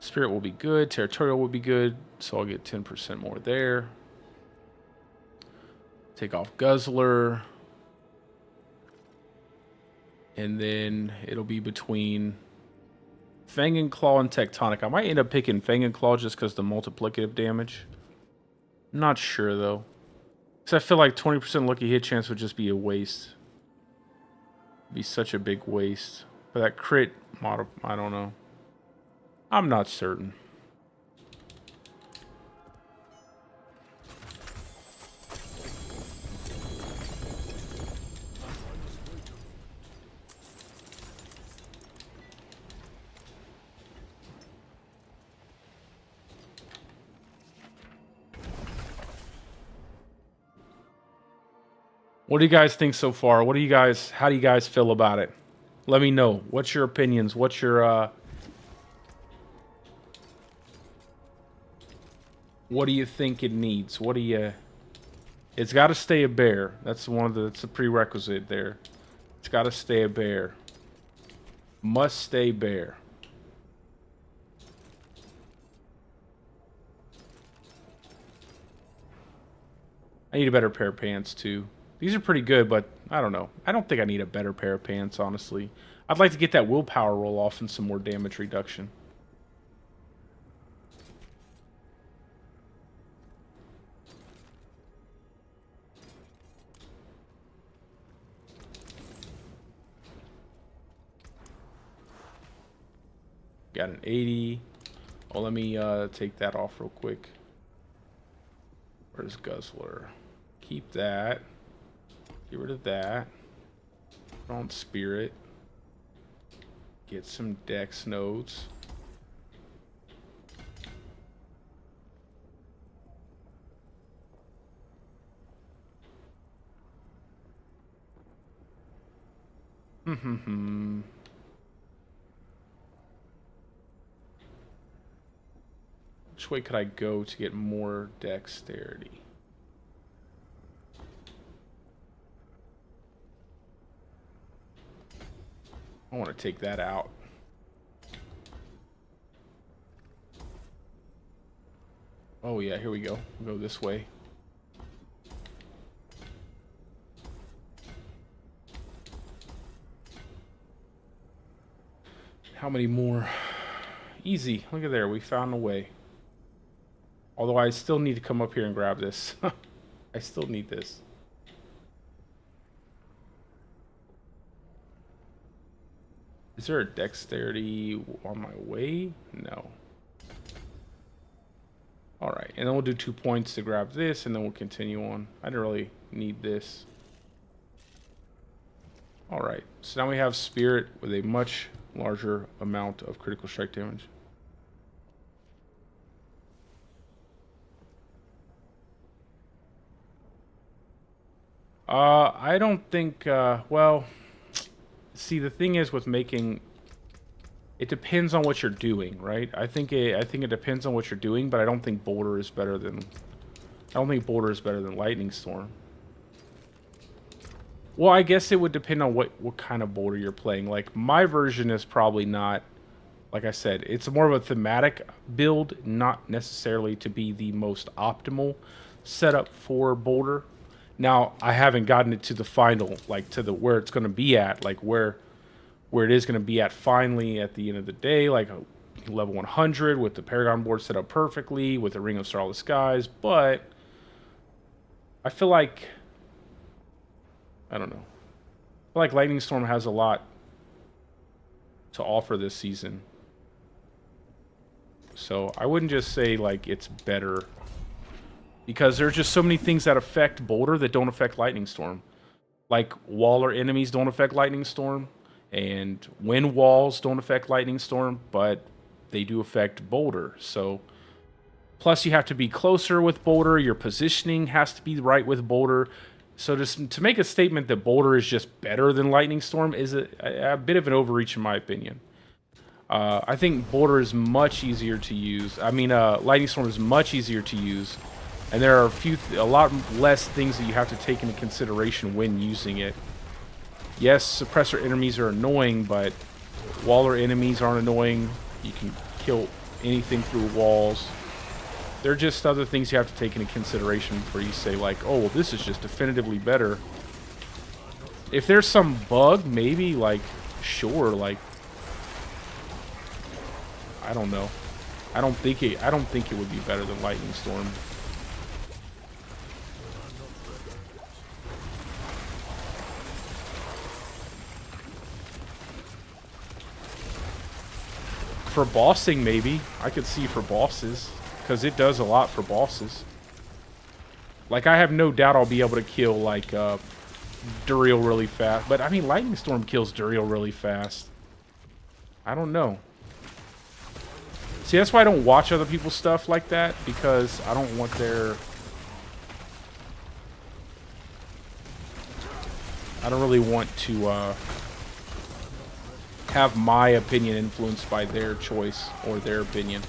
Spirit will be good. Territorial will be good. So I'll get 10% more there. Take off Guzzler. And then it'll be between Fang and Claw and Tectonic. I might end up picking Fang and Claw just because the multiplicative damage. Not sure though. Because I feel like 20% lucky hit chance would just be a waste. Be such a big waste. But that crit mod, I don't know. I'm not certain. What do you guys think so far? How do you guys feel about it? Let me know. What's your opinions? What's your what do you think it needs? It's got to stay a bear. That's a prerequisite there. It's got to stay a bear. Must stay bear. I need a better pair of pants too. These are pretty good, but I don't know. I don't think I need a better pair of pants, honestly. I'd like to get that willpower roll off and some more damage reduction. Got an 80. Oh, let me take that off real quick. Where's Guzzler? Keep that. Get rid of that. Put on Spirit. Get some Dex nodes. Which way could I go to get more dexterity? I want to take that out. Oh yeah, here we go. We'll go this way. How many more? Easy. Look at there. We found a way. Although I still need to come up here and grab this. I still need this. Is there a dexterity on my way? No. Alright, and then we'll do 2 points to grab this, and then we'll continue on. I didn't really need this. Alright, so now we have Spirit with a much larger amount of critical strike damage. I don't think, well... See, the thing is with making, it depends on what you're doing, right? I think it depends on what you're doing, but I don't think Boulder is better than Lightning Storm. Well, I guess it would depend on what kind of Boulder you're playing. Like my version is probably not, like I said, it's more of a thematic build, not necessarily to be the most optimal setup for Boulder. Now, I haven't gotten it to the final, like to the where it's going to be at, like where where it is going to be at finally at the end of the day, like a level 100 with the Paragon board set up perfectly with the Ring of Starless Skies. But I feel like, I don't know, I feel like Lightning Storm has a lot to offer this season. So I wouldn't just say like it's better, because there's just so many things that affect Boulder that don't affect Lightning Storm. Like Waller enemies don't affect Lightning Storm, and wind walls don't affect Lightning Storm, but they do affect Boulder. So plus you have to be closer with Boulder, your positioning has to be right with Boulder. So just to make a statement that Boulder is just better than Lightning Storm is a bit of an overreach in my opinion. I think Boulder is much easier to use. I mean, Lightning Storm is much easier to use, and there are a lot less things that you have to take into consideration when using it. Yes, suppressor enemies are annoying, but Waller enemies aren't annoying. You can kill anything through walls. There are just other things you have to take into consideration before you say like, oh, well, this is just definitively better. If there's some bug, maybe, like, sure, like, I don't know. I don't think it would be better than Lightning Storm. For bossing, maybe. I could see for bosses, because it does a lot for bosses. Like, I have no doubt I'll be able to kill, like, Duriel really fast. But, I mean, Lightning Storm kills Duriel really fast. I don't know. See, that's why I don't watch other people's stuff like that, because I don't want their... I don't really want to have my opinion influenced by their choice or their opinion.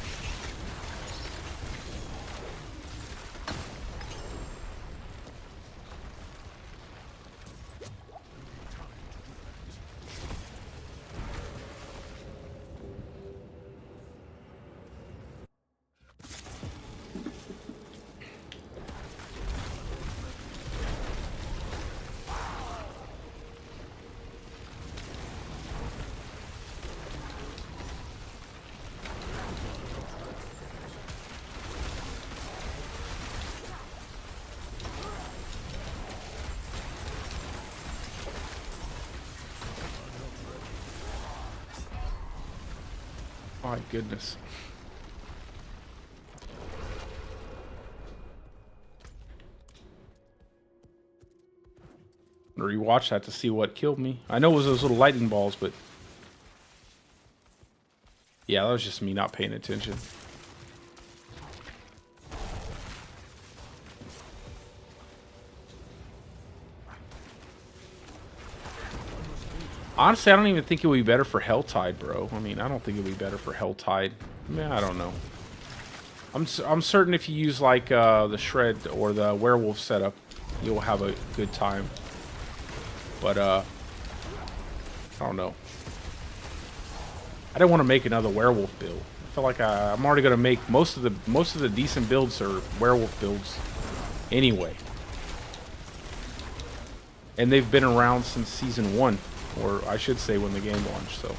My goodness. Rewatch that to see what killed me. I know it was those little lightning balls, but yeah, that was just me not paying attention. Honestly, I don't even think it would be better for Helltide, bro. I mean, I don't think it would be better for Helltide. I mean, I don't know. I'm certain if you use like the Shred or the Werewolf setup, you'll have a good time. But I don't know. I didn't want to make another Werewolf build. I feel like I'm already gonna make most of the decent builds are Werewolf builds anyway, and they've been around since season 1. Or I should say when the game launched, so.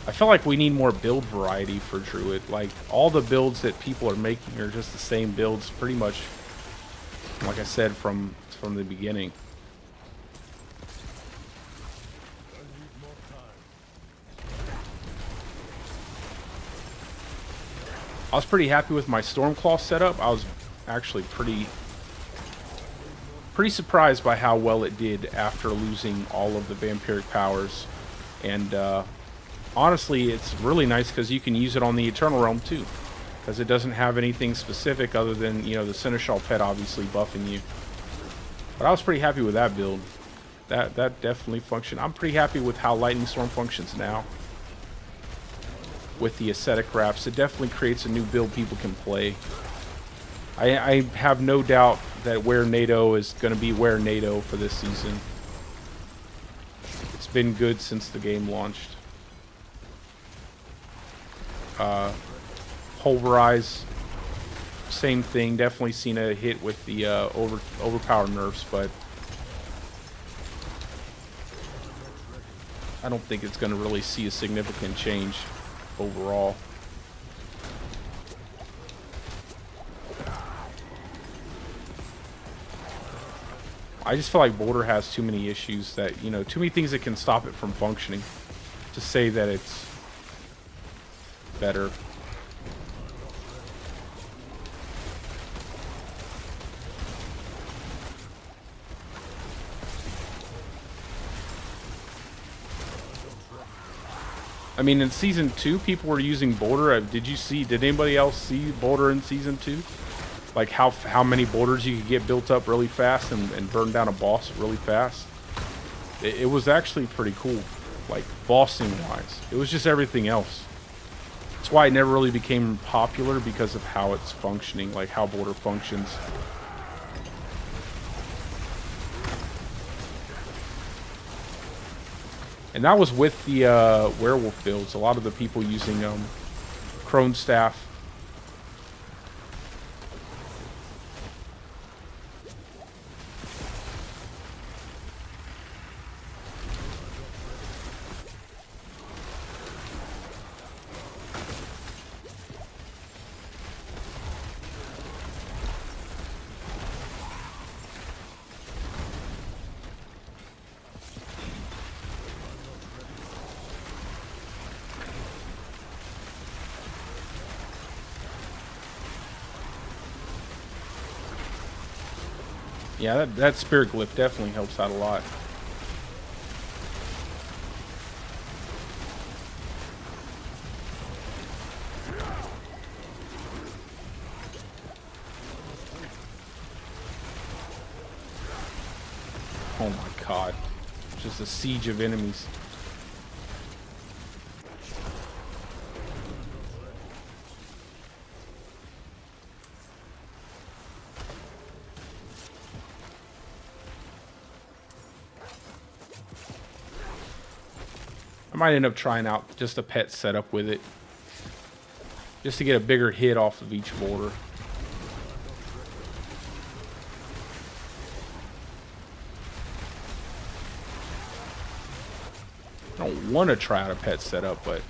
I feel like we need more build variety for Druid. Like, all the builds that people are making are just the same builds pretty much, like I said, from the beginning. I was pretty happy with my Stormclaw setup. I was actually pretty surprised by how well it did after losing all of the vampiric powers. And honestly, it's really nice because you can use it on the Eternal Realm too, because it doesn't have anything specific other than, you know, the Seneschal pet obviously buffing you. But I was pretty happy with that build. That definitely functioned. I'm pretty happy with how Lightning Storm functions now. With the Ascetic Wraps, it definitely creates a new build people can play. I have no doubt that Where NATO is going to be Where NATO for this season. It's been good since the game launched. Pulverize, same thing. Definitely seen a hit with the overpower nerfs, but I don't think it's going to really see a significant change overall. I just feel like Boulder has too many issues that, you know, too many things that can stop it from functioning to say that it's better. I mean, in Season 2, people were using Boulder. Did anybody else see Boulder in Season 2? Like how many boulders you could get built up really fast and burn down a boss really fast. It was actually pretty cool, like bossing wise. It was just everything else. That's why it never really became popular, because of how it's functioning, like how Boulder functions. And that was with the werewolf builds. A lot of the people using Crone Staff. Yeah, that spirit glyph definitely helps out a lot. Oh my god. Just a siege of enemies. I might end up trying out just a pet setup with it, just to get a bigger hit off of each boulder. I don't want to try out a pet setup, but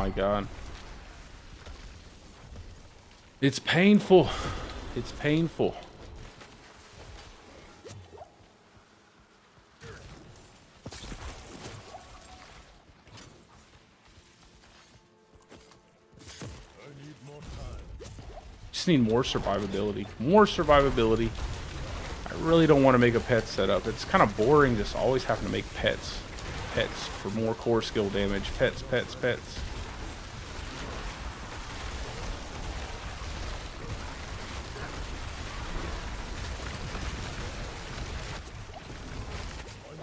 my god. It's painful. It's painful. Just need more survivability. More survivability. I really don't want to make a pet setup. It's kind of boring just always having to make pets. Pets for more core skill damage. Pets, pets, pets.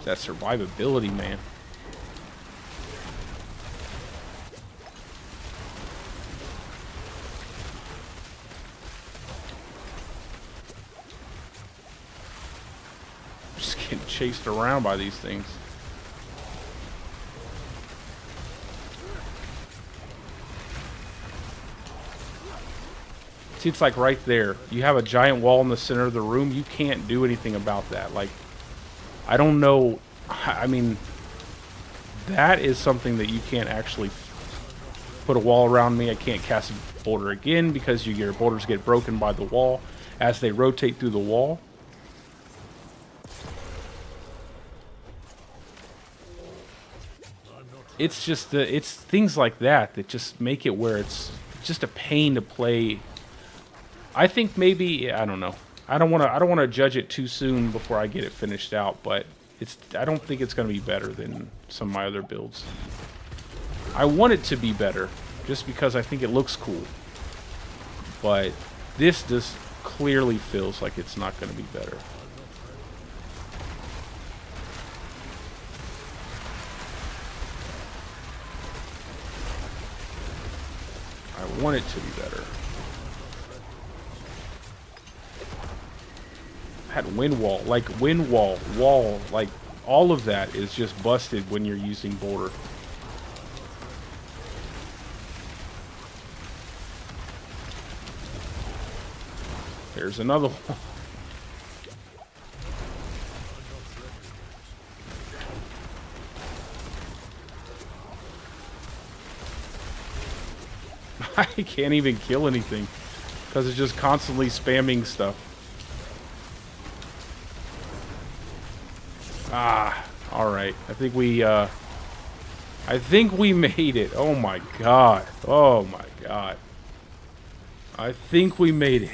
That survivability, man. Just getting chased around by these things. See, it's like right there. You have a giant wall in the center of the room. You can't do anything about that. Like, I don't know. I mean, that is something that you can't actually put a wall around me. I can't cast a boulder again because your boulders get broken by the wall as they rotate through the wall. It's just it's things like that that just make it where it's just a pain to play. I think maybe, I don't know. I don't want to judge it too soon before I get it finished out, but I don't think it's going to be better than some of my other builds. I want it to be better just because I think it looks cool. But this just clearly feels like it's not going to be better. want it to be better. That wind wall, wall, like all of that is just busted when you're using Boulder. There's another one. I can't even kill anything because it's just constantly spamming stuff. Ah, all right. I think we made it. Oh my god. Oh my god. I think we made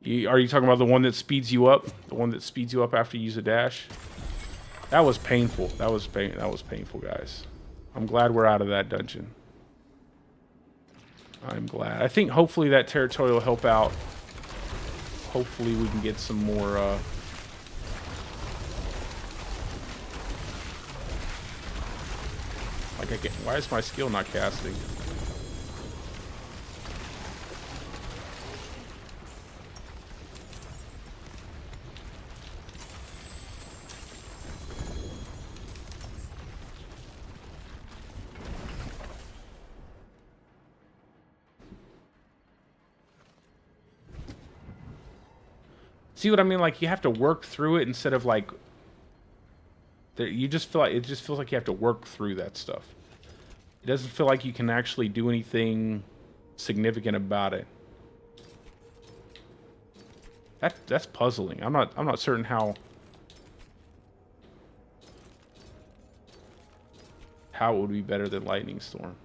it. Are you talking about the one that speeds you up? The one that speeds you up after you use a dash? That was painful. That was painful, guys. I'm glad we're out of that dungeon. I'm glad. I think hopefully that territory will help out. Hopefully we can get some more like I can. Why is my skill not casting? See what I mean? Like you have to work through it instead of like you just feel like it just feels like you have to work through that stuff. It doesn't feel like you can actually do anything significant about it. That's puzzling. I'm not certain how it would be better than Lightning Storm.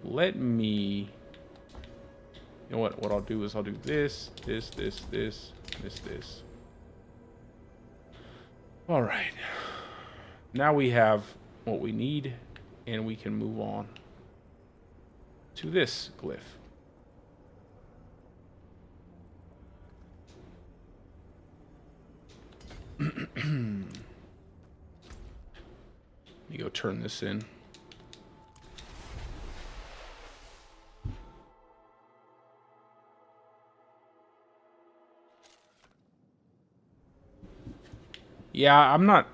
Let me, you know what I'll do is I'll do this. All right. Now we have what we need and we can move on to this glyph. Let me go turn this in. Yeah, I'm not...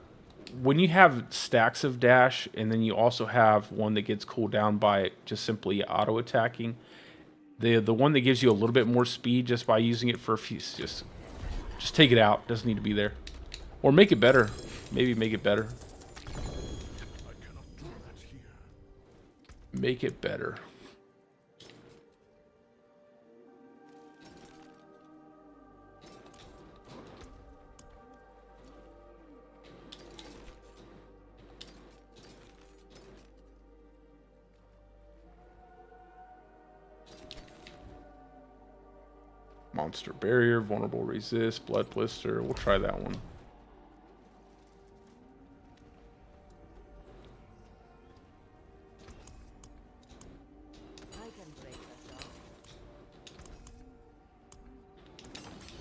When you have stacks of dash, and then you also have one that gets cooled down by just simply auto-attacking, the one that gives you a little bit more speed just by using it for a few... Just take it out. Doesn't need to be there. Or make it better. Maybe make it better. I cannot do that here. Make it better. Monster barrier, vulnerable resist, blood blister. We'll try that one. I can break that down.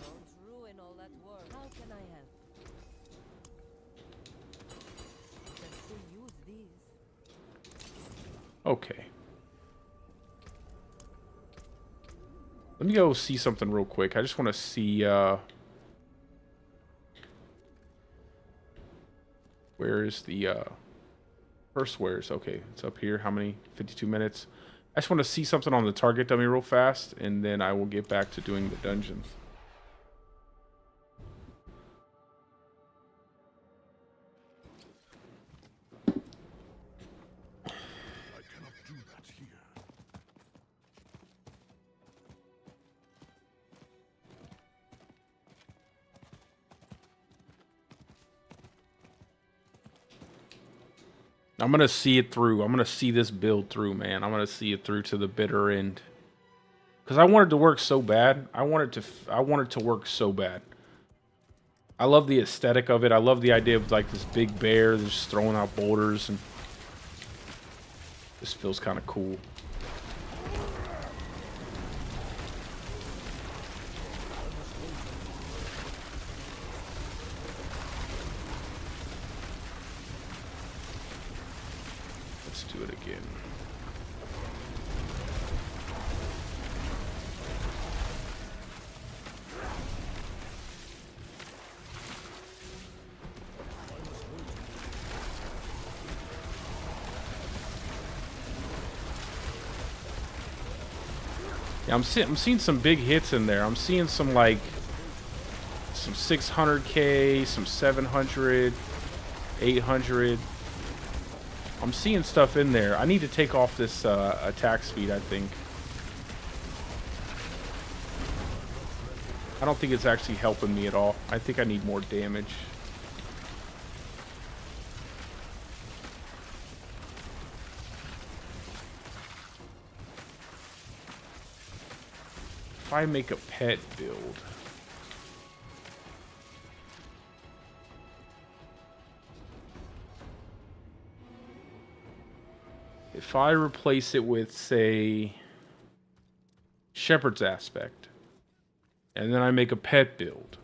Don't ruin all that work. How can I help? You can still use these. Okay. Let me go see something real quick. I just want to see, where is the, first where's, okay, it's up here. How many? 52 minutes. I just want to see something on the target dummy real fast, and then I will get back to doing the dungeons. I cannot do that here. I'm going to see it through. I'm going to see this build through, man. I'm going to see it through to the bitter end. Because I wanted to work so bad. I wanted to work so bad. I love the aesthetic of it. I love the idea of like this big bear that's just throwing out boulders, and this feels kind of cool. Let's do it again. Yeah, I'm seeing some big hits in there. I'm seeing some like some 600k, some 700, 800. I'm seeing stuff in there. I need to take off this attack speed, I think. I don't think it's actually helping me at all. I think I need more damage. If I make a pet build, if I replace it with, say, Shepherd's Aspect, and then I make a pet build,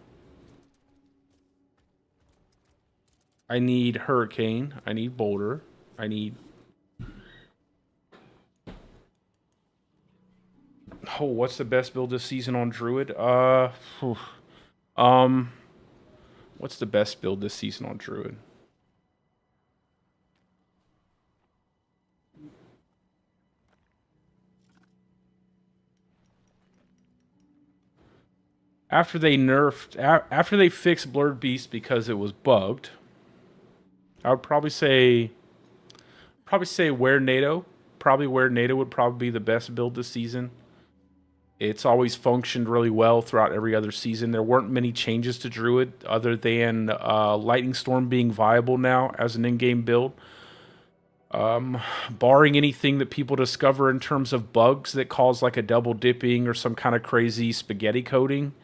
I need Hurricane, I need Boulder, I need... Oh, what's the best build this season on Druid? What's the best build this season on Druid? After they fixed Blurred Beast because it was bugged, I would probably say Where NATO. Probably Where NATO would probably be the best build this season. It's always functioned really well throughout every other season. There weren't many changes to Druid other than Lightning Storm being viable now as an in-game build. Barring anything that people discover in terms of bugs that cause like a double dipping or some kind of crazy spaghetti coating,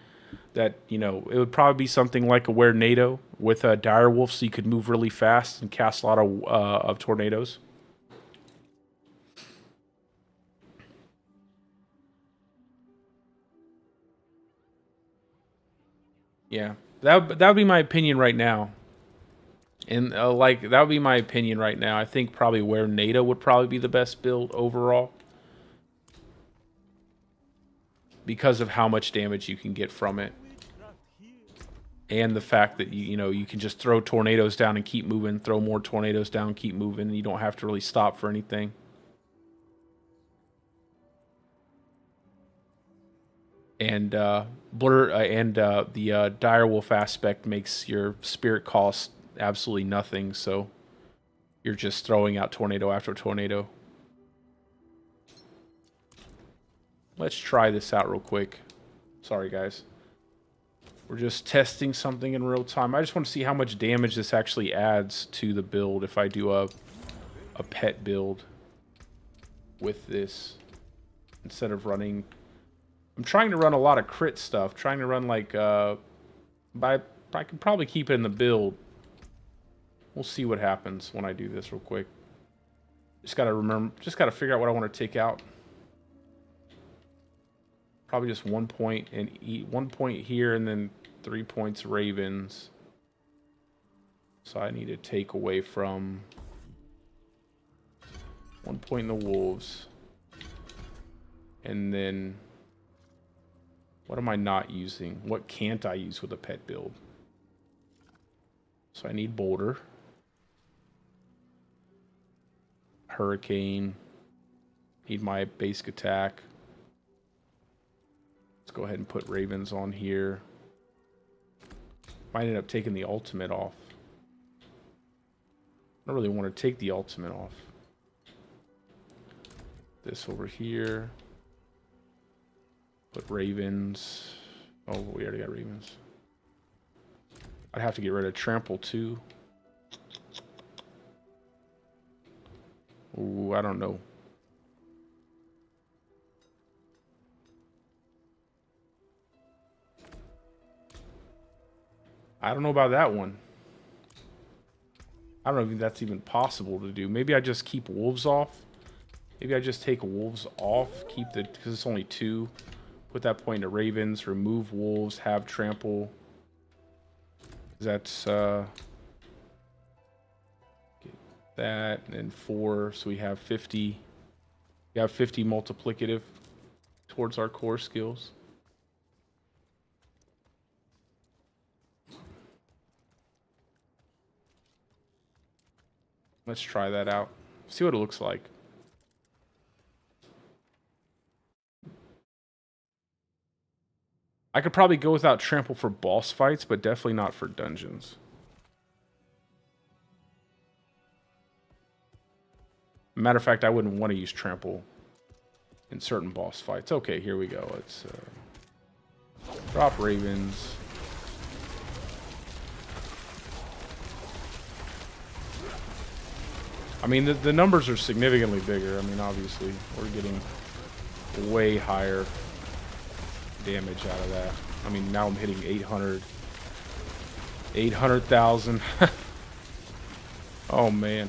that, you know, it would probably be something like a Where NATO with a Direwolf, so you could move really fast and cast a lot of tornadoes. Yeah, that would be my opinion right now. And like that would be my opinion right now. I think probably Where NATO would probably be the best build overall, because of how much damage you can get from it, and the fact that you know you can just throw tornadoes down and keep moving, throw more tornadoes down, keep moving, and you don't have to really stop for anything. And Blur the Direwolf aspect makes your spirit cost absolutely nothing, so you're just throwing out tornado after tornado. Let's try this out real quick. Sorry, guys. We're just testing something in real time. I just want to see how much damage this actually adds to the build if I do a pet build with this instead of running... I'm trying to run a lot of crit stuff. Trying to run like, but I can probably keep it in the build. We'll see what happens when I do this real quick. Just gotta figure out what I want to take out. Probably just 1 point and 1 point here, and then 3 points Ravens. So I need to take away from 1 point in the Wolves, and then. What am I not using? What can't I use with a pet build? So I need Boulder. Hurricane. Need my basic attack. Let's go ahead and put Ravens on here. Might end up taking the ultimate off. I don't really want to take the ultimate off. This over here. Put Ravens. Oh, we already got Ravens. I'd have to get rid of Trample too. Ooh, I don't know. I don't know about that one. I don't know if that's even possible to do. Maybe I just keep wolves off. Maybe I just take wolves off, keep the, because it's only 2. Put that point to ravens, remove wolves, have trample. That's get that, and then 4, so we have 50. We have 50 multiplicative towards our core skills. Let's try that out. See what it looks like. I could probably go without trample for boss fights, but definitely not for dungeons. Matter of fact, I wouldn't want to use trample in certain boss fights. Okay, here we go. Let's drop ravens. I mean, the numbers are significantly bigger. I mean, obviously, we're getting way higher damage out of that. I mean, now I'm hitting 800,000. Oh, man.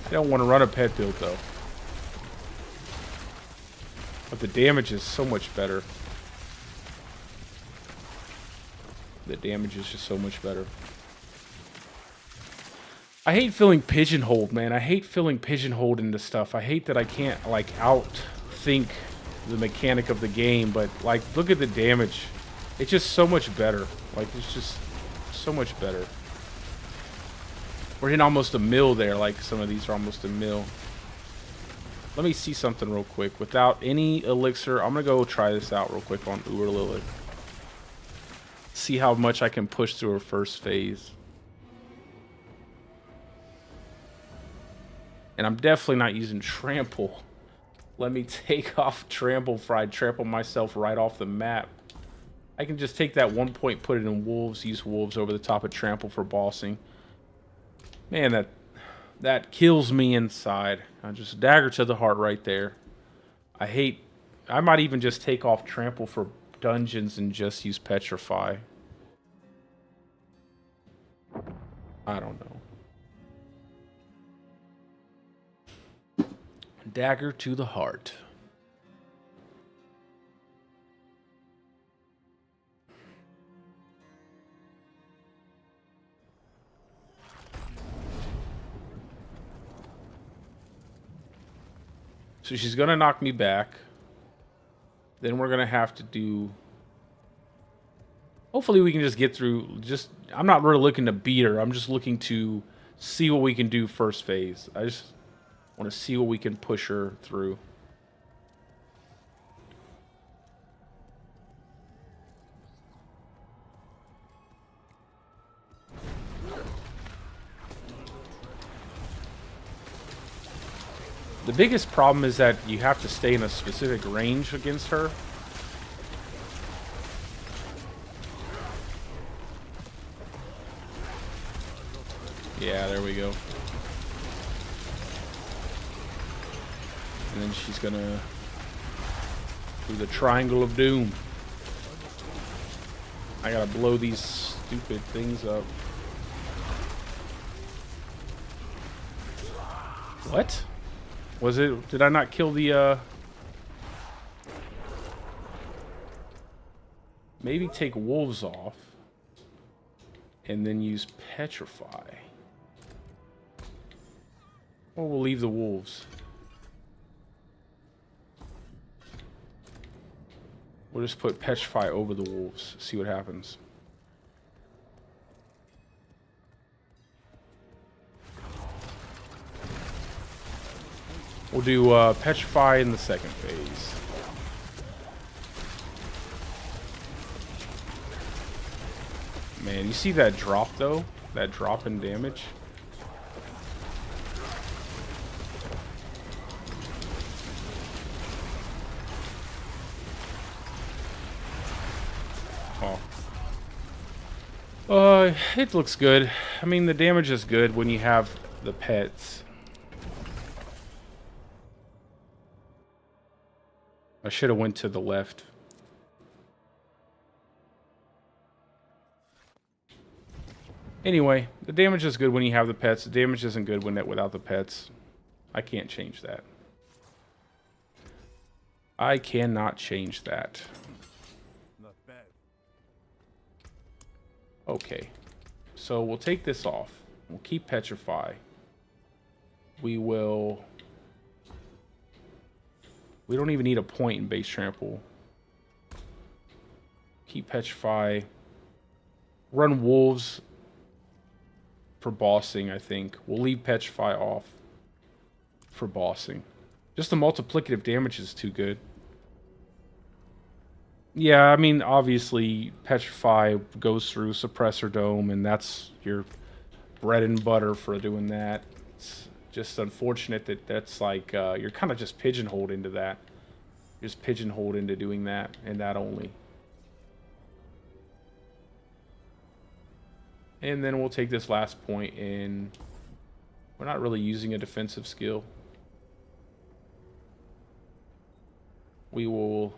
I don't want to run a pet build, though. But the damage is so much better. The damage is just so much better. I hate feeling pigeonholed, man. I hate feeling pigeonholed into stuff. I hate that I can't, like, outthink the mechanic of the game. But, like, look at the damage. It's just so much better. Like, it's just so much better. We're hitting almost a mil there. Like, some of these are almost a mil. Let me see something real quick. Without any elixir, I'm going to go try this out real quick on Uber Lilith. See how much I can push through her first phase. And I'm definitely not using trample. Let me take off trample before I trample myself right off the map. I can just take that 1 point, put it in wolves, use wolves over the top of trample for bossing. Man, that kills me inside. Just dagger to the heart right there. I might even just take off trample for dungeons and just use petrify. I don't know. Dagger to the heart. So she's gonna knock me back. Then we're gonna have to do. Hopefully we can just get through. I'm not really looking to beat her. I'm just looking to see what we can do first phase. I just want to see what we can push her through. The biggest problem is that you have to stay in a specific range against her. Yeah, there we go. And then she's gonna do the triangle of doom. I gotta blow these stupid things up. What? Was it? Did I not kill the, maybe take wolves off. And then use petrify. Or we'll leave the wolves. We'll just put petrify over the wolves. See what happens. We'll do petrify in the second phase. Man, you see that drop though? That drop in damage? Oh. It looks good. I mean, the damage is good when you have the pets. I should have went to the left. Anyway, the damage is good when you have the pets. The damage isn't good when without the pets. I can't change that. I cannot change that. Not bad. Okay. So we'll take this off. We'll keep Petrify. We will... We don't even need a point in base trample. Keep Petrify. Run Wolves for bossing, I think. We'll leave Petrify off for bossing. Just the multiplicative damage is too good. Yeah, I mean, obviously, Petrify goes through Suppressor Dome, and that's your bread and butter for doing that. It's just unfortunate that that's like, you're kind of just pigeonholed into that. You're just pigeonholed into doing that, and that only. And then we'll take this last point in. We're not really using a defensive skill. We will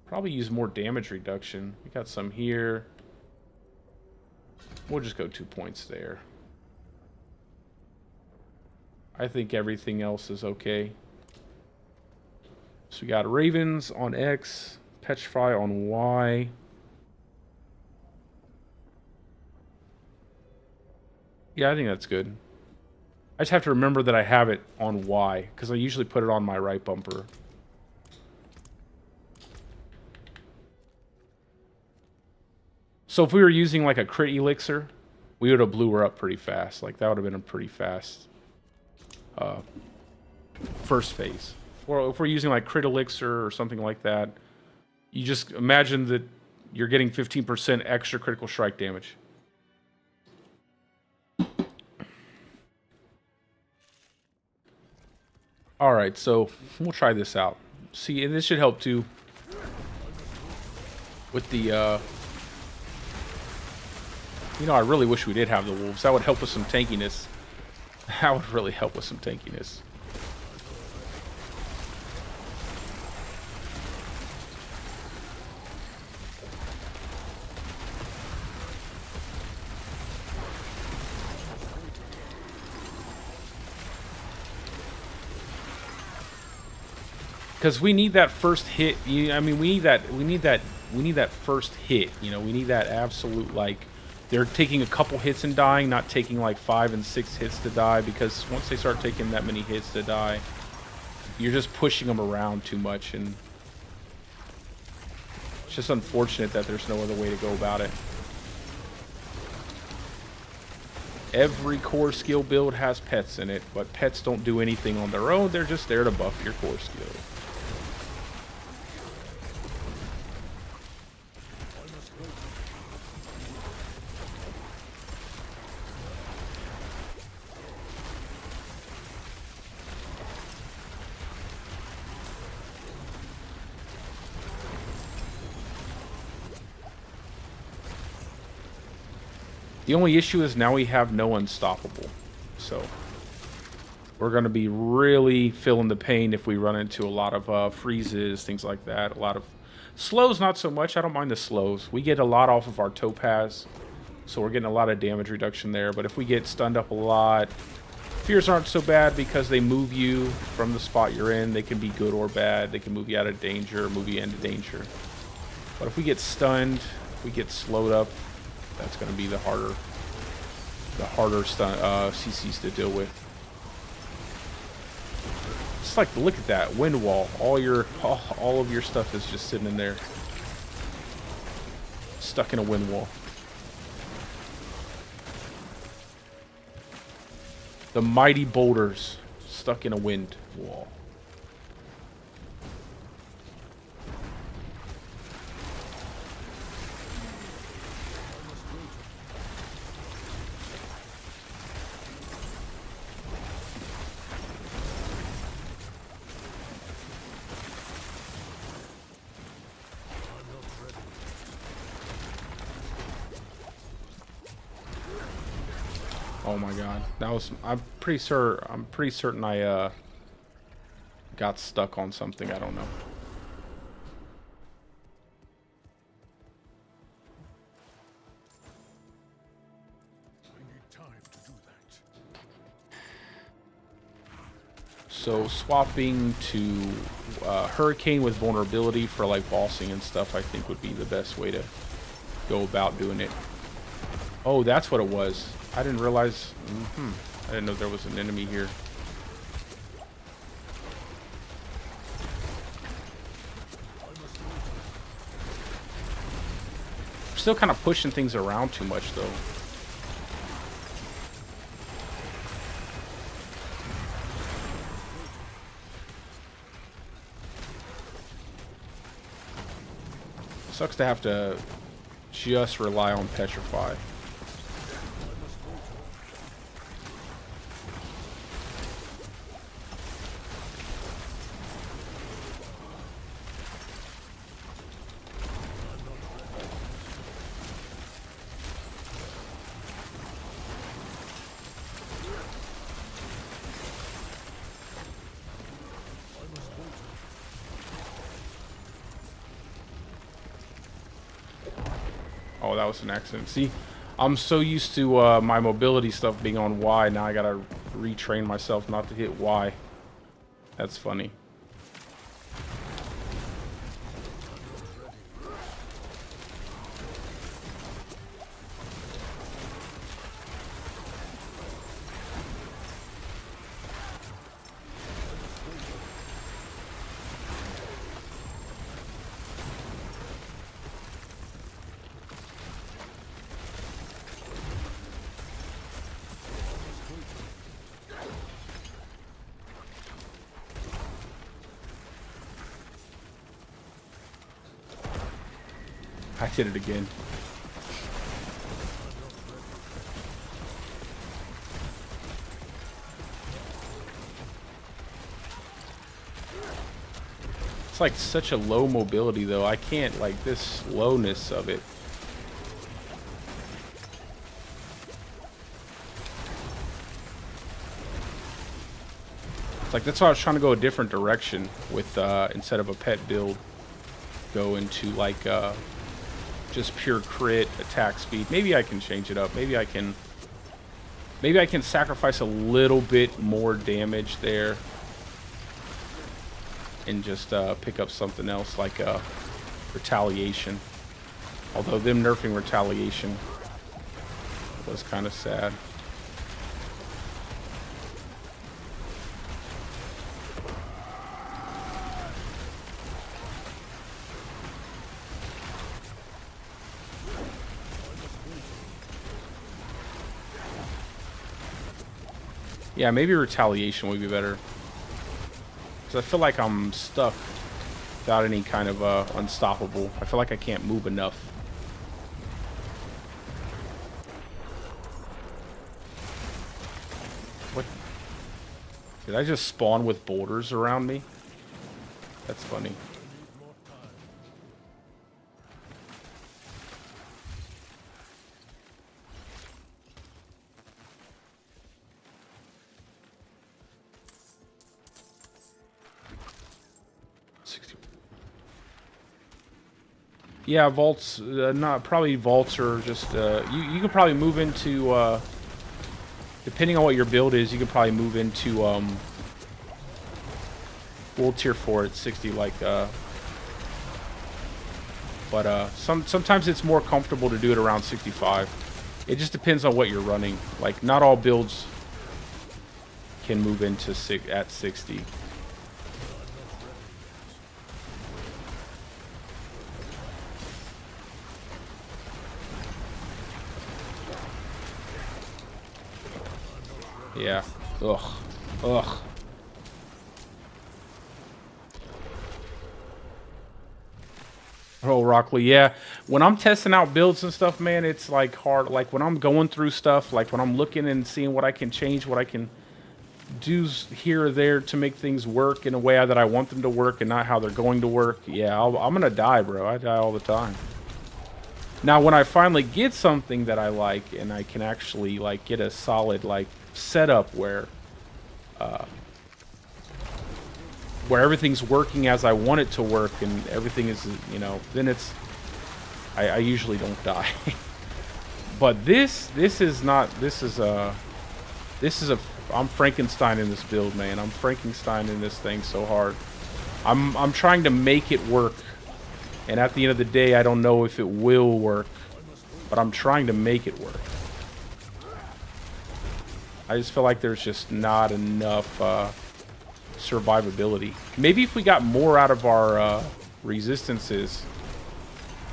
probably use more damage reduction. We got some here. We'll just go 2 points there. I think everything else is okay. So we got Ravens on X, Petrify on Y. Yeah, I think that's good. I just have to remember that I have it on Y, because I usually put it on my right bumper. So if we were using like a crit elixir, we would have blew her up pretty fast. Like that would have been a pretty fast first phase. Or if we're using like crit elixir or something like that, you just imagine that you're getting 15% extra critical strike damage. Alright, so we'll try this out. See, and this should help too with the, you know, I really wish we did have the wolves. That would help with some tankiness. That would really help with some tankiness. Because we need that first hit. I mean, we need that first hit. You know, we need that absolute, like, they're taking a couple hits and dying, not taking like 5 and 6 hits to die. Because once they start taking that many hits to die, you're just pushing them around too much, and it's just unfortunate that there's no other way to go about it. Every core skill build has pets in it, but pets don't do anything on their own. They're just there to buff your core skill. The only issue is now we have no unstoppable. So we're going to be really feeling the pain if we run into a lot of freezes, things like that. A lot of slows, not so much. I don't mind the slows. We get a lot off of our topaz, so we're getting a lot of damage reduction there. But if we get stunned up a lot, fears aren't so bad because they move you from the spot you're in. They can be good or bad. They can move you out of danger, move you into danger. But if we get stunned, if we get slowed up, that's going to be the harder stun, CCs to deal with. It's like, look at that wind wall. All of your stuff is just sitting in there, stuck in a wind wall. The mighty boulders stuck in a wind wall. Oh my god, that was. I'm pretty certain I got stuck on something. I don't know. So swapping to Hurricane with vulnerability for like bossing and stuff, I think would be the best way to go about doing it. Oh, that's what it was. I didn't realize. I didn't know there was an enemy here. Still kind of pushing things around too much though. Sucks to have to just rely on Petrify. Oh, that was an accident. See, I'm so used to my mobility stuff being on Y. Now I gotta retrain myself not to hit Y. That's funny. I did it again. It's like such a low mobility though. I can't, like, this slowness of it. It's like that's why I was trying to go a different direction with instead of a pet build, go into like just pure crit attack speed. Maybe I can change it up. Maybe I can sacrifice a little bit more damage there and just pick up something else like retaliation. Although them nerfing retaliation was kind of sad. Yeah, maybe retaliation would be better. Because I feel like I'm stuck without any kind of unstoppable. I feel like I can't move enough. What? Did I just spawn with boulders around me? That's funny. Yeah, vaults, not probably vaults or just, you could probably move into, depending on what your build is, you could probably move into, World Tier 4 at 60, like, but, sometimes it's more comfortable to do it around 65. It just depends on what you're running. Like, not all builds can move into at 60. Yeah. Ugh. Ugh. Oh, Rockley, yeah. When I'm testing out builds and stuff, man, it's like hard. Like when I'm going through stuff, like when I'm looking and seeing what I can change, what I can do here or there to make things work in a way that I want them to work and not how they're going to work. Yeah, I'm gonna die, bro. I die all the time. Now, when I finally get something that I like and I can actually like get a solid like setup where everything's working as I want it to work and everything is, you know, then it's I usually don't die. But this is not, this is a I'm Frankenstein in this build, man. I'm Frankenstein in this thing so hard. I'm trying to make it work. And at the end of the day, I don't know if it will work. But I'm trying to make it work. I just feel like there's just not enough survivability. Maybe if we got more out of our resistances.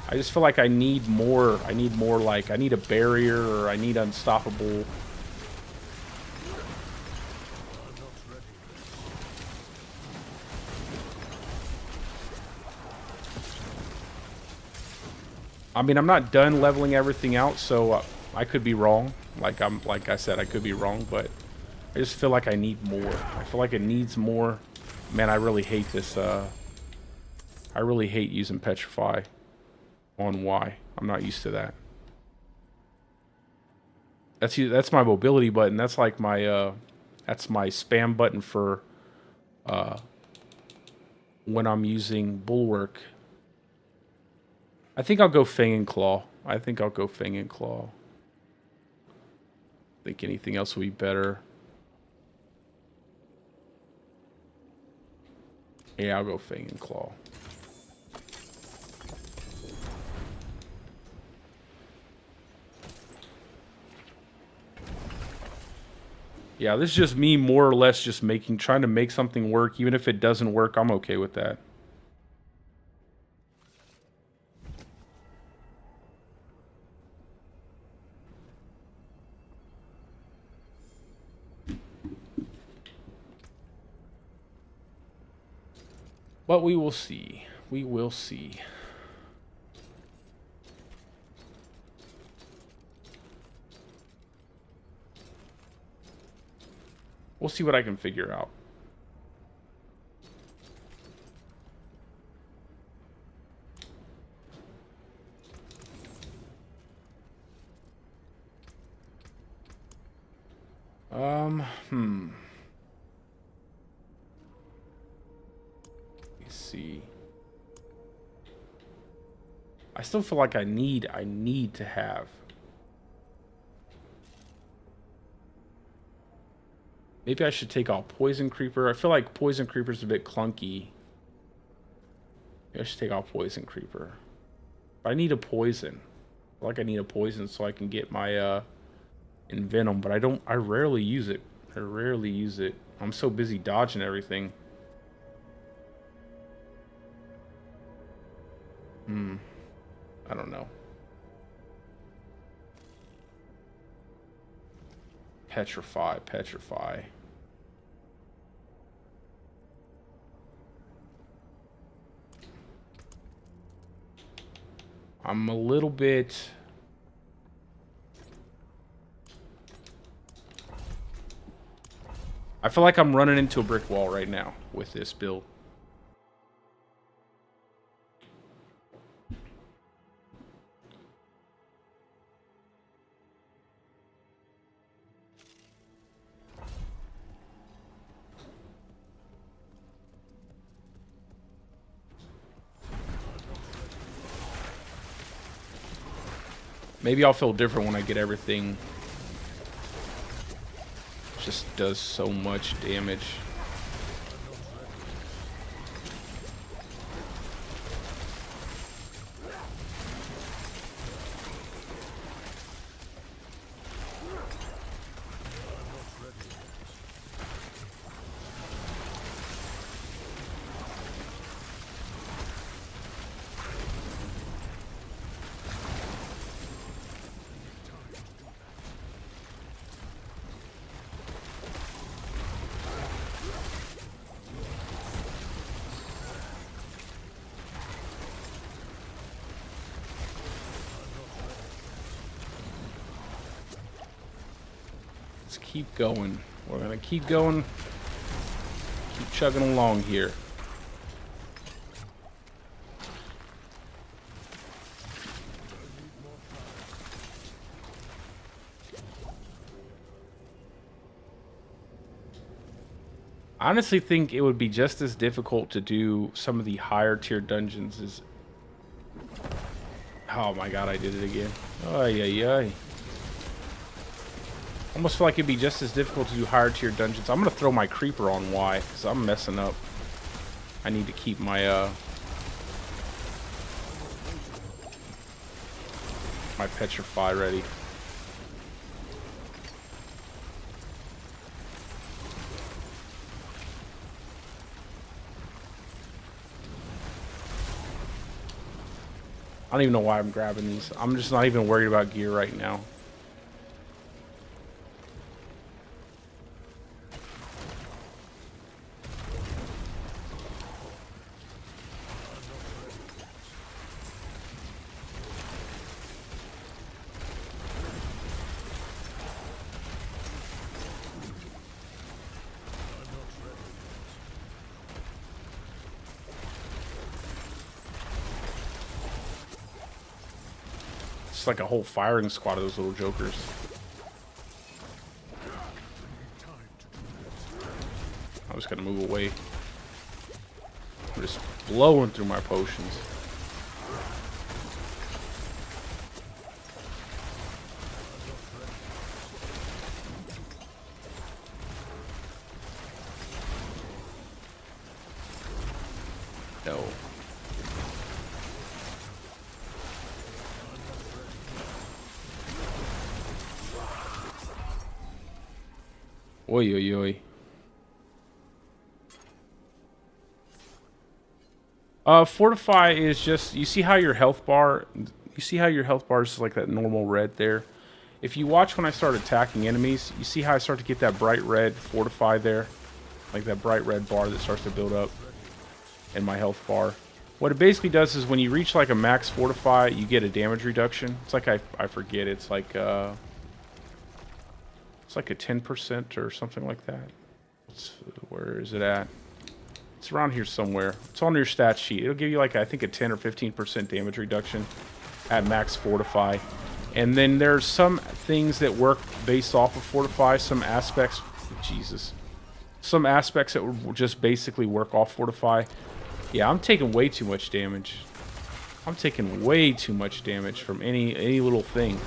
I just feel like I need more. I need more, like, I need a barrier, or I need unstoppable. I mean, I'm not done leveling everything out, so I could be wrong. Like I said, I could be wrong, but I just feel like I need more. I feel like it needs more. Man, I really hate this. I really hate using Petrify on Y. I'm not used to that. That's my mobility button. That's like my that's my spam button for when I'm using Bulwark. I think I'll go Fang and Claw. I think anything else will be better. Yeah, I'll go Fang and Claw. Yeah, this is just me more or less just trying to make something work. Even if it doesn't work, I'm okay with that. But we will see. We will see. We'll see what I can figure out. Let's see. I still feel like I need to have. Maybe I should take out Poison Creeper. I feel like Poison Creeper's a bit clunky. Maybe I should take out Poison Creeper. But I need a poison. I feel like I need a poison so I can get my Envenom, but I rarely use it. I'm so busy dodging everything. I don't know. Petrify. I'm a little bit... I feel like I'm running into a brick wall right now with this build. Maybe I'll feel different when I get everything. Just does so much damage. Keep going. We're gonna keep going. Keep chugging along here. I honestly think it would be just as difficult to do some of the higher tier dungeons as... Oh my god, I did it again. Ay, ay, ay. Almost feel like it'd be just as difficult to do higher tier dungeons. I'm gonna throw my creeper on Y because I'm messing up. I need to keep my my petrify ready. I don't even know why I'm grabbing these. I'm just not even worried about gear right now. It's like a whole firing squad of those little jokers. I'm just gonna move away. I'm just blowing through my potions. No. Oi, oi, oi. Fortify is just, you see how your health bar, is like that normal red there? If you watch when I start attacking enemies, you see how I start to get that bright red fortify there? Like that bright red bar that starts to build up in my health bar. What it basically does is when you reach like a max fortify, you get a damage reduction. It's like, I forget, it's like a 10% or something like that. Where is it at? It's around here somewhere. It's on your stat sheet. It'll give you like, I think, a 10 or 15% damage reduction at max fortify. And then there's some things that work based off of fortify. Some aspects, Jesus. Some aspects that will just basically work off fortify. Yeah, I'm taking way too much damage. I'm taking way too much damage from any little thing.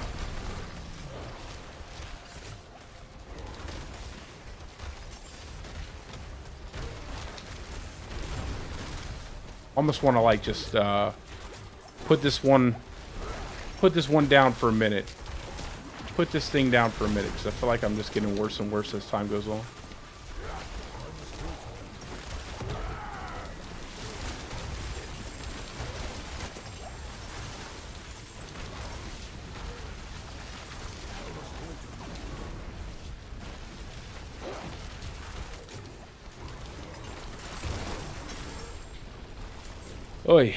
Almost want to like just put this one down for a minute. Put this thing down for a minute because I feel like I'm just getting worse and worse as time goes on. Oi.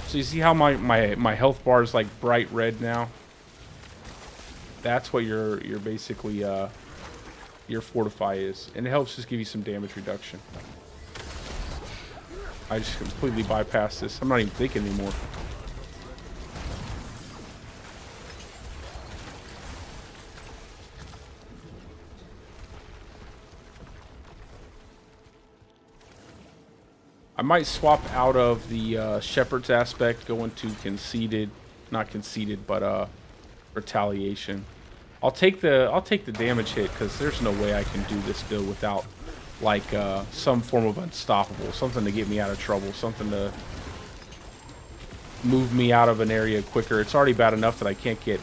So you see how my health bar is like bright red now? That's what your basically your fortify is. And it helps just give you some damage reduction. I just completely bypassed this. I'm not even thinking anymore. I might swap out of the Shepherd's aspect, go into conceded, not conceded, but retaliation. I'll take the damage hit because there's no way I can do this build without like some form of unstoppable, something to get me out of trouble, something to move me out of an area quicker. It's already bad enough that I can't get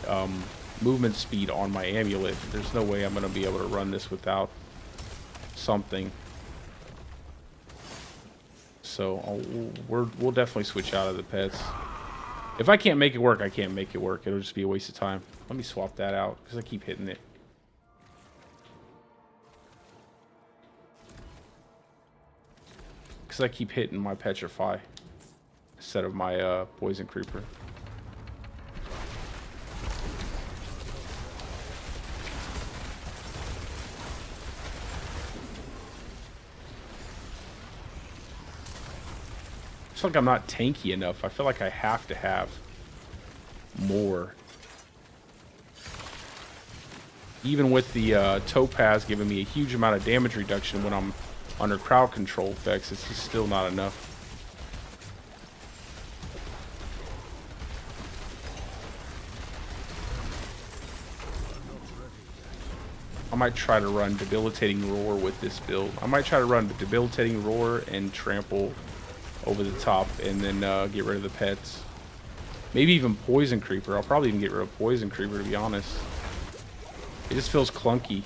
movement speed on my amulet. There's no way I'm going to be able to run this without something. So we'll definitely switch out of the pets. If I can't make it work, I can't make it work. It'll just be a waste of time. Let me swap that out because I keep hitting it. Because I keep hitting my petrify instead of my poison creeper. I feel like I'm not tanky enough. I feel like I have to have more. Even with the topaz giving me a huge amount of damage reduction when I'm under crowd control effects, it's just still not enough. I might try to run Debilitating Roar with this build. I might try to run the Debilitating Roar and Trample over the top and then get rid of the pets. Maybe even Poison Creeper. I'll probably even get rid of Poison Creeper, to be honest. It just feels clunky.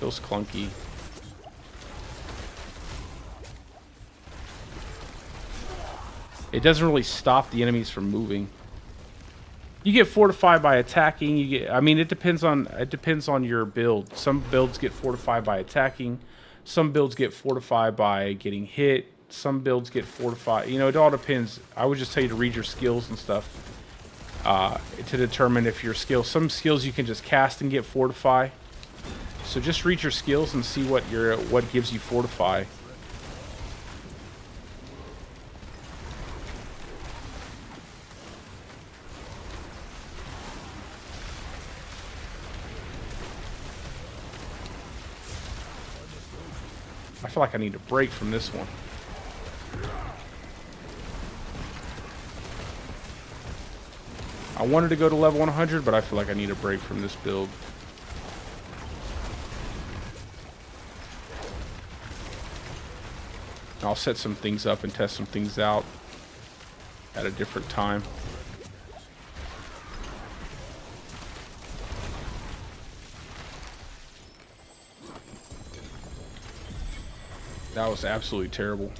Feels clunky. It doesn't really stop the enemies from moving. You get fortified by attacking. You get, I mean, it depends on your build. Some builds get fortified by attacking. Some builds get fortified by getting hit. Some builds get fortified. You know, it all depends. I would just tell you to read your skills and stuff to determine if your skills. Some skills you can just cast and get fortify. So just read your skills and see what gives you fortify. I feel like I need a break from this one. I wanted to go to level 100, but I feel like I need a break from this build. I'll set some things up and test some things out at a different time. That was absolutely terrible.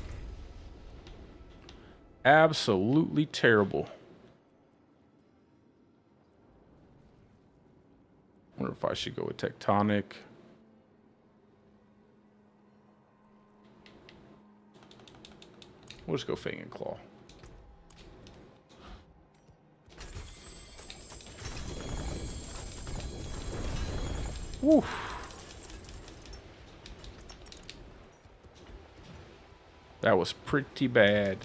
Absolutely terrible. Wonder if I should go with Tectonic. We'll just go Fang and Claw. Woo. That was pretty bad.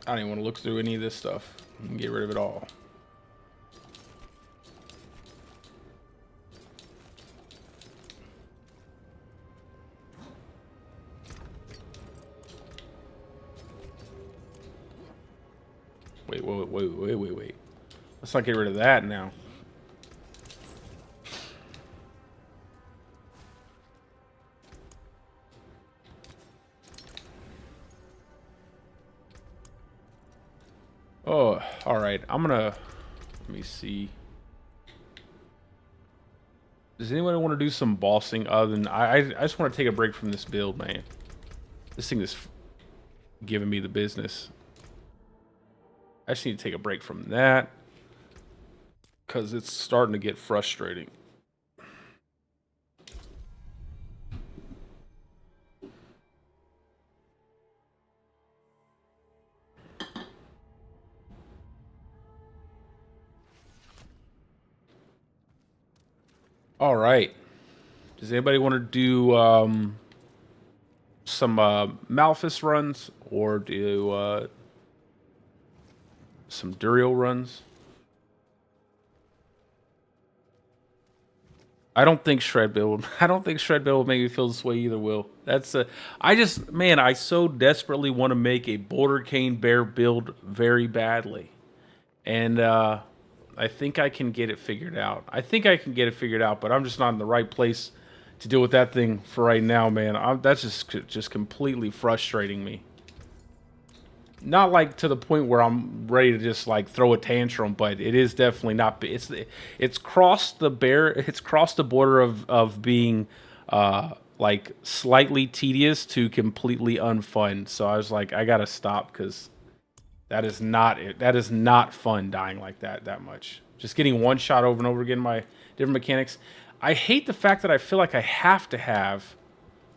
I don't even want to look through any of this stuff and get rid of it all. Wait. Let's not get rid of that now. Oh, all right. Let me see. Does anyone want to do some bossing other than I just want to take a break from this build, man. This thing is giving me the business. I just need to take a break from that because it's starting to get frustrating. All right. Does anybody want to do some Malphus runs or do some Duriel runs? I don't think Shred Build will make me feel this way either, Will. I so desperately want to make a Bouldercane bear build very badly. And I think I can get it figured out. But I'm just not in the right place to deal with that thing for right now, man. That's just completely frustrating me. Not like to the point where I'm ready to just like throw a tantrum, but it is definitely not. It's crossed the border of being like slightly tedious to completely unfun. So I was like, I gotta stop because that is not fun dying like that much. Just getting one shot over and over again by different mechanics. I hate the fact that I feel like I have to have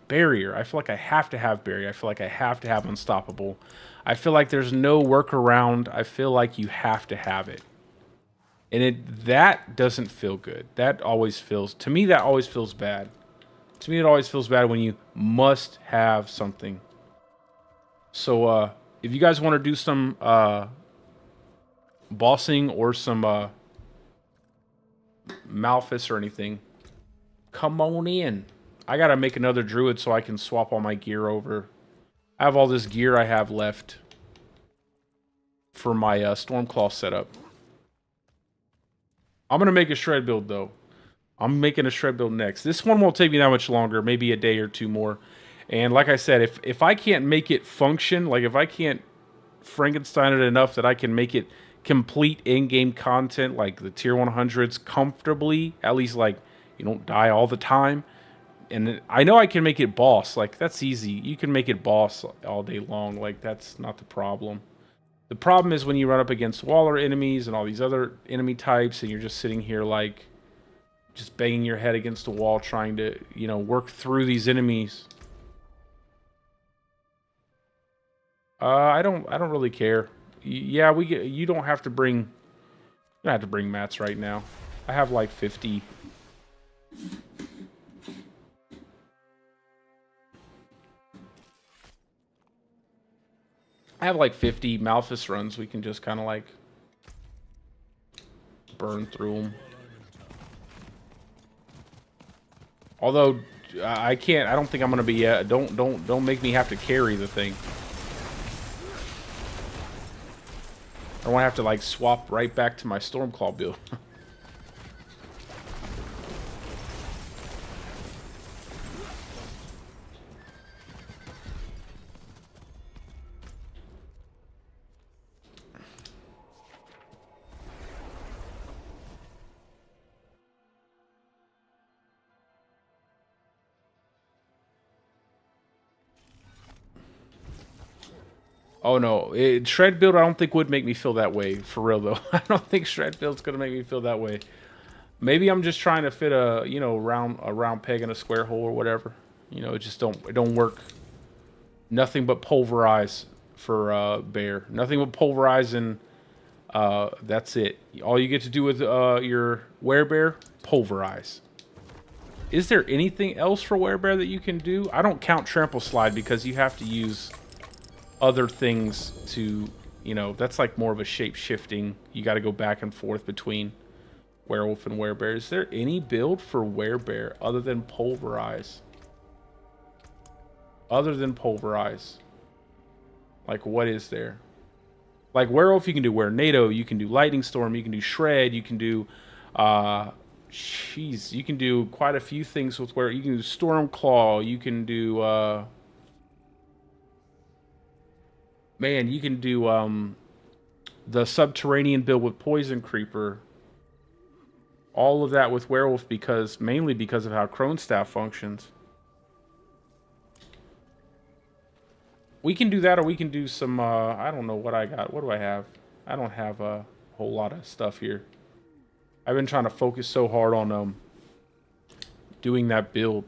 barrier. I feel like I have to have barrier. I feel like I have to have unstoppable. I feel like there's no workaround. I feel like you have to have it. And that doesn't feel good. That always feels bad. To me, it always feels bad when you must have something. So if you guys want to do some bossing or some Malphus or anything, come on in. I gotta make another Druid so I can swap all my gear over. I have all this gear I have left for my Stormclaw setup. I'm gonna make a shred build though. I'm making a shred build next. This one won't take me that much longer, maybe a day or two more. And like I said, if I can't make it function, like if I can't Frankenstein it enough that I can make it complete in-game content, like the tier 100s comfortably, at least like you don't die all the time. And I know I can make it boss, like that's easy. You can make it boss all day long, like that's not the problem. The problem is when you run up against Waller enemies and all these other enemy types and you're just sitting here like just banging your head against the wall trying to, you know, work through these enemies. I don't really care. Yeah, you don't have to bring, you don't have to bring mats right now. I have like 50. I have like 50 Malphus runs. We can just kind of like burn through them. Although I can't. I don't think I'm gonna be. Don't make me have to carry the thing. I don't want to have to like swap right back to my Stormclaw build. Oh no, shred build I don't think would make me feel that way, for real though. I don't think shred build's gonna make me feel that way. Maybe I'm just trying to fit a, you know, round peg in a square hole or whatever. You know, it don't work. Nothing but pulverize for bear. Nothing but pulverize and that's it. All you get to do with your werebear, pulverize. Is there anything else for werebear that you can do? I don't count trample slide because you have to use other things to, you know, that's like more of a shape shifting. You got to go back and forth between werewolf and werebear. Is there any build for werebear other than pulverize? Other than pulverize, like what is there? Like werewolf, you can do Were-NATO, you can do lightning storm, you can do shred, you can do jeez, you can do quite a few things with where you can do Stormclaw, you can do man, you can do the subterranean build with Poison Creeper. All of that with Werewolf mainly because of how Kronstaff functions. We can do that, or we can do some, I don't know what I got. What do I have? I don't have a whole lot of stuff here. I've been trying to focus so hard on doing that build.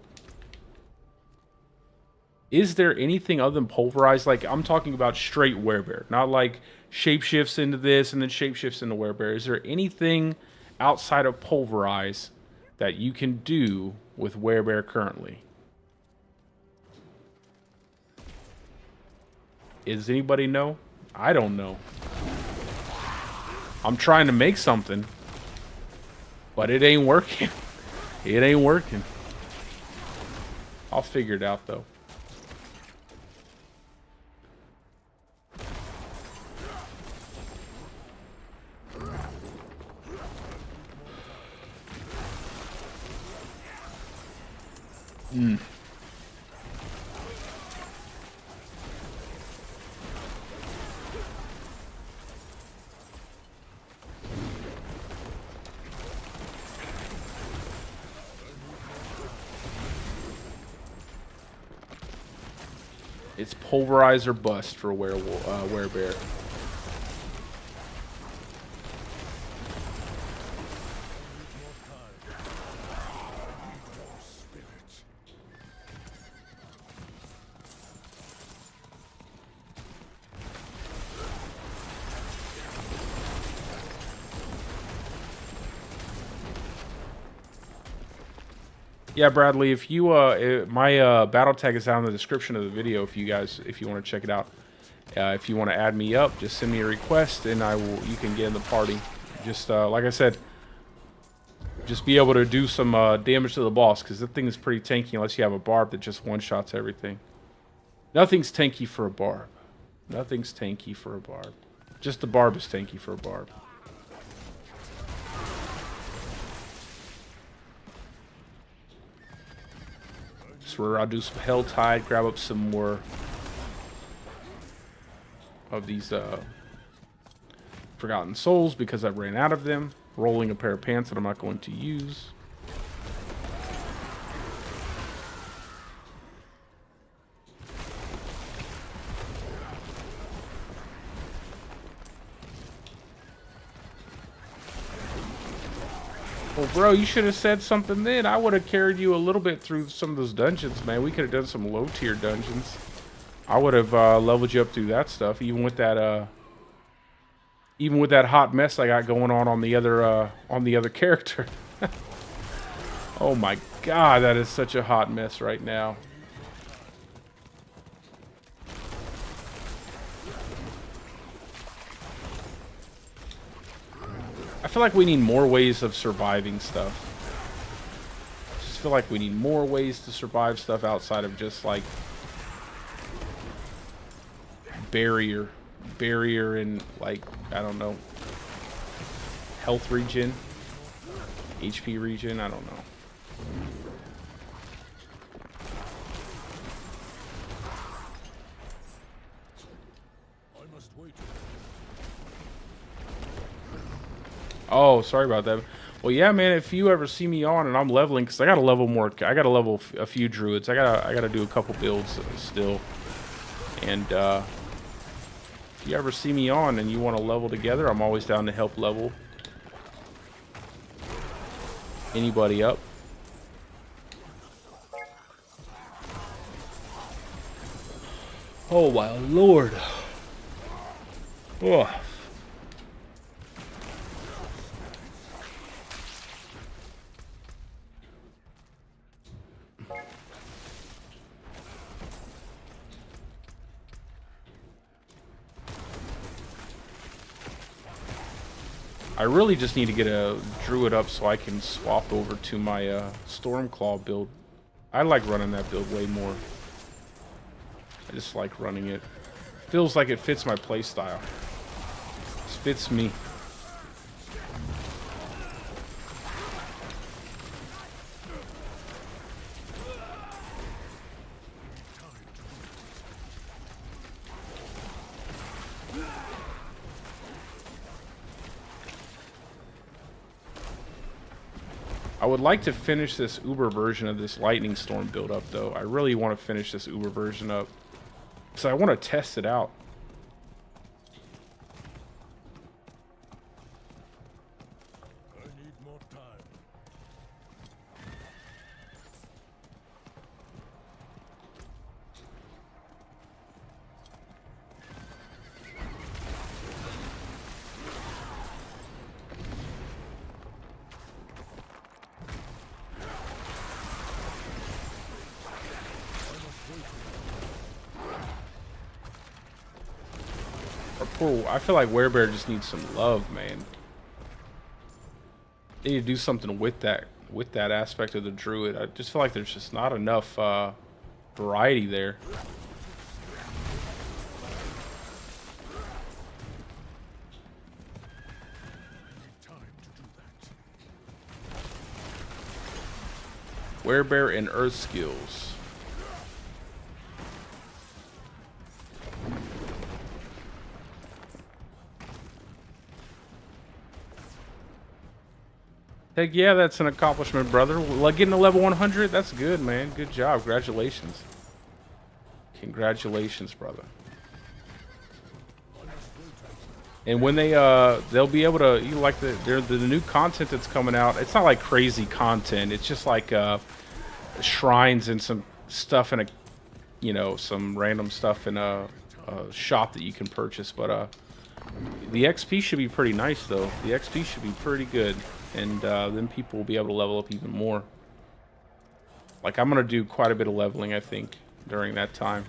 Is there anything other than pulverize? Like, I'm talking about straight werebear, not like shapeshifts into this and then shapeshifts into werebear. Is there anything outside of pulverize that you can do with werebear currently? Does anybody know? I don't know. I'm trying to make something, but it ain't working. It ain't working. I'll figure it out though. It's pulverize or bust for werebear. Yeah, Bradley, if you my battle tag is down in the description of the video if you want to check it out. If you want to add me up, just send me a request, and you can get in the party. Just like I said, just be able to do some damage to the boss, because that thing is pretty tanky unless you have a barb that just one-shots everything. Nothing's tanky for a barb. Nothing's tanky for a barb. Just the barb is tanky for a barb. So where I'll do some Hell Tide, grab up some more of these Forgotten Souls because I ran out of them. Rolling a pair of pants that I'm not going to use. Well, bro, you should have said something then. I would have carried you a little bit through some of those dungeons, man. We could have done some low-tier dungeons. I would have leveled you up through that stuff, even with that hot mess I got going on the other character. Oh my god, that is such a hot mess right now. I feel like we need more ways of surviving stuff. I just feel like we need more ways to survive stuff outside of just like barrier and like, I don't know, health regen, HP regen, I don't know. I must wait. Oh, sorry about that. Well, yeah, man, if you ever see me on and I'm leveling, because I gotta level more, I gotta level a few druids. I gotta do a couple builds still. And if you ever see me on and you want to level together, I'm always down to help level anybody up. Oh my lord. Oh. I really just need to get a Druid up so I can swap over to my Stormclaw build. I like running that build way more. I just like running it. Feels like it fits my playstyle. It fits me. I would like to finish this Uber version of this Lightning Storm build up, though. I really want to finish this Uber version up. So I want to test it out. I need more time. I feel like Werebear just needs some love, man. They need to do something with that aspect of the Druid. I just feel like there's just not enough variety there. Werebear and Earth skills. Heck yeah, that's an accomplishment, brother. Like getting to level 100, that's good, man. Good job. Congratulations. Congratulations, brother. And when they'll be able to, you like the new content that's coming out. It's not like crazy content. It's just like shrines and some stuff in a, you know, some random stuff in a shop that you can purchase. But the XP should be pretty nice, though. The XP should be pretty good. And then people will be able to level up even more. Like, I'm going to do quite a bit of leveling, I think, during that time.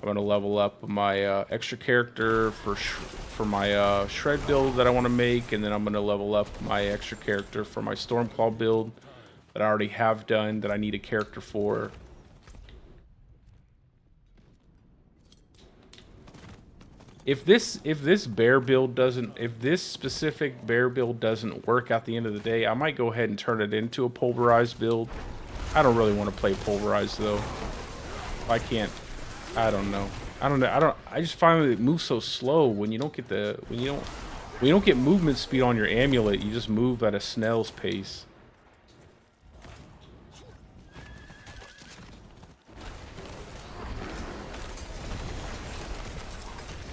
I'm gonna level up my extra character for my shred build that I want to make, and then I'm gonna level up my extra character for my Stormclaw build that I already have done that I need a character for. If this specific bear build doesn't work at the end of the day, I might go ahead and turn it into a pulverized build. I don't really want to play pulverized though. I can't. I don't know. I just find that it moves so slow when you don't get when you don't get movement speed on your amulet. You just move at a snail's pace.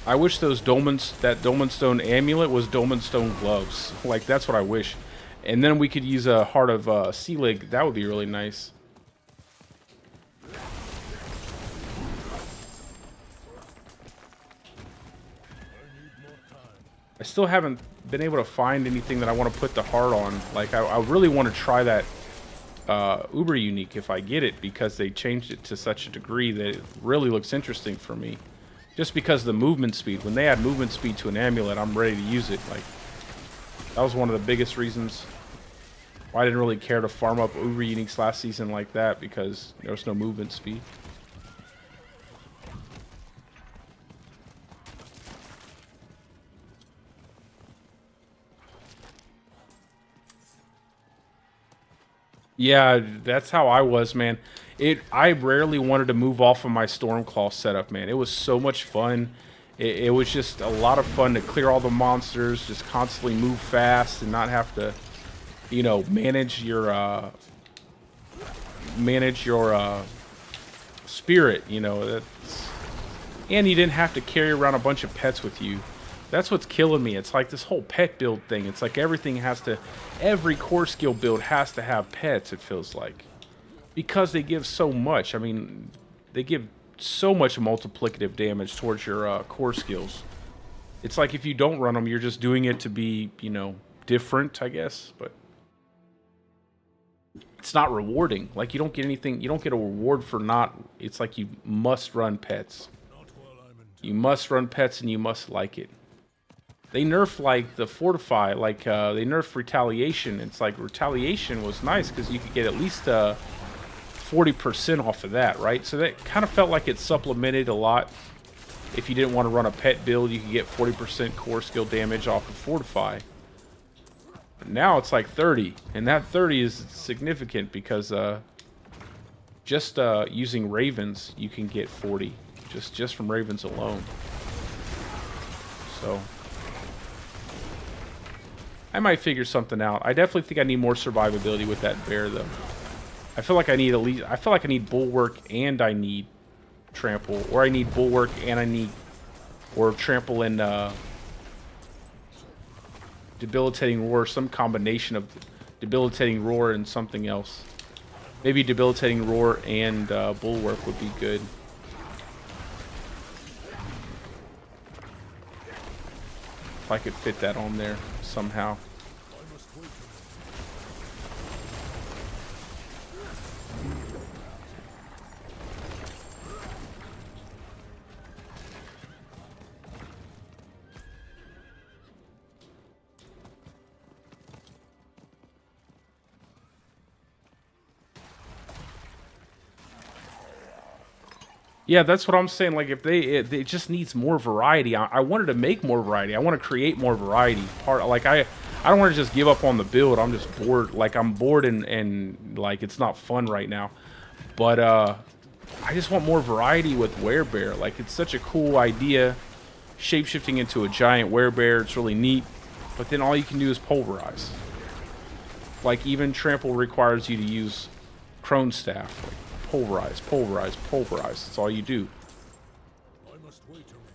I wish that Dolmenstone amulet was Dolmenstone gloves. Like, that's what I wish. And then we could use a Heart of Sealig. That would be really nice. I still haven't been able to find anything that I want to put the heart on. Like, I really want to try that Uber Unique if I get it, because they changed it to such a degree that it really looks interesting for me. Just because of the movement speed. When they add movement speed to an amulet, I'm ready to use it. Like, that was one of the biggest reasons why I didn't really care to farm up Uber Uniques last season like that, because there was no movement speed. Yeah, that's how I was, man. I rarely wanted to move off of my Stormclaw setup, man. It was so much fun. It was just a lot of fun to clear all the monsters, just constantly move fast and not have to, you know, manage your spirit, you know. And you didn't have to carry around a bunch of pets with you. That's what's killing me. It's like this whole pet build thing. It's like every core skill build has to have pets, it feels like. Because they give so much. I mean, they give so much multiplicative damage towards your core skills. It's like if you don't run them, you're just doing it to be, you know, different, I guess. But it's not rewarding. Like, you don't get anything. You don't get a reward for not. It's like you must run pets. You must run pets and you must like it. They nerfed, like, the Fortify. Like, they nerfed Retaliation. It's like Retaliation was nice because you could get at least 40% off of that, right? So that kind of felt like it supplemented a lot. If you didn't want to run a pet build, you could get 40% core skill damage off of Fortify. But now it's like 30, and that 30 is significant because just using Ravens, you can get 40 just from Ravens alone. So I might figure something out. I definitely think I need more survivability with that bear, though. I feel like I need I feel like I need Bulwark and I need Trample, or I need Bulwark and I need, or Trample and Debilitating Roar, some combination of Debilitating Roar and something else. Maybe Debilitating Roar and Bulwark would be good. If I could fit that on there somehow. Yeah, that's what I'm saying. Like, if it just needs more variety. I wanted to make more variety. I want to create more variety. I don't want to just give up on the build. I'm just bored. Like, I'm bored and like, it's not fun right now. But I just want more variety with Werebear. Like, it's such a cool idea. Shapeshifting into a giant werebear, it's really neat. But then all you can do is pulverize. Like, even Trample requires you to use Crone Staff. Like, pulverize, pulverize, pulverize. That's all you do. I must wait a minute.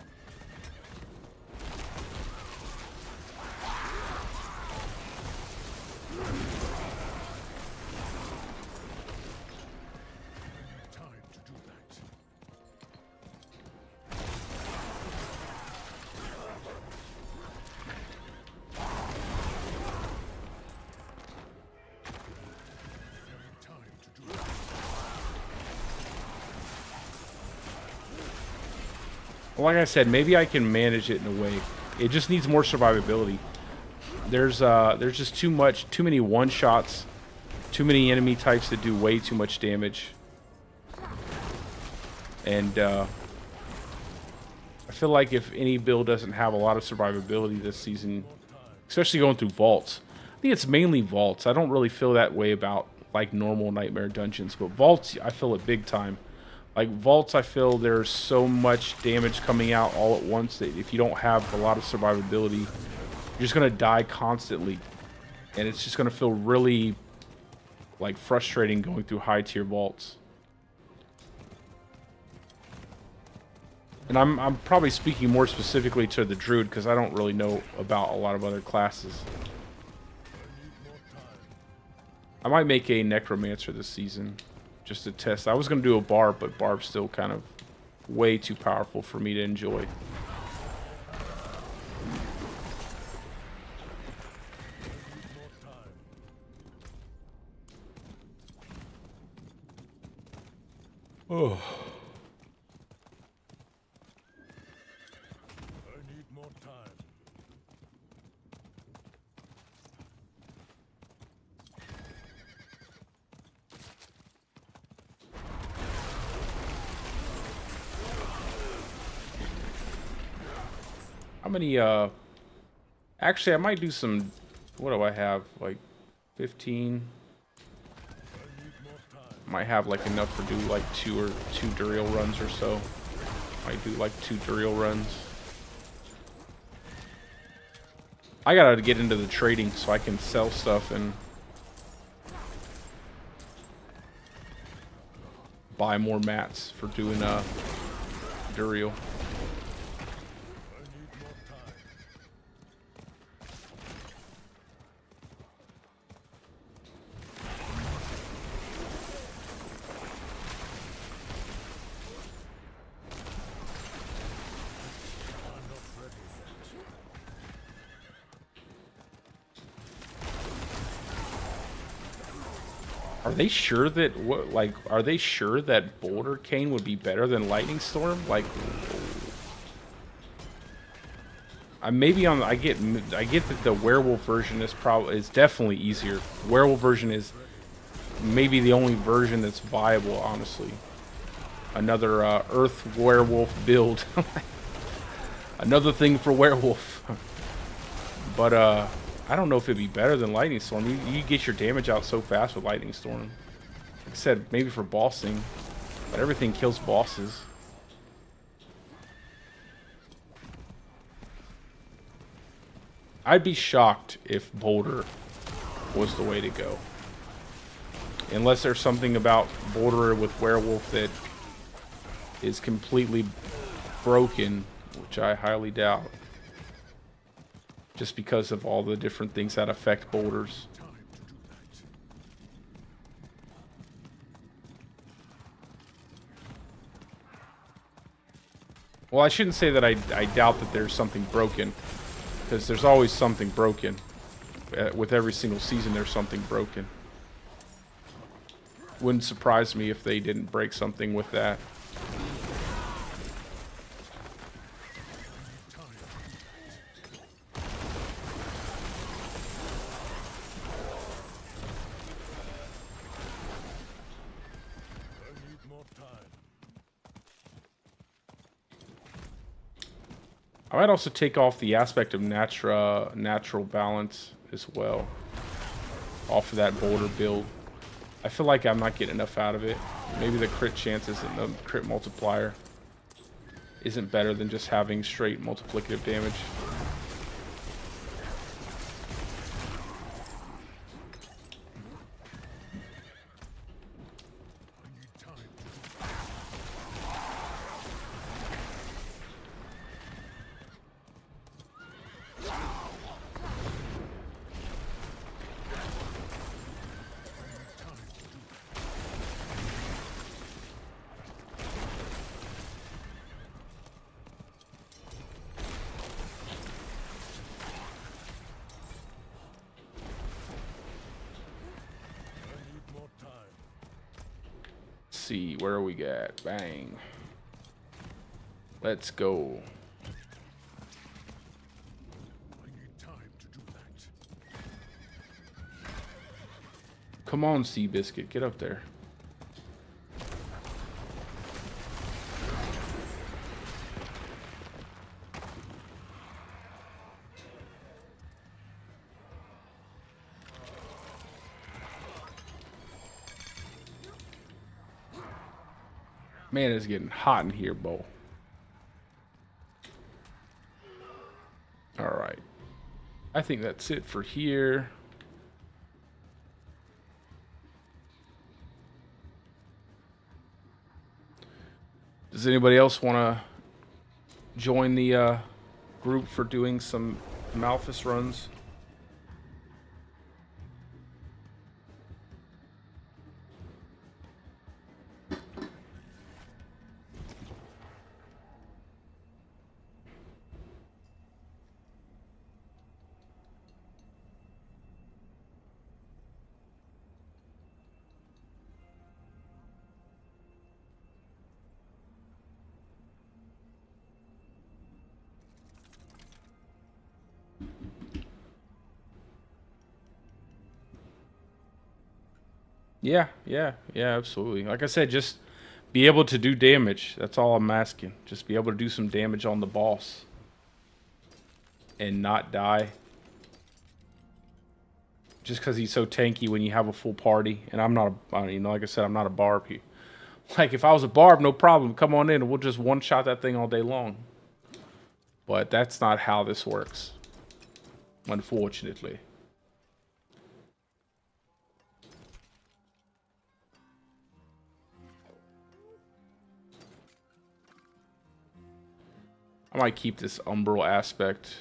Time to do that. Time to do that. Well, like I said, maybe I can manage it in a way. It just needs more survivability. There's just too many one shots, too many enemy types that do way too much damage, and I feel like if any build doesn't have a lot of survivability this season, especially going through vaults, I think it's mainly vaults. I don't really feel that way about like normal nightmare dungeons, but vaults I feel it big time. Like vaults, I feel there's so much damage coming out all at once that if you don't have a lot of survivability, you're just gonna die constantly, and it's just gonna feel really like frustrating going through high tier vaults. And I'm probably speaking more specifically to the Druid because I don't really know about a lot of other classes. I might make a Necromancer this season just to test. I was going to do a Barb, but Barb's still kind of way too powerful for me to enjoy. Oh. How many, actually, I might do some, what do I have, like, 15? Might have, like, enough to do, like, two Duriel runs or so. Might do, like, 2 Duriel runs. I gotta get into the trading so I can sell stuff and buy more mats for doing, Duriel. Are they sure that are they sure that Bouldercane would be better than Lightning Storm? Like, I get that the werewolf version is definitely easier. Werewolf version is maybe the only version that's viable, honestly. Another Earth werewolf build. Another thing for werewolf. But I don't know if it'd be better than Lightning Storm. You get your damage out so fast with Lightning Storm. Like I said, maybe for bossing, but everything kills bosses. I'd be shocked if Boulder was the way to go. Unless there's something about Boulder with Werewolf that is completely broken, which I highly doubt. Just because of all the different things that affect boulders. Well, I shouldn't say that I doubt that there's something broken, because there's always something broken. With every single season, there's something broken. Wouldn't surprise me if they didn't break something with that. I might also take off the aspect of natural balance as well. Off of that Boulder build. I feel like I'm not getting enough out of it. Maybe the crit chances and the crit multiplier isn't better than just having straight multiplicative damage. See, where are we at? Bang. Let's go. I need time to do that. Come on, Seabiscuit, get up there. Man, it's getting hot in here, Bo. All right. I think that's it for here. Does anybody else want to join the group for doing some Malphus runs? Yeah, absolutely. Like I said, just be able to do damage. That's all I'm asking. Just be able to do some damage on the boss and not die. Just because he's so tanky when you have a full party. And I'm not, like I said, I'm not a barb here. Like, if I was a barb, no problem. Come on in and we'll just one-shot that thing all day long. But that's not how this works, unfortunately. I might keep this umbral aspect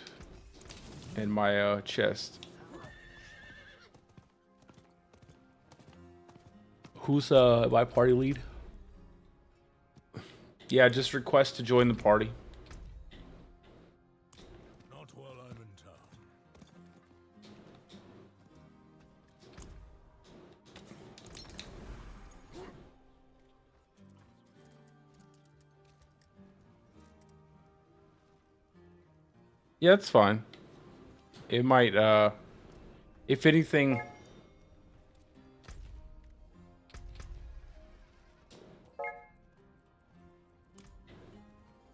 in my chest. Who's my party lead? Yeah, just request to join the party. Not while I'm in town. Yeah, it's fine. It might, if anything...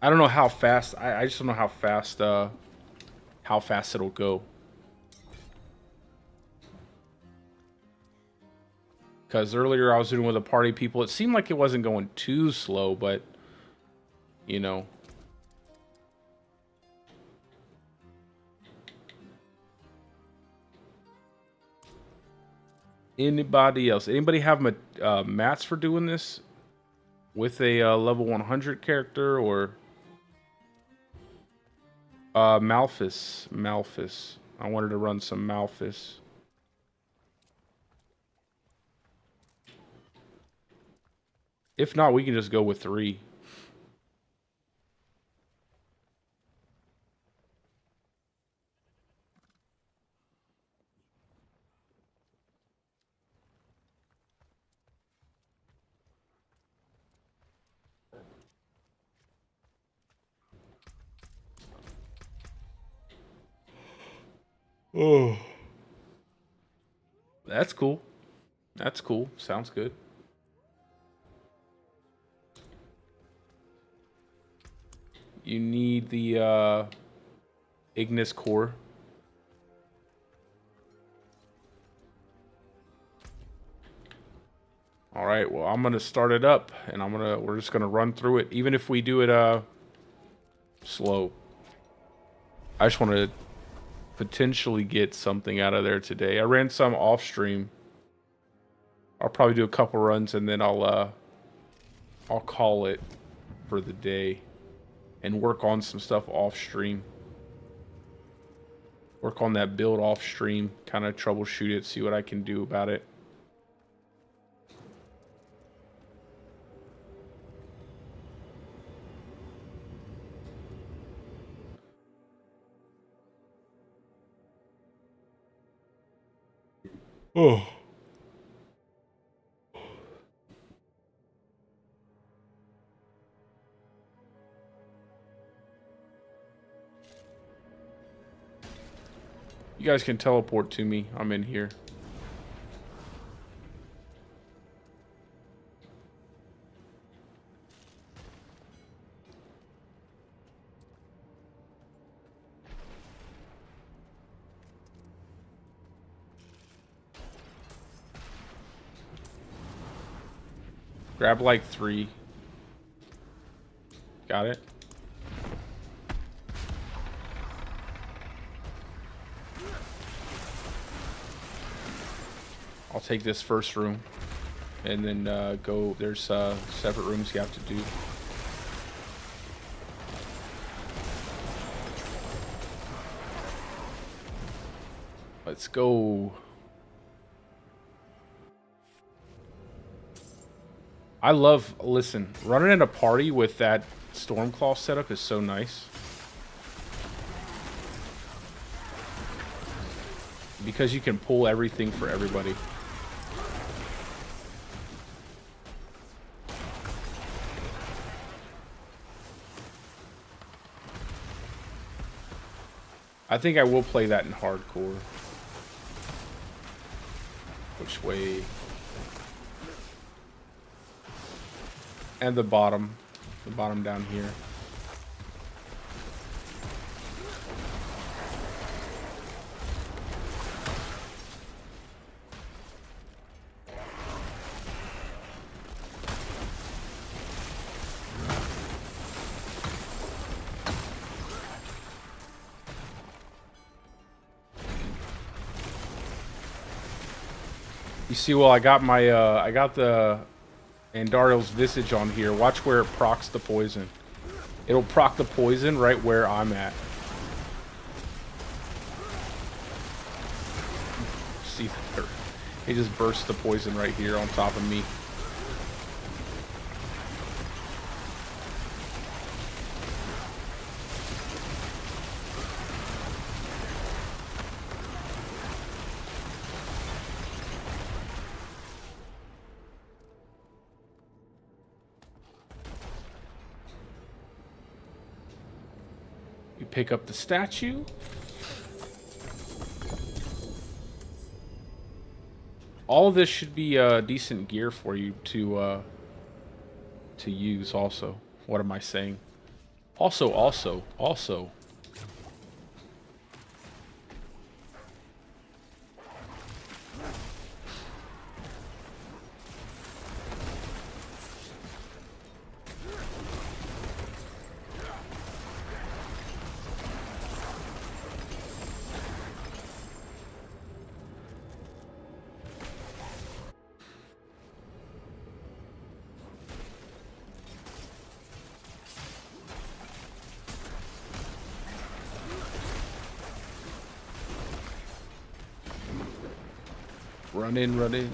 I don't know how fast, I just don't know how fast it'll go. Because earlier I was doing with a party people, it seemed like it wasn't going too slow, but, you know... Anybody else? Anybody have mats for doing this with a level 100 character or Malphus? I wanted to run some Malphus. If not, we can just go with 3. Oh. That's cool. That's cool. Sounds good. You need the Ignis core. All right, well, I'm going to start it up and we're just going to run through it even if we do it slow. I just want to potentially get something out of there today. I ran some off stream. I'll probably do a couple runs and then I'll call it for the day and work on some stuff off stream. Work on that build off stream, kind of troubleshoot it, see what I can do about it. Oh. You guys can teleport to me. I'm in here. Grab like 3. Got it. I'll take this first room. And then go, there's separate rooms you have to do. Let's go. I love, listen, running in a party with that Stormclaw setup is so nice. Because you can pull everything for everybody. I think I will play that in hardcore. Which way? And the bottom down here. You see, well, I got my, I got the Andariel's Visage on here. Watch where it procs the poison. It'll proc the poison right where I'm at. See there? He just burst the poison right here on top of me. Pick up the statue. All of this should be decent gear for you to use also. What am I saying? Also. Run in.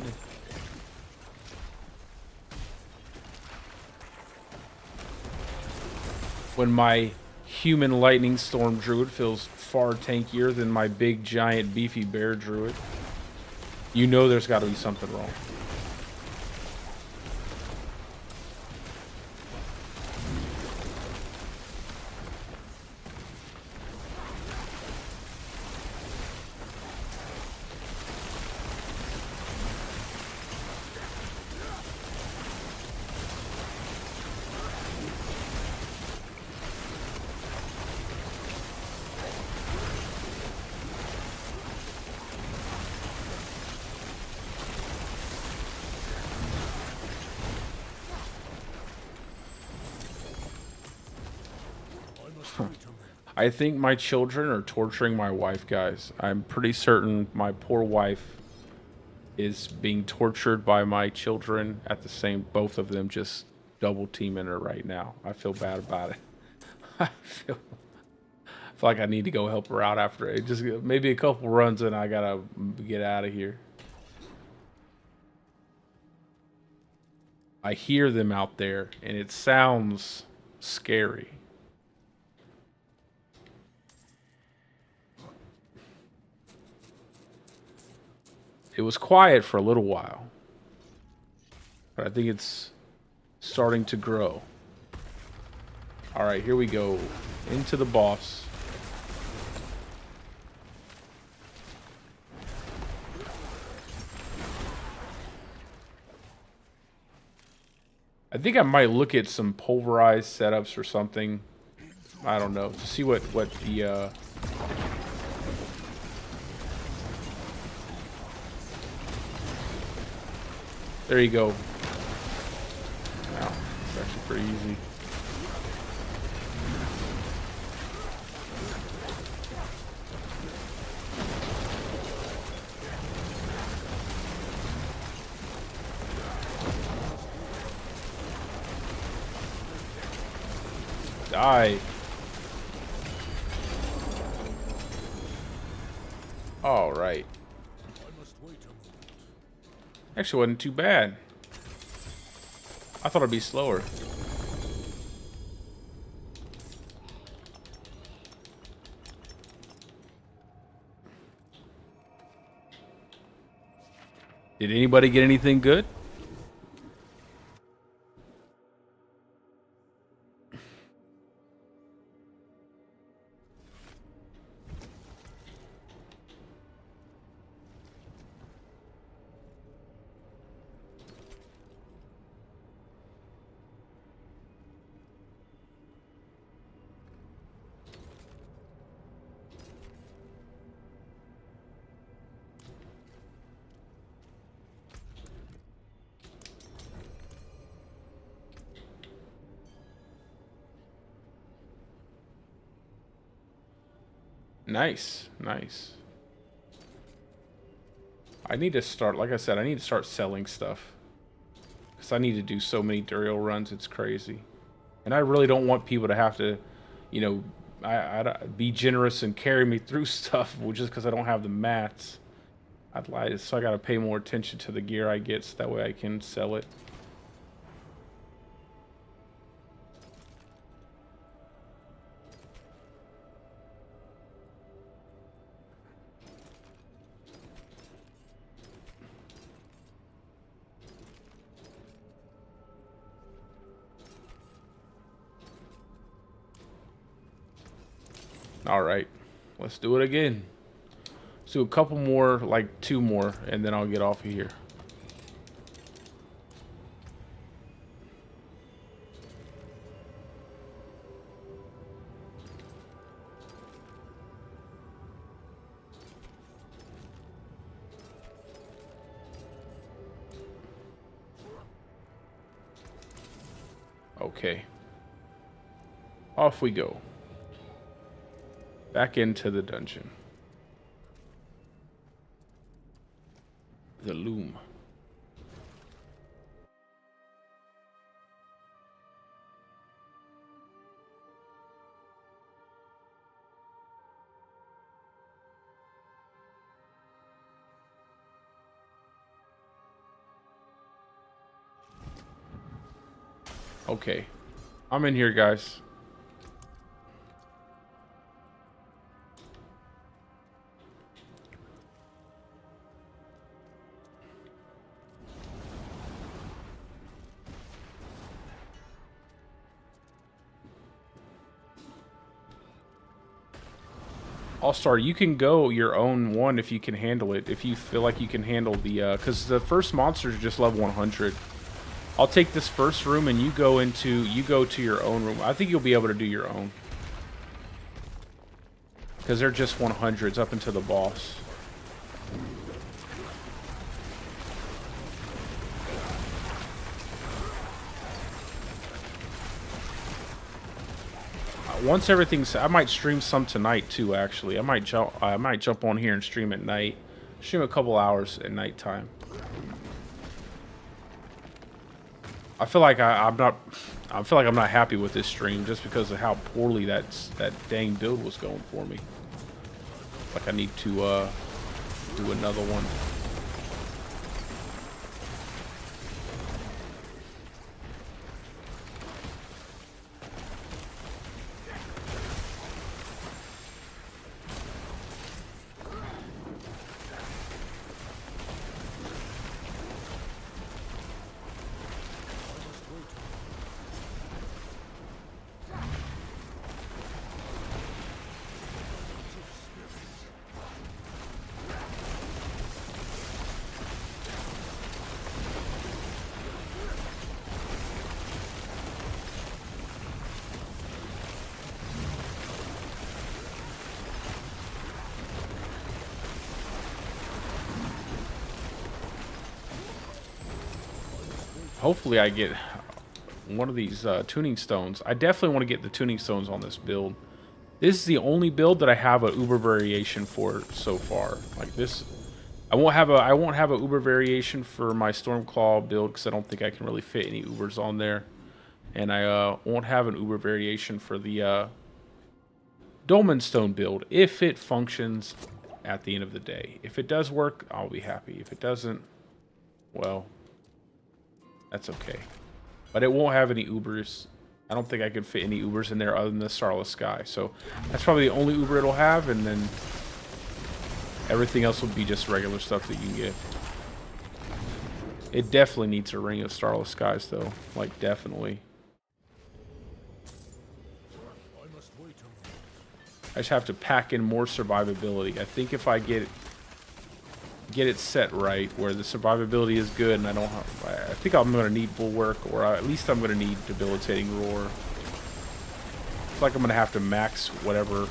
When my human lightning storm druid feels far tankier than my big giant beefy bear druid, you know there's got to be something wrong. I think my children are torturing my wife, guys. I'm pretty certain my poor wife is being tortured by my children at the same, both of them just double teaming her right now. I feel bad about it. I feel like I need to go help her out after it. Just maybe a couple runs and I gotta get out of here. I hear them out there and it sounds scary. It was quiet for a little while, but I think it's starting to grow. All right, here we go. Into the boss. I think I might look at some pulverized setups or something. I don't know, to see what the there you go. Wow, it's actually pretty easy. Die. All right. I must wait a moment. Actually, wasn't too bad. I thought it'd be slower. Did anybody get anything good? Nice, nice. I need to start, like I said, I need to start selling stuff. Because I need to do so many Duriel runs, it's crazy. And I really don't want people to have to, you know, I be generous and carry me through stuff just because I don't have the mats. I'd lie, so I got to pay more attention to the gear I get so that way I can sell it. All right, let's do it again. Let's do a couple more, like 2 more, and then I'll get off of here. Okay. Off we go. Back into the dungeon. The loom. Okay. I'm in here, guys. All-Star, you can go your own one if you can handle it. If you feel like you can handle the, because the first monsters are just level 100. I'll take this first room and you go to your own room. I think you'll be able to do your own. Because they're just 100s up into the boss. Once everything's, I might stream some tonight too. Actually, I might jump on here and stream at night. Stream a couple hours at nighttime. I feel like I'm not happy with this stream just because of how poorly that dang build was going for me. Like I need to do another one. hopefully I get one of these tuning stones. I definitely want to get the tuning stones on this build. This is the only build that I have a uber variation for so far. Like this, I won't have a uber variation for my Stormclaw build because I don't think I can really fit any ubers on there, and I won't have an uber variation for the Dolmen Stone build if it functions at the end of the day. If it does work, I'll be happy. If it doesn't, well, that's okay. But it won't have any ubers. I don't think I can fit any ubers in there other than the Starless Sky. So that's probably the only uber it'll have, and then everything else will be just regular stuff that you can get. It definitely needs a ring of Starless Skies, though. Like, definitely. I just have to pack in more survivability. I think if I get it set right, where the survivability is good, and I don't have, I think I'm going to need Bulwark, or at least I'm going to need Debilitating Roar. It's like I'm going to have to max whatever.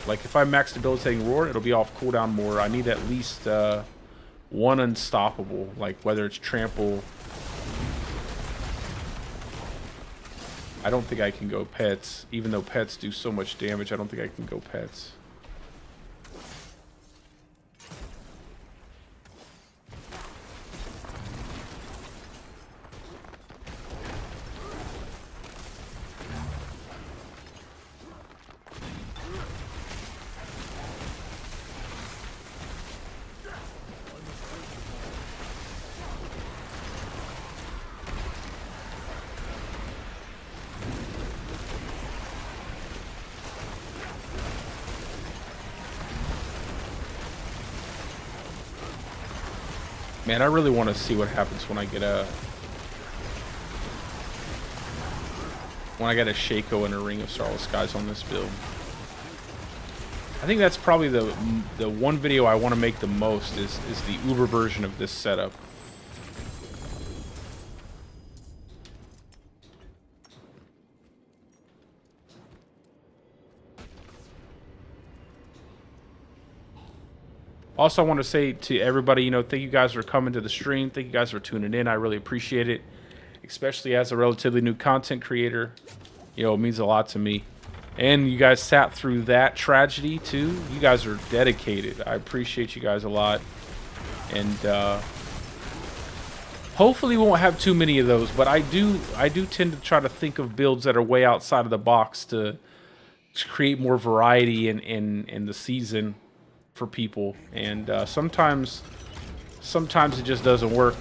Like if I max Debilitating Roar, it'll be off cooldown more. I need at least one Unstoppable, like whether it's Trample. I don't think I can go Pets, even though Pets do so much damage. I don't think I can go Pets. Man, I really want to see what happens when I get a Shaco and a Ring of Starless Skies on this build. I think that's probably the one video I want to make the most is the Uber version of this setup. Also, I want to say to everybody, you know, thank you guys for coming to the stream. Thank you guys for tuning in. I really appreciate it, especially as a relatively new content creator. You know, it means a lot to me. And you guys sat through that tragedy, too. You guys are dedicated. I appreciate you guys a lot. And hopefully we won't have too many of those. But I do tend to try to think of builds that are way outside of the box to create more variety in the season for people, and sometimes it just doesn't work.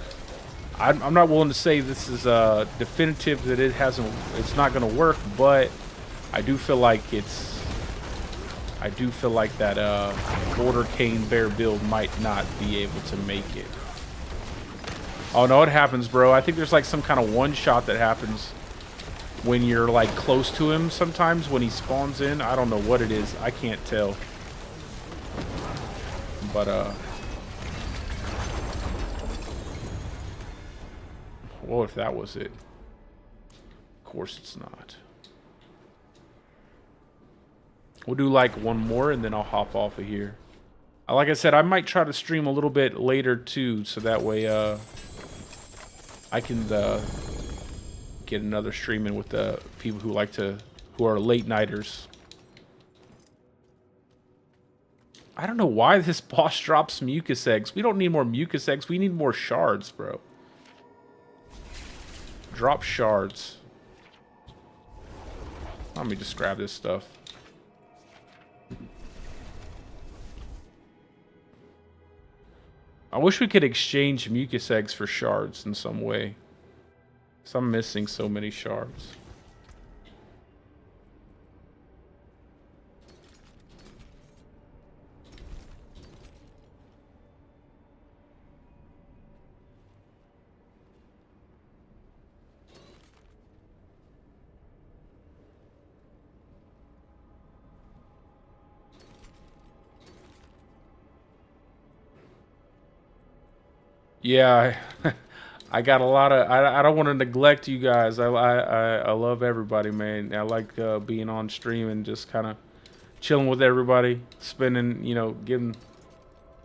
I'm not willing to say this is definitive that it's not going to work, but I do feel like that Bouldercane bear build might not be able to make it. Oh no, it happens, bro. I think there's like some kind of one shot that happens when you're like close to him sometimes when he spawns in. I don't know what it is. I can't tell. But what if that was it? Of course it's not. We'll do like one more and then I'll hop off of here. Like I said, I might try to stream a little bit later too, so that way I can get another stream in with the people who who are late nighters. I don't know why this boss drops mucus eggs. We don't need more mucus eggs. We need more shards, bro. Drop shards. Let me just grab this stuff. I wish we could exchange mucus eggs for shards in some way. 'Cause I'm missing so many shards. Yeah, I got a lot of. I don't want to neglect you guys. I love everybody, man. I like being on stream and just kind of chilling with everybody, spending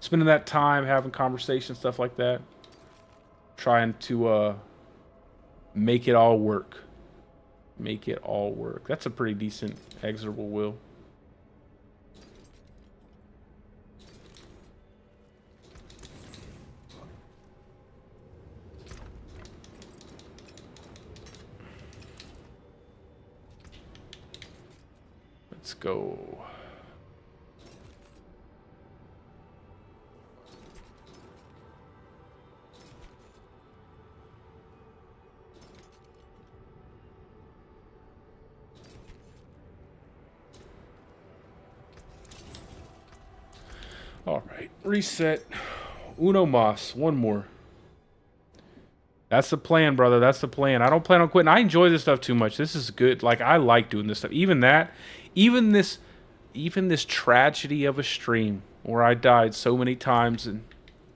spending that time having conversations, stuff like that. Trying to Make it all work. Make it all work. That's a pretty decent exorable will. Let's go. All right, reset. Uno mas, one more. That's the plan, brother. That's the plan. I don't plan on quitting. I enjoy this stuff too much. This is good. Like, I like doing this stuff. Even this tragedy of a stream where I died so many times, and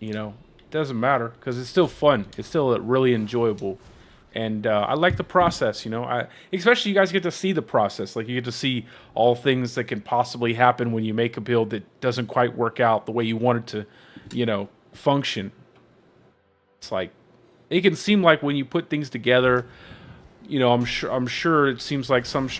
you know, it doesn't matter because it's still fun. It's still really enjoyable, and I like the process. You know, especially you guys get to see the process. Like, you get to see all things that can possibly happen when you make a build that doesn't quite work out the way you want it to, you know, function. It's like, it can seem like when you put things together, you know, I'm sure it seems like some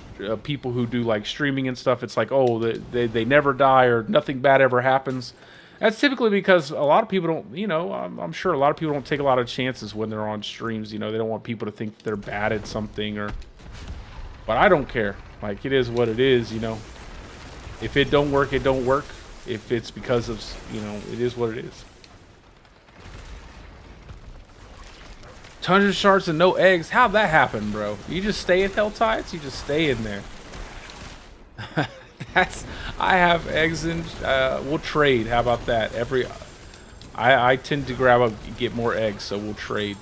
people who do like streaming and stuff, it's like, oh, they never die or nothing bad ever happens. That's typically because a lot of people don't, you know, I'm sure a lot of people don't take a lot of chances when they're on streams. You know, they don't want people to think they're bad at something, or, but I don't care. Like, it is what it is, you know. If it don't work, it don't work. If it's because of, you know, it is what it is. Tons of shards and no eggs. How'd that happen, bro? You just stay in Hell Tides? You just stay in there. I have eggs and we'll trade. How about that? I tend to get more eggs, so we'll trade.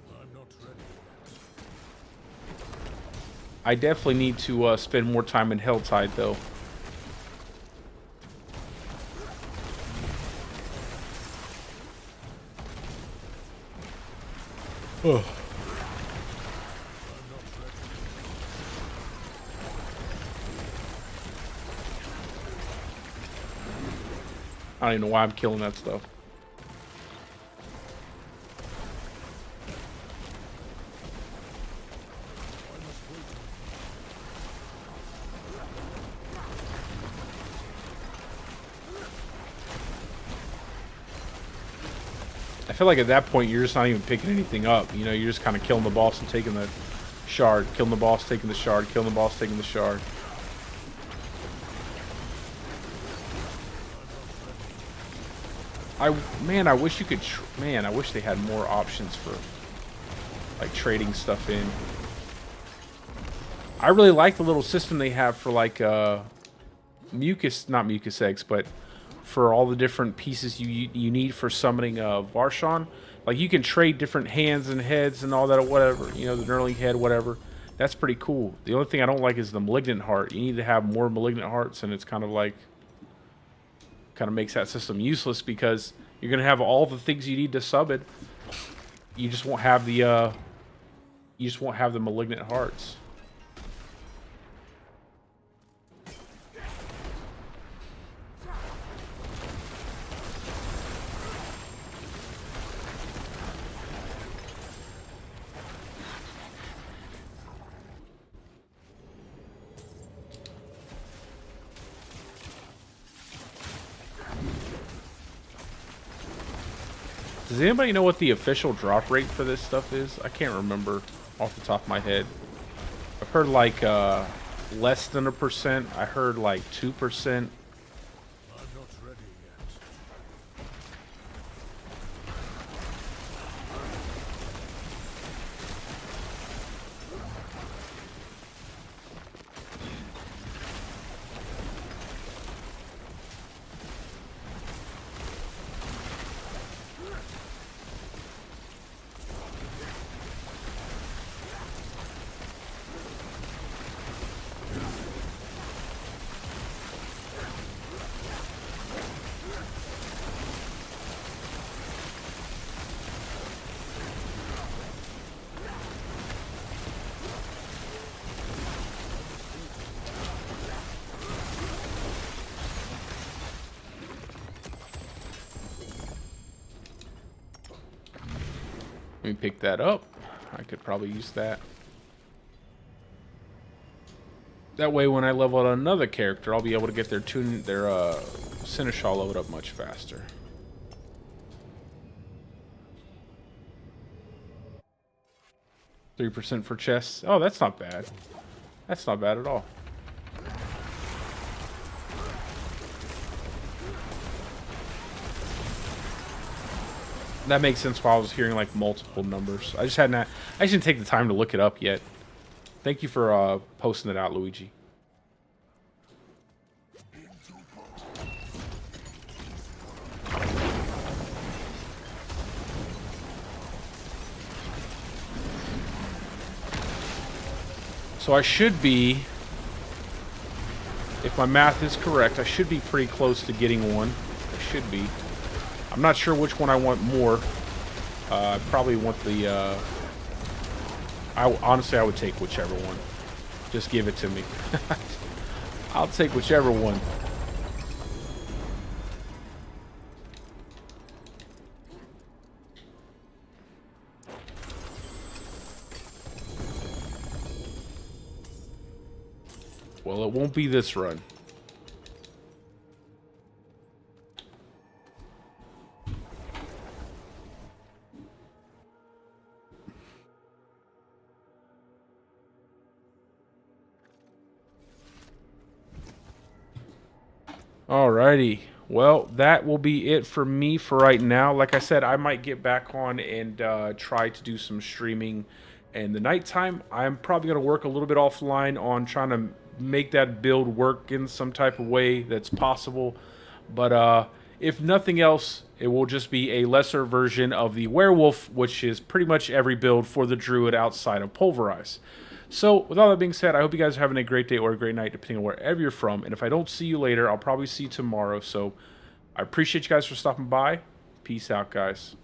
I'm not ready. I definitely need to spend more time in Hell Tide, though. Oh. I don't even know why I'm killing that stuff. I feel like at that point you're just not even picking anything up. You know, you're just kind of killing the boss and taking the shard, killing the boss, taking the shard, killing the boss, taking the shard. Man, I wish you could. Man, I wish they had more options for like trading stuff in. I really like the little system they have for like not mucus eggs, but for all the different pieces you need for summoning Varshan. Like, you can trade different hands and heads and all that, or whatever, you know, the knurling head, whatever. That's pretty cool. The only thing I don't like is the malignant heart. You need to have more malignant hearts, and it's kind of like, kind of makes that system useless because you're gonna have all the things you need to sub it. You just won't have the malignant hearts. Does anybody know what the official drop rate for this stuff is? I can't remember off the top of my head. I've heard like less than 1%. I heard like 2%. me pick that up. I could probably use that. That way, when I level out another character, I'll be able to get their Seneschal load up much faster. %3 for chests. Oh, that's not bad. That's not bad at all. That makes sense while I was hearing like multiple numbers. I just didn't take the time to look it up yet. Thank you for posting it out, Luigi. So I should be, if my math is correct, I should be pretty close to getting one. I should be. I'm not sure which one I want more. I probably want the, honestly, I would take whichever one. Just give it to me. I'll take whichever one. Well, it won't be this run. Alrighty. Well, that will be it for me for right now. Like I said, I might get back on and try to do some streaming in the nighttime. I'm probably going to work a little bit offline on trying to make that build work in some type of way that's possible. But if nothing else, it will just be a lesser version of the werewolf, which is pretty much every build for the druid outside of pulverize. So with all that being said, I hope you guys are having a great day or a great night, depending on wherever you're from. And if I don't see you later, I'll probably see you tomorrow. So I appreciate you guys for stopping by. Peace out, guys.